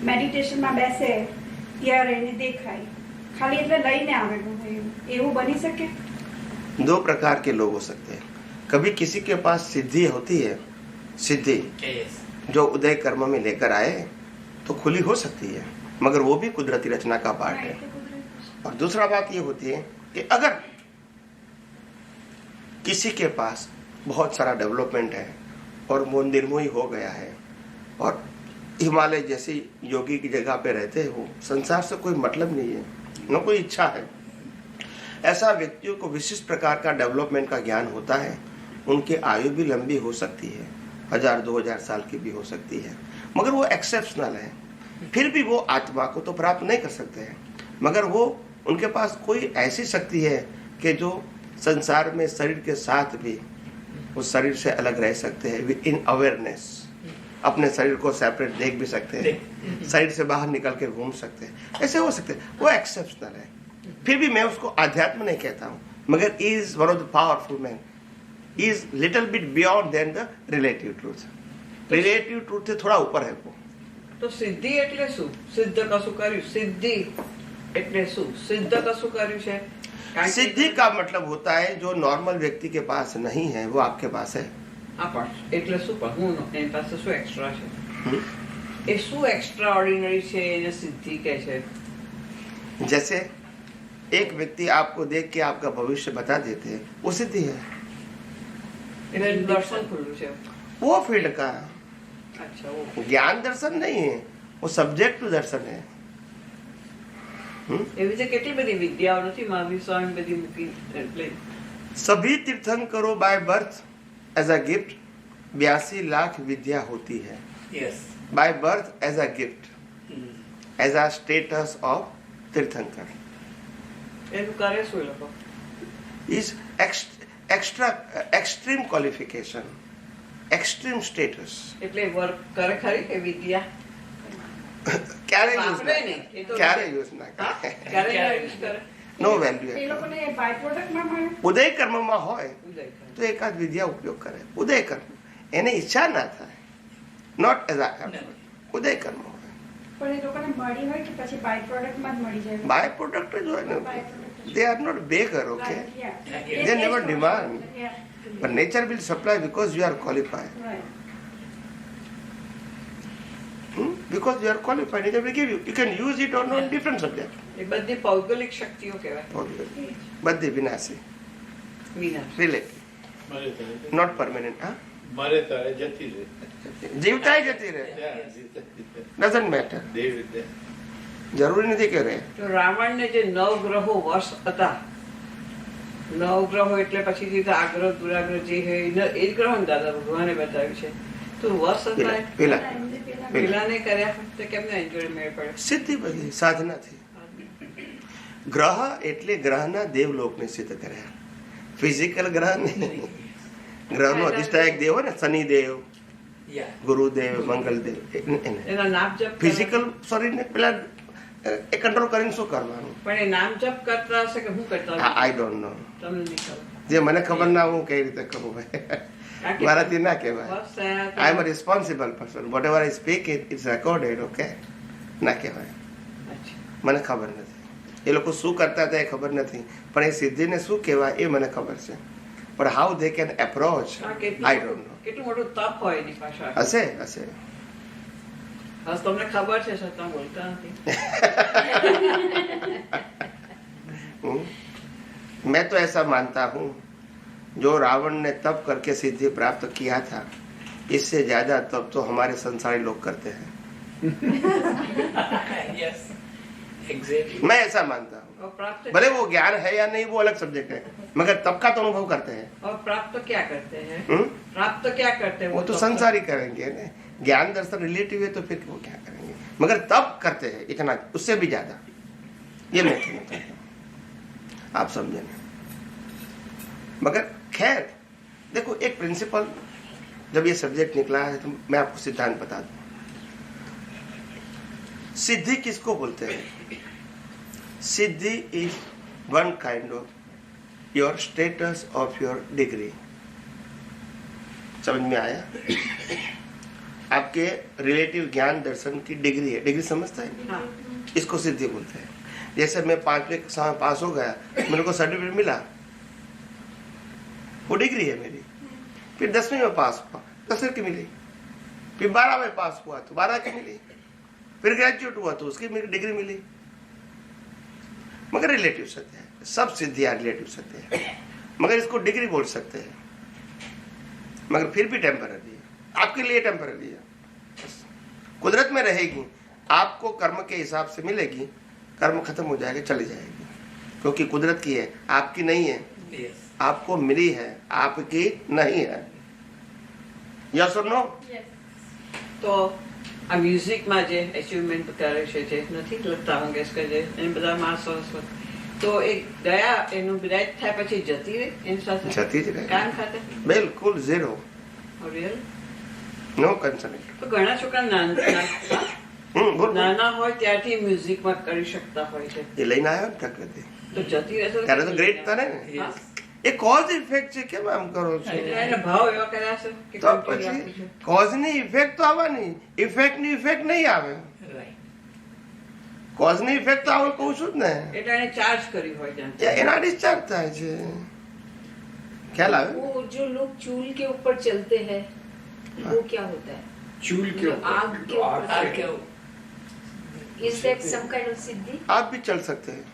મેડિટેશનમાં બેસે ત્યારે એને દેખાય, ખાલી એટલે લઈને આવેલું હોય, એવું બની શકે? दो प्रकार के लोग हो सकते हैं. कभी किसी के पास सिद्धि होती है, सिद्धि जो उदय कर्म में लेकर आए तो खुली हो सकती है, मगर वो भी कुदरती रचना का पार्ट है. और दूसरा बात ये होती है कि अगर किसी के पास बहुत सारा डेवलपमेंट है और वो निर्मोही हो गया है और हिमालय जैसी योगी की जगह पे रहते हो, संसार से कोई मतलब नहीं है, न कोई इच्छा है, ऐसा व्यक्तियों को विशिष्ट प्रकार का डेवलपमेंट का ज्ञान होता है. उनकी आयु भी लंबी हो सकती है, 1000-2000 साल की भी हो सकती है, मगर वो एक्सेप्शनल है. फिर भी वो आत्मा को तो प्राप्त नहीं कर सकते हैं, मगर वो उनके पास कोई ऐसी शक्ति है कि जो संसार में शरीर के साथ भी उस शरीर से अलग रह सकते हैं. इन अवेयरनेस अपने शरीर को सेपरेट देख भी सकते हैं, शरीर से बाहर निकल के घूम सकते हैं, ऐसे हो सकते हैं. वो एक्सेप्शनल है. फिर भी मैं उसको आध्यात्म नहीं कहता हूँ, मगर is one of the powerful man, is little bit beyond than the relative truth. Relative truth से थोड़ा ऊपर है वो. તો સિદ્ધિ એટલે શું? સિદ્ધ કશું કર્યું. સિદ્ધિ એટલે શું? સિદ્ધ કશું કર્યું છે. કારણ કે सिद्धि का मतलब होता है जो नॉर्मल व्यक्ति के पास नहीं है वो आपके पास है. આ પણ એટલે શું? પણ હું એની પાસે શું એક્સ્ટ્રા છે? એ શું એક્સ્ટ્રા ઓર્ડિનરી છે એને સિદ્ધિ કહે છે? जैसे एक व्यक्ति आपको देख के आपका भविष्य बता देते हैं, वो सिद्धि है. એટલે દર્શન ખુલ્લું છે. वो फील्ड का અચ્છા, ઓકે. ज्ञान दर्शन नहीं है, वो सब्जेक्ट टू दर्शन है. એવી રીતે કેટલી બધી વિદ્યાઓ નથી મહાવીર સ્વામી બધી મૂકી. એટલે सभी तीर्थंकरों by birth as a gift 82 lakh विद्या होती है. Yes by birth as a gift, as a status of Tirthankar. એનું કરે શું એ લોકો? Is extreme qualification, extreme status. એટલે વર્ક કરે ખરી કે વિદ્યા? ક્યારે યુઝ વાપરે નહીં, એ તો ક્યારે યુઝ ના હા? કરે, ક્યારે યુઝ કરે? નો વેલ્યુ. એ લોકોને બાય પ્રોડક્ટમાં મળે. ઉદય કર્મમાં હોય ઉદય કરે. તો એકાદ વિદ્યા ઉપયોગ કરે. ઉદય કર્મ એને ઈચ્છા ના થાય, નોટ એઝ આ ઉદય કર્મ હોય. પણ એ લોકોને મળી હોય કે પછી બાય પ્રોડક્ટમાં જ મળી જાય? બાય પ્રોડક્ટ જ હોય ને. By product. They are not beggar, okay? Yeah. They never demand. Yeah. But nature will supply because you are qualified. Right. Because you are qualified, nature will give you. You can use it or not, different subject. એ બધી ભૌગોલિક શક્તિઓ કહેવાય. બધી વિનાશી, વિના. relative, મારે તારે not permanent. હા, મારે તારે જતી રહે. જીવતાય જતી રહે. Doesn't matter. દેવ વિદ્યા. જરૂરી નથી કે રહે. તો રાવણને જે 9 ગ્રહો વશ હતા, 9 ગ્રહો એટલે પછી આગ્રહ દુરાગ્રહ જે છે એ જ ગ્રહો ને દાદા ભગવાને બતાવ્યું છે. તો વશ હતા પેલા પેલાને કર્યા તો કેમને એન્જોય મેળ પડે? સિદ્ધિ બધી સાધનાથી. ગ્રહ એટલે ગ્રહના દેવલોકને સિદ્ધ કર્યા, ફિઝિકલ ગ્રહ નહીં. ગ્રહનો અધિષ્ઠાયક દેવ હોય ને, શનિદેવ, ગુરુદેવ, મંગલદેવ, એના નામ જપ ફિઝિકલ શરીરને પેલા એ કંટ્રોલ કરીને શું કરવાનું? પણ એ નામ જપ કરતા હશે કે હું કરતા હશે? I don't know. તમને નહીં ખબર. જે મને ખબર ના હું કઈ રીતે કરું ભાઈ, મારાથી ના કહેવાય. વશ થયા I am a responsible person. Whatever I speak it's recorded, okay? ના કહેવાય. અચ્છા. મને ખબર નથી એ લોકો શું કરતા હતા, એ ખબર નથી. પણ એ સિદ્ધિને શું કહેવાય એ મને ખબર છે. પણ how they can approach I don't know. કેટલું મોટું તપ હોય એની પાછળ. હશે હશે. બસ તમને ખબર છે છતાં બોલતા નથી. मैं तो ऐसा मानता हूँ, जो रावण ने तप करके सिद्धि प्राप्त किया था, इससे ज्यादा तप तो हमारे संसारी लोग करते हैं. Yes, exactly. मैं ऐसा मानता हूँ. और प्राप्त भले वो ज्ञान है या नहीं, वो अलग सब्जेक्ट है, मगर तप का तो अनुभव करते हैं. और प्राप्त क्या करते हैं? हम्म? प्राप्त क्या करते हैं? वो तो संसारी करेंगे ना. ज्ञान दर्शन रिलेटिव है तो फिर वो क्या करेंगे, मगर तप करते हैं इतना, उससे भी ज्यादा. ये मैं समझता हूँ, आप समझे ना. मगर खैर देखो, एक प्रिंसिपल, जब ये सब्जेक्ट निकला है तो मैं आपको सिद्धांत बता दूं. सिद्धि किसको बोलते हैं? सिद्धि is one kind of your status of your degree. समझ में आया? आपके रिलेटिव ज्ञान दर्शन की डिग्री है. डिग्री समझता है? हाँ. इसको सिद्धि बोलते हैं. जैसे मैं 5वीं कक्षा में पास हो गया, मेरे को सर्टिफिकेट मिला, वो डिग्री है मेरी. फिर 10वीं में पास हुआ, 10वीं की मिली. फिर 12 में पास हुआ तो 12 की मिली. फिर ग्रेजुएट हुआ तो उसकी मेरी डिग्री मिली. मगर रिलेटिव सत्य है, सब सिद्धियां रिलेटिव सत्य है, मगर इसको डिग्री बोल सकते हैं. मगर फिर भी टेम्पररी है, आपके लिए टेम्पररी है. कुदरत में रहेगी, आपको कर्म के हिसाब से मिलेगी. कर्म खत्म हो जाएगा, चली जाएगी, क्योंकि कुदरत की है, आपकी नहीं है. Yes. आपको मिली है, आपकी नहीं है. यस और नो? તો આ મ્યુઝિકમાં જે અચીવમેન્ટ કરે છે, જે નથી લતા મંગેશકર જે એને બધા માણસ સરસ્વત, તો એ ગયા એનું ડેથ થાય પછી જતી રહે એની સાથે? જતી જ રહે. કામ ખાતે? बिल्कुल जीरो, રિયલ? No concern. તો ઘણા છોકરા बोल. નાના હોય ત્યારથી મ્યુઝિકમાં કરી શકતા હોય છે, ये લઈને આવ્યો ને પ્રકૃતિ, તો જતી રહેશે ત્યારે તો ગ્રેટ કરે ને. હા. એ કોઝ ઇફેક્ટ છે, કેમ આમ કરો છો? એટલે એને ભાવ એવા કર્યા છે કે તો continue રાખવું પછી છે. કોઝની ઇફેક્ટ તો આવવાની, ઇફેક્ટની ઇફેક્ટ નહીં આવે. Right. કોઝની ઇફેક્ટ તો આવે, કહું છું જ ને. એટલે એને ચાર્જ કરી હોય ત્યાં. એના ડિસ્ચાર્જ થાય છે. ખ્યાલ આવે? वो जो लोग चूल के ऊपर चलते हैं वो क्या होता है? चूल के ऊपर, आग के ऊपर आग के ऊपर. Is that some kind of सिद्धि? आप भी चल सकते हैं.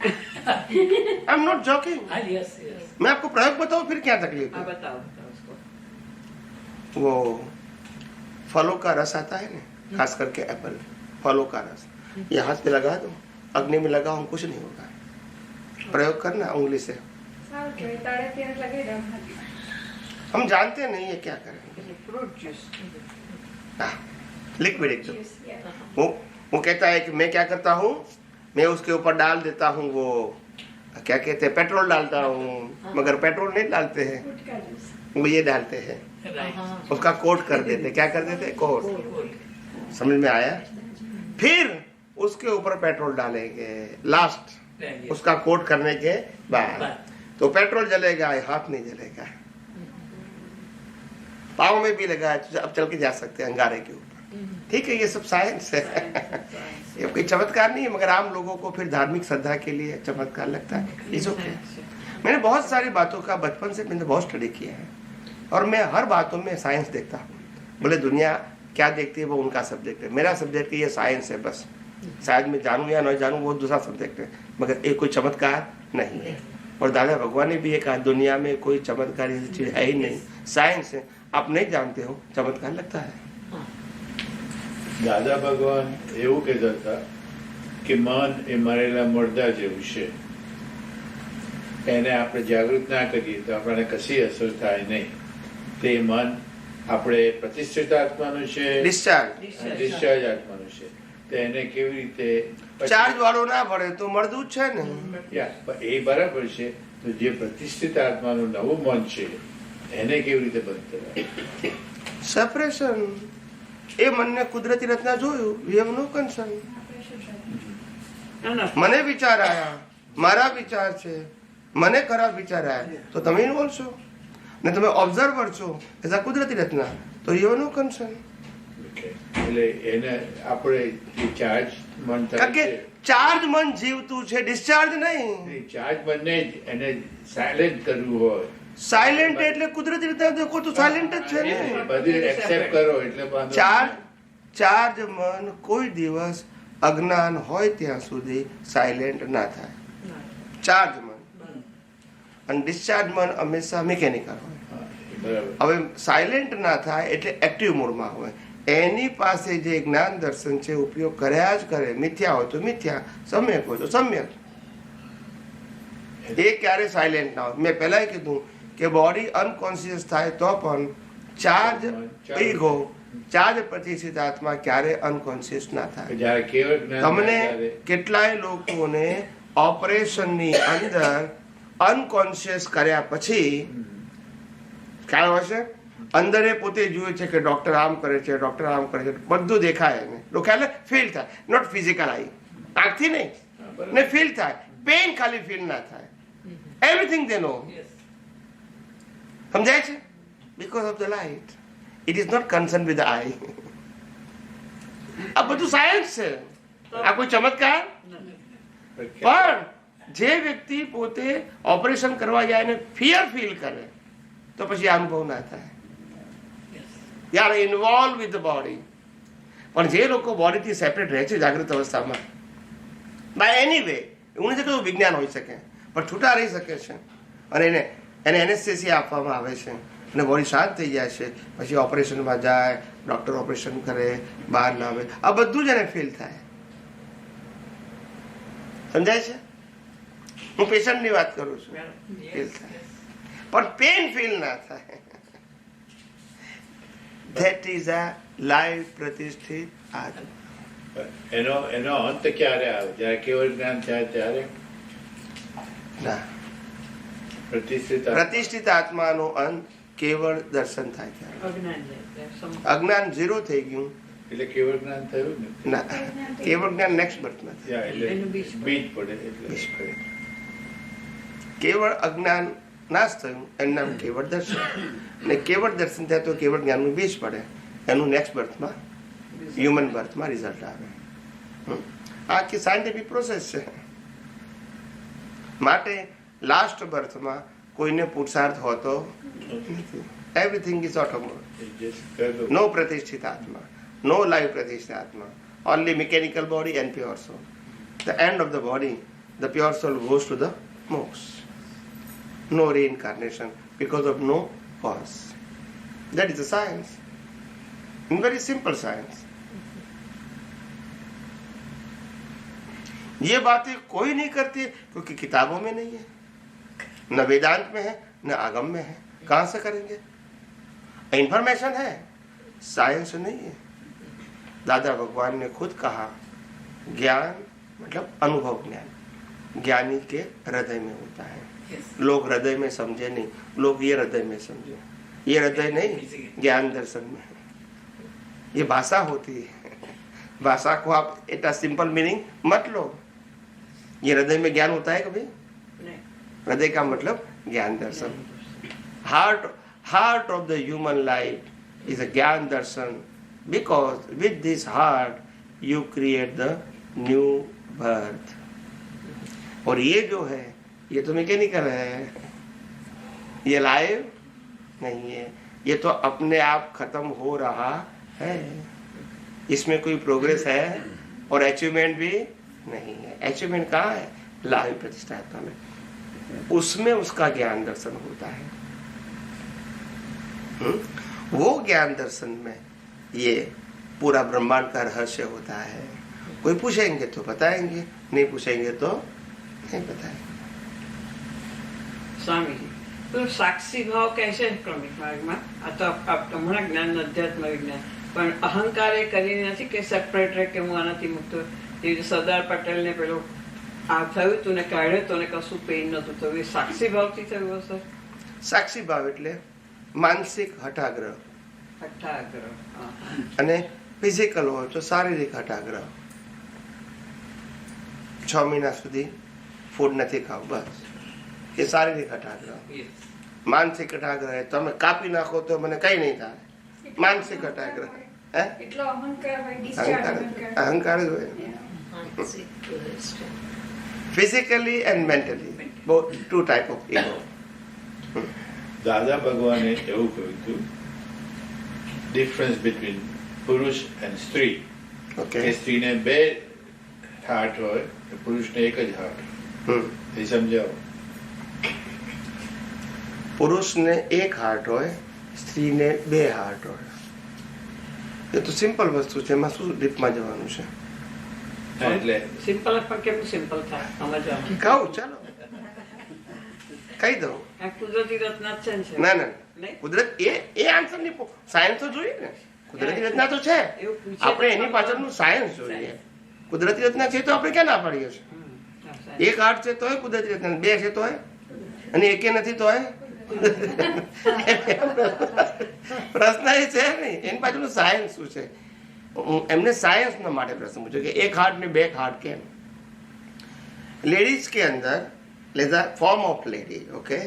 I am not joking. Yes, yes. मैं आपको प्रयोग बताऊं, फिर क्या तकलीफ હા है? बताओ बताओ उसको. वो फलों का रस आता है ना, खास करके एप्पल, फलों का रस, ये हाथ पे लगा दो, अग्नि में लगाओ, कुछ नहीं होगा. प्रयोग करना उंगली से. સારું કહેવાય, તાળે ત્યારે લગાવી દઉં. हम जानते नहीं ये क्या करेंगे. એટલે ફ્રૂટ જ્યુસ. हाँ, लिक्विड एकदम। Juice, yeah. वो कहता है कि मैं क्या करता हूँ, मैं उसके ऊपर डाल देता हूँ वो क्या कहते हैं, पेट्रोल डालता हूँ, मगर पेट्रोल नहीं डालते हैं, Fruit का juice. वो ये डालते हैं, Right. उसका कोट कर देते, क्या कर देते, कोट। समझ में आया? फिर उसके ऊपर पेट्रोल डालेंगे लास्ट, उसका कोट करने के बाद तो पेट्रोल जलेगा, हाथ नहीं जलेगा, पाँव में भी लगा, अब चल के जा सकते हैं अंगारे के ऊपर। ठीक है, ये सब साइंस है, ये कोई चमत्कार नहीं है, मगर आम लोगों को फिर धार्मिक श्रद्धा के लिए चमत्कार लगता है। It's okay. मैंने बहुत सारी बातों का बचपन से मैंने बहुत स्टडी किया है और मैं हर बातों में साइंस देखता हूँ। बोले दुनिया क्या देखती है वो उनका सब्जेक्ट है, मेरा सब्जेक्ट ये साइंस है बस। शायद मैं जानूँ या न जानूँ वो दूसरा सब्जेक्ट है, मगर एक कोई चमत्कार नहीं है। और दादा भगवान ने भी ये कहा दुनिया में कोई चमत्कार ऐसी चीज है ही नहीं, साइंस है, आप नहीं जानते हो चमत्कार लगता है। દાદા ભગવાન એવું કહેતા હતા કે મન એ મરેલા મરદા જેવું છે, એને આપણે જાગૃત ના કરીએ તો આપણને કશી અસર થાય નહીં. તે મન આપણે પ્રતિષ્ઠિત આત્માનું છે, ડિસ્ચાર્જ આત્માનું છે, તો એને કેવી રીતે ચાર્જ વાળો ના ભરે તો મળદું જ છે ને. એ બરાબર છે. તો જે પ્રતિષ્ઠિત આત્માનું નવું મન છે એને કેવી રીતે બંધ કરાય? સેપરેશન. એ મનને કુદરતી રચના જોયું, વી હેવ નો કન્સર્ન. મને વિચાર આયા, મારા વિચાર છે, મને ખરાબ વિચાર આયા તો તમે ઇન્વોલ્વ છો ને, તમે ઓબ્ઝર્વર છો એઝ આ કુદરતી રચના, તો યુ હેવ નો કન્સર્ન. એટલે એને આપણે જે ચાર્જ મન કારણ કે ચાર્જ મન જીવતું છે, ડિસ્ચાર્જ નહીં. ચાર્જ મનને જ એને સાયલેન્ટ કરવું હોય, સાયલેન્ટ એટલે કુદરતી રીતે દેખો તો સાયલેન્ટ જ છે ને. બધું એક્સેપ્ટ કરો એટલે ચાર્જ મન કોઈ દિવસ અજ્ઞાન હોય ત્યાં સુધી સાયલેન્ટ ના થાય. ચાર્જ મન અને ડિસ્ચાર્જ મન હંમેશા મિકેનિકલ હોય. હવે સાયલેન્ટ ના થાય એટલે એક્ટિવ મોડમાં હોય. એની પાસે જે જ્ઞાન દર્શન છે ઉપયોગ કર્યા જ કરે. મિથ્યા હોય તો મિથ્યા, સમ્યક હોય તો સમ્યક. એ ક્યારે સાયલેન્ટ ના હોય. મેં પહેલા કીધું કે બોડી અનકોન્શિયસ થાય તો પણ ચાર્જ ઈગો, ચાર્જ પ્રતિષ્ઠિત આત્મા ક્યારે અનકોન્શિયસ ના થાય. તમને કેટલાય લોકોને ઓપરેશનની અંદર અનકોન્શિયસ કર્યા પછી ખ્યાલ હશે, અંદર એ પોતે જુએ છે કે ડોક્ટર આમ કરે છે, ડોક્ટર આમ કરે છે, બધું દેખાય એને, ખ્યાલ ફીલ થાય, નોટ ફિઝિકલ આઈ, આંખથી નહીં ને ફીલ થાય. પેઇન ખાલી ફીલ ના થાય, એવરીથિંગ દે નો. સમજાય છે? Because of the light. It is not concern with the eye. આ બધું સાયન્સ છે, આ કોઈ ચમત્કાર. પણ જે વ્યક્તિ પોતે ઓપરેશન કરવા જાય ને ફિયર ફીલ કરે તો પછી અનુભવ ના થાય. યાર ઇન્વોલ્વ વિથ ધ બોડી. પણ જે લોકો બોડીથી સેપરેટ રહે છે જાગૃત અવસ્થામાં, બાય એની વે, એવું નથી કે વિજ્ઞાન હોઈ શકે, પણ છૂટા રહી શકે છે અને એને એનેસ્થેસિયા આપવામાં આવે છે અને બોડી શાંત થઈ જાય છે. પછી ઓપરેશનમાં જાય, ડોક્ટર ઓપરેશન કરે, બહાર લાવે, આ બધું જ એને ફીલ થાય. સમજાય છે? હું પેશન્ટની વાત કરું છું. ફીલ થાય પણ પેન ફીલ ના થાય. ધેટ ઇઝ અ લાઈવ પ્રતિષ્ઠિત આત્મા. એનો અંત ક્યારે આવે? જયારે કેવળ જ્ઞાન થાય ત્યારે? ના, પ્રતિષ્ઠિત આત્માનો અંત કેવળ દર્શન થાય ત્યારે. અજ્ઞાન ઝીરો થઈ ગયું એટલે કેવળ જ્ઞાન થયું ને? ના, કેવળ જ્ઞાન નેક્સ્ટ બર્થમાં બીજ પડે. કેવળ અજ્ઞાન નાશ થયું એનું નામ કેવળ દર્શન. અને કેવળ દર્શન થાય તો કેવળ જ્ઞાનનું બીજ પડે, એનું નેક્સ્ટ બર્થમાં, હ્યુમન બર્થમાં રિઝલ્ટ આવે. આ આખી સાયન્ટિફિક પ્રોસેસ છે. માટે લાસ્ટ બર્થમાં કોઈને પુરુષાર્થ હોતો નથી. Everything is automatic. નો પ્રતિષ્ઠિત આત્મા, નો લાઈવ પ્રતિષ્ઠિત આત્મા, only mechanical body and pure solve. The end of the body, the pure soul goes to the moksha. No reincarnation because of no cause. That is the science. In very simple science. ये बातें कोई नहीं करती क्योंकि किताबों में नहीं है, न वेदांत में है, न आगम में है. कहां से करेंगे? इंफॉर्मेशन है, साइंस नहीं है. दादा भगवान ने खुद कहा, ज्ञान मतलब अनुभव ज्ञान ज्ञानी के हृदय में होता है। लोग हृदय में समझे नहीं, लोग ये हृदय में समझे। ये हृदय नहीं, ज्ञान दर्शन में है। ये भाषा होती है, भाषा को आप इतना सिंपल मीनिंग मत लो। ये हृदय में ज्ञान होता है कभी? हृदय का मतलब ज्ञान दर्शन। Heart of the human life is a gyan darshan, because with this heart you create the new birth. और ये जो है ये तो मैकेनिकल है, ये लाइव नहीं है, ये तो अपने आप खत्म हो रहा है। इसमें कोई प्रोग्रेस है और अचीवमेंट भी नहीं है। अचीवमेंट कहाँ है? लाइव प्रतिष्ठात्मा में, उसमें उसका ज्ञान दर्शन होता है। वो ज्ञान दर्शन में ये पूरा ब्रह्मांड का रहस्य होता है। कोई पूछेंगे तो बताएंगे, नहीं पूछेंगे तो नहीं बताएंगे। स्वामी जी, तो साक्षी भाव कैसे ક્રમિક માર્ગમાં? આ તો હમણાં જ્ઞાન અધ્યાત્મ વિજ્ઞાન, પણ અહંકાર એ કરી નથી કે સેપરેટ રહે કે હું આનાથી મુક્ત। એ સરદાર પટેલ ને પેલો આ થયું તું ને કાઢ્યો તો ને કશું પેઇન નતું થયું, એ સાક્ષી ભાવથી થયું હશે? સાક્ષી ભાવ એટલે માનસિક હઠાગ્રહ, હઠાગ્રહ, અને ફિઝિકલ હોય તો શારીરિક હઠાગ્રહ। 6 મહિના સુધી ફૂડ નથી ખાવું, બસ એ શારીરિક હઠાગ્રહ। માનસિક હઠાગ્રહ તમે કાપી નાખો તો મને કઈ નહીં થાય, માનસિક હઠાગ્રહ। એટલો અહંકાર હોય, discharge અહંકાર જ હોય। Physically and mentally, both two type of ego. Dada ભગવાને એવું કહ્યું હતું, ડિફરન્સ બિટવીન પુરુષ એન્ડ સ્ત્રી, કે સ્ત્રીને 2 હાર્ટ હોય, પુરુષને એક જ હાર્ટ। એ સમજાવો। પુરુષને 1 હાર્ટ હોય, સ્ત્રીને 2 હાર્ટ હોય। એ તો સિમ્પલ વસ્તુ છે, એમાં શું ડીપમાં જવાનું છે? એટલે સિમ્પલ પણ કેમ સિમ્પલ થાય સમજવા? કહું, ચાલો કહી દઉં। કુદરતી રચના છે ને? ના ના, કુદરત એ આન્સર નહીં, સાયન્સ તો જોઈએ ને। કુદરતી રચના તો છે, આપણે એની પાછળનું સાયન્સ જોઈએ। કુદરતી રચના છે તો આપણે ક્યાં ના પાડીએ છીએ? 1 હાર્ટ છે તોય કુદરતી રચના, 2 છે તોય, અને 1 નથી તોય। પ્રશ્ન એ છે નહીં, એની પાછળનું સાયન્સ શું છે? એમને साइंस न માટે પ્રશ્ન પૂછ્યો કે 1 हार्ट ने 2 हार्ट કેમ? लेडीज के अंदर लेजा form of lady, okay,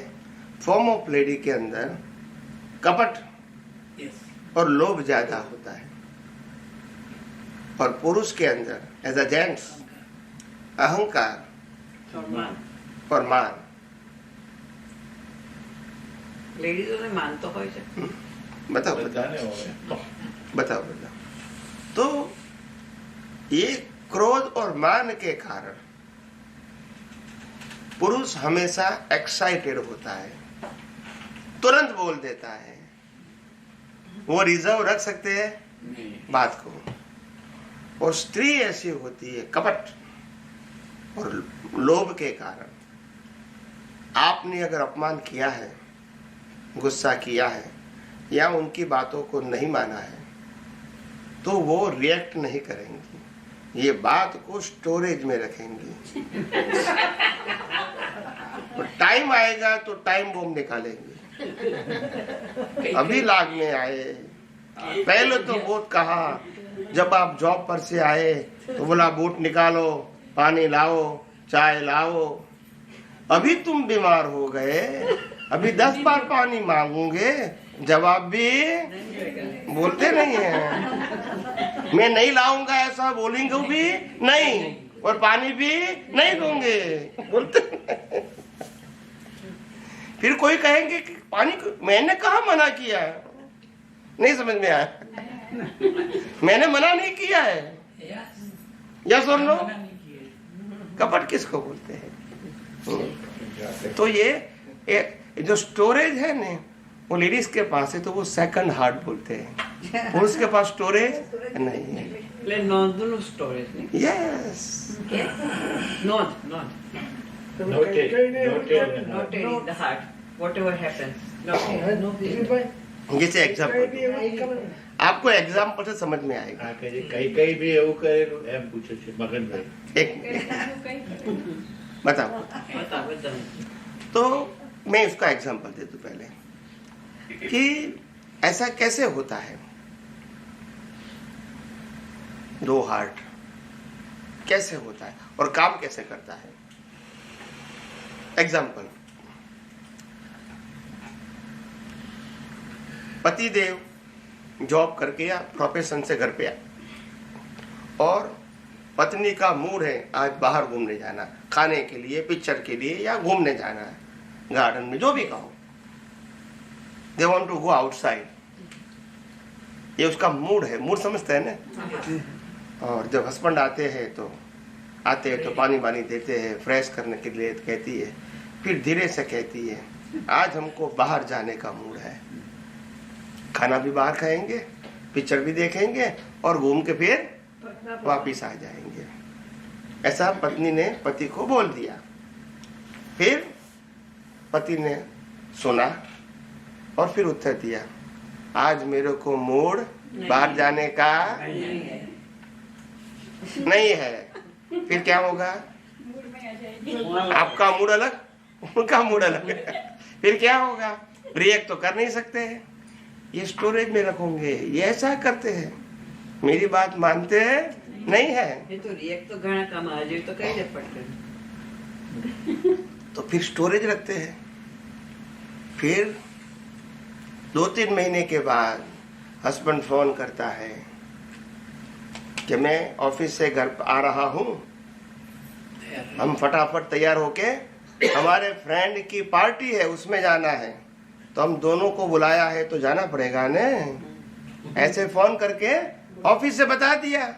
form of lady के अंदर कपट और लोभ ज्यादा होता है, और पुरुष के अंदर एज अ जेंट्स अहंकार और मान। લેડીઝોને માન તો હોય છે। बताओ बताओ। तो ये क्रोध और मान के कारण पुरुष हमेशा एक्साइटेड होता है, तुरंत बोल देता है। वो रिजर्व रख सकते हैं बात को। और स्त्री ऐसी होती है कपट और लोभ के कारण। आपने अगर अपमान किया है, गुस्सा किया है, या उनकी बातों को नहीं माना है, तो वो रिएक्ट नहीं करेंगी, ये बात को स्टोरेज में रखेंगी। टाइम आएगा तो टाइम बम निकालेंगे। अभी लागने आए, पहले तो बहुत कहा, जब आप जॉब पर से आए तो बोला बूट निकालो, पानी लाओ, चाय लाओ। अभी तुम बीमार हो गए, अभी 10 बार पानी मांगूंगे, जवाब भी बोलते नहीं है। मैं नहीं लाऊंगा ऐसा बोलेंगे भी नहीं, और पानी भी नहीं दूंगे, बोलते। फिर कोई कहेंगे कि पानी को मैंने कहा मना किया है, नहीं समझ में आया? मैंने मना नहीं किया है, यस और नो? कपट किसको बोलते हैं? तो ये जो स्टोरेज है ने, वो लेडीज के पास है, तो वो सेकंड हार्ट बोलते हैं। पुरुष के पास स्टोरेज नहीं है। એટલે નોંધનું સ્ટોરેજ નહીં। यस, નોંધ noted in the heart, whatever happens, noted. जैसे एग्जाम्पल, आपको एग्जाम्पल से समझ में आएगा. હા કે કઈ કઈ બી એવું કરેલું એમ પૂછે છે મગનભાઈ. एक बताओ. तो मैं इसका एग्जाम्पल दे दूं पहले कि ऐसा कैसे होता है. दो हार्ट कैसे होता है और काम कैसे करता है. एग्जाम्पल, पति देव जॉब करके या प्रोफेशन से घर पे आए और पत्नी का मूड है आज बाहर घूमने जाना, खाने के लिए, पिक्चर के लिए या घूमने जाना है, गार्डन में, जो भी कहो. They want to go outside. ये उसका मूड है. मूड समझते हैं ना. और जब हस्बैंड आते हैं तो पानी वानी देते हैं, फ्रेश करने के लिए कहती है. फिर धीरे से कहती है आज हमको बाहर जाने का मूड है, खाना भी बाहर खाएंगे, पिक्चर भी देखेंगे और घूम के फिर वापिस आ जाएंगे. ऐसा पत्नी ने पति को बोल दिया. फिर पति ने सुना और फिर उत्तर दिया आज मेरे को मूड बाहर जाने का नहीं है. फिर क्या होगा? आपका मूड अलग, उनका मूड अलग. फिर क्या होगा? रिएक्ट तो कर नहीं सकते हैं. ये स्टोरेज में रखोगे. ये ऐसा करते हैं, मेरी बात मानते हैं नहीं है. ये तो रिएक्ट तो घना काम आज तो कहीं नहीं पड़ते. तो फिर स्टोरेज रखते हैं. फिर 2-3 महीने के बाद हस्बैंड फोन करता है कि मैं ऑफिस से घर आ रहा हूँ, हम फटाफट तैयार होके हमारे फ्रेंड की पार्टी है उसमें जाना है, तो हम दोनों को बुलाया है तो जाना पड़ेगा ने. ऐसे फोन करके ऑफिस से बता दिया.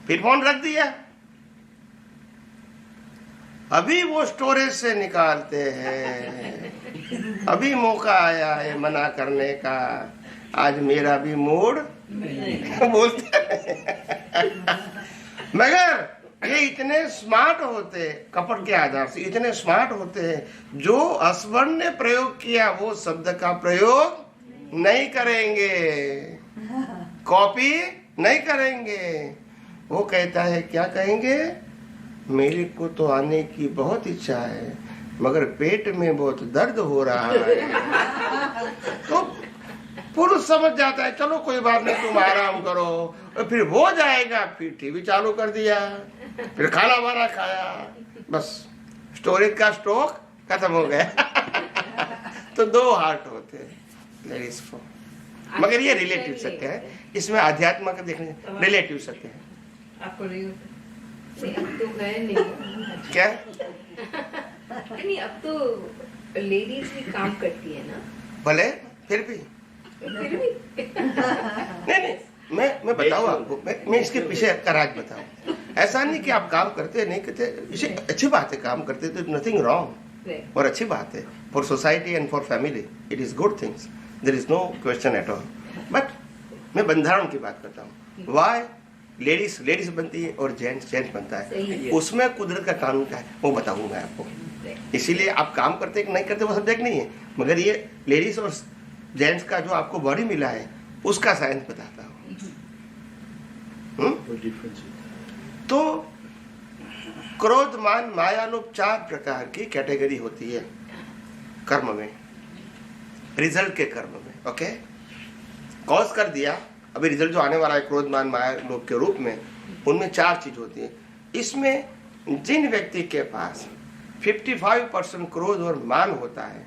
फिर फोन रख दिया. अभी वो स्टोरेज से निकालते हैं. अभी मौका आया है मना करने का, आज मेरा भी मूड बोलते हैं. मगर ये इतने स्मार्ट होते, कपट के आधार से इतने स्मार्ट होते हैं, जो हस्बैंड ने प्रयोग किया वो शब्द का प्रयोग नहीं करेंगे, कॉपी नहीं करेंगे. वो कहता है क्या कहेंगे, मेरे को तो आने की बहुत इच्छा है मगर पेट में बहुत दर्द हो रहा है. तो पुरुष समझ जाता है चलो कोई बात नहीं तुम आराम करो. और फिर हो जाएगा. फिर टीवी चालू कर दिया, फिर खाना वाना खाया, बस स्टोरेज का स्टॉक खत्म हो गया. तो 2 हार्ट होते हैं लेडीज को. मगर ये रिलेटिव सत्य है. इसमें अध्यात्म का देखने रिलेटिव सत्य है. आपको नहीं होता? नहीं, अब तो है नहीं. क्या? नहीं, अब तो लेडीज भी काम करती है ना. भले फिर भी नहीं, मैं बताऊं आपको. मैं इसके पीछे का राज बताऊं. ऐसा नहीं कि आप काम करते नहीं करते, इसे अच्छी बात है. काम करते तो नथिंग रॉन्ग और अच्छी बात है. For society and for family it is good things. There is no question at all. But मैं बंधारण की बात करता हूँ. वाई लेडीज बनती है और जेंट्स बनता है. उसमें कुदरत का कानून क्या है वो बताऊंगा आपको. इसीलिए आप काम करते कि नहीं करते वो सब्जेक्ट नहीं है, मगर ये लेडीज और जेंट्स का जो आपको बॉडी मिला है उसका साइंस बताता हूँ. तो क्रोध मान माया लोग 4 प्रकार की कैटेगरी होती है कर्म में, रिजल्ट के कर्म में. ओके, कॉज कर दिया. अभी रिजल्ट जो आने वाला है क्रोध मान माया लोग के रूप में, उनमें 4 चीज होती है. इसमें जिन व्यक्ति के पास 55% क्रोध और मान होता है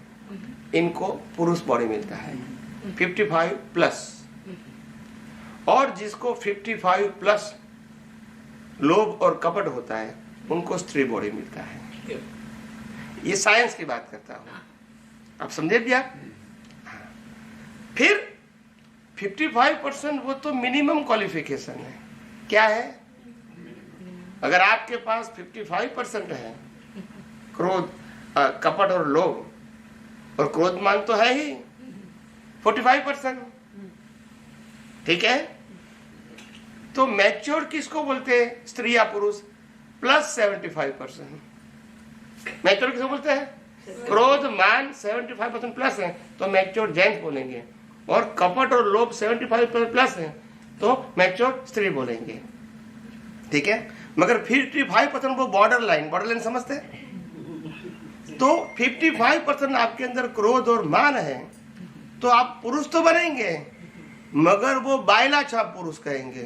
इनको पुरुष बॉडी मिलता है 55 प्लस. और जिसको 55 प्लस लोभ और कपट होता है उनको स्त्री बॉडी मिलता है. ये साइंस की बात करता हूं. आप समझे भैया? फिर 55% वो तो मिनिमम क्वालिफिकेशन है. क्या है? अगर आपके पास 55% है क्रोध कपट और लोभ, और क्रोधमान तो है ही 45%. ठीक है, तो मैच्योर किसको बोलते हैं, स्त्री या पुरुष? प्लस 75%. मैच्योर किसको बोलते हैं? क्रोध मान 75% प्लस है तो मैच्योर जेंट्स बोलेंगे. और कपट और लोभ 75 प्लस है तो मैच्योर स्त्री बोलेंगे, ठीक है। मगर 55% वो बॉर्डर लाइन समझते हैं। तो 55% आपके अंदर क्रोध और मान है तो आप पुरुष तो बनेंगे मगर वो बायला छाप पुरुष कहेंगे।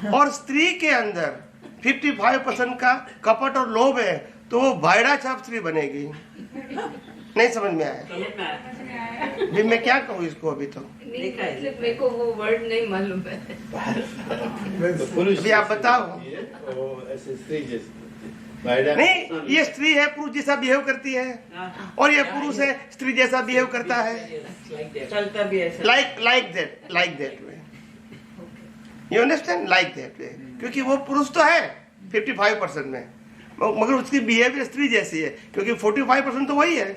और स्त्री के अंदर 55% का कपट और लोभ है तो वो बायड़ा छाप स्त्री बनेगी। नहीं समझ में आया? भी मैं क्या कहूँ इसको अभी तो नहीं, मतलब मेरे को वो वर्ड नहीं मालूम है। अभी आप बताओ। ऐसे स्त्री जैसे नहीं, ये स्त्री है पुरुष जैसा बिहेव करती है और ये पुरुष है स्त्री जैसा बिहेव करता है। चलता भी ऐसे like that way, you understand, like that way. क्योंकि वो पुरुष तो है 55% में मगर उसकी बिहेवियर स्त्री जैसी है क्योंकि 45% तो वही है।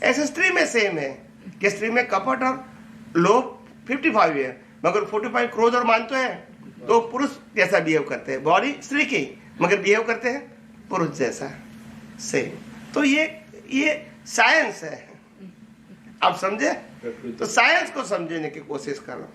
ऐसे स्त्री में सेम है कि स्त्री में कपट और लोभ 55 है मगर 45 क्रोध और मान तो है। तो पुरुष जैसा बिहेव करते हैं, बॉडी स्त्री की मगर बिहेव करते हैं पुरुष जैसा, सेम। तो ये साइंस है, आप समझे? तो साइंस को समझने की कोशिश करो।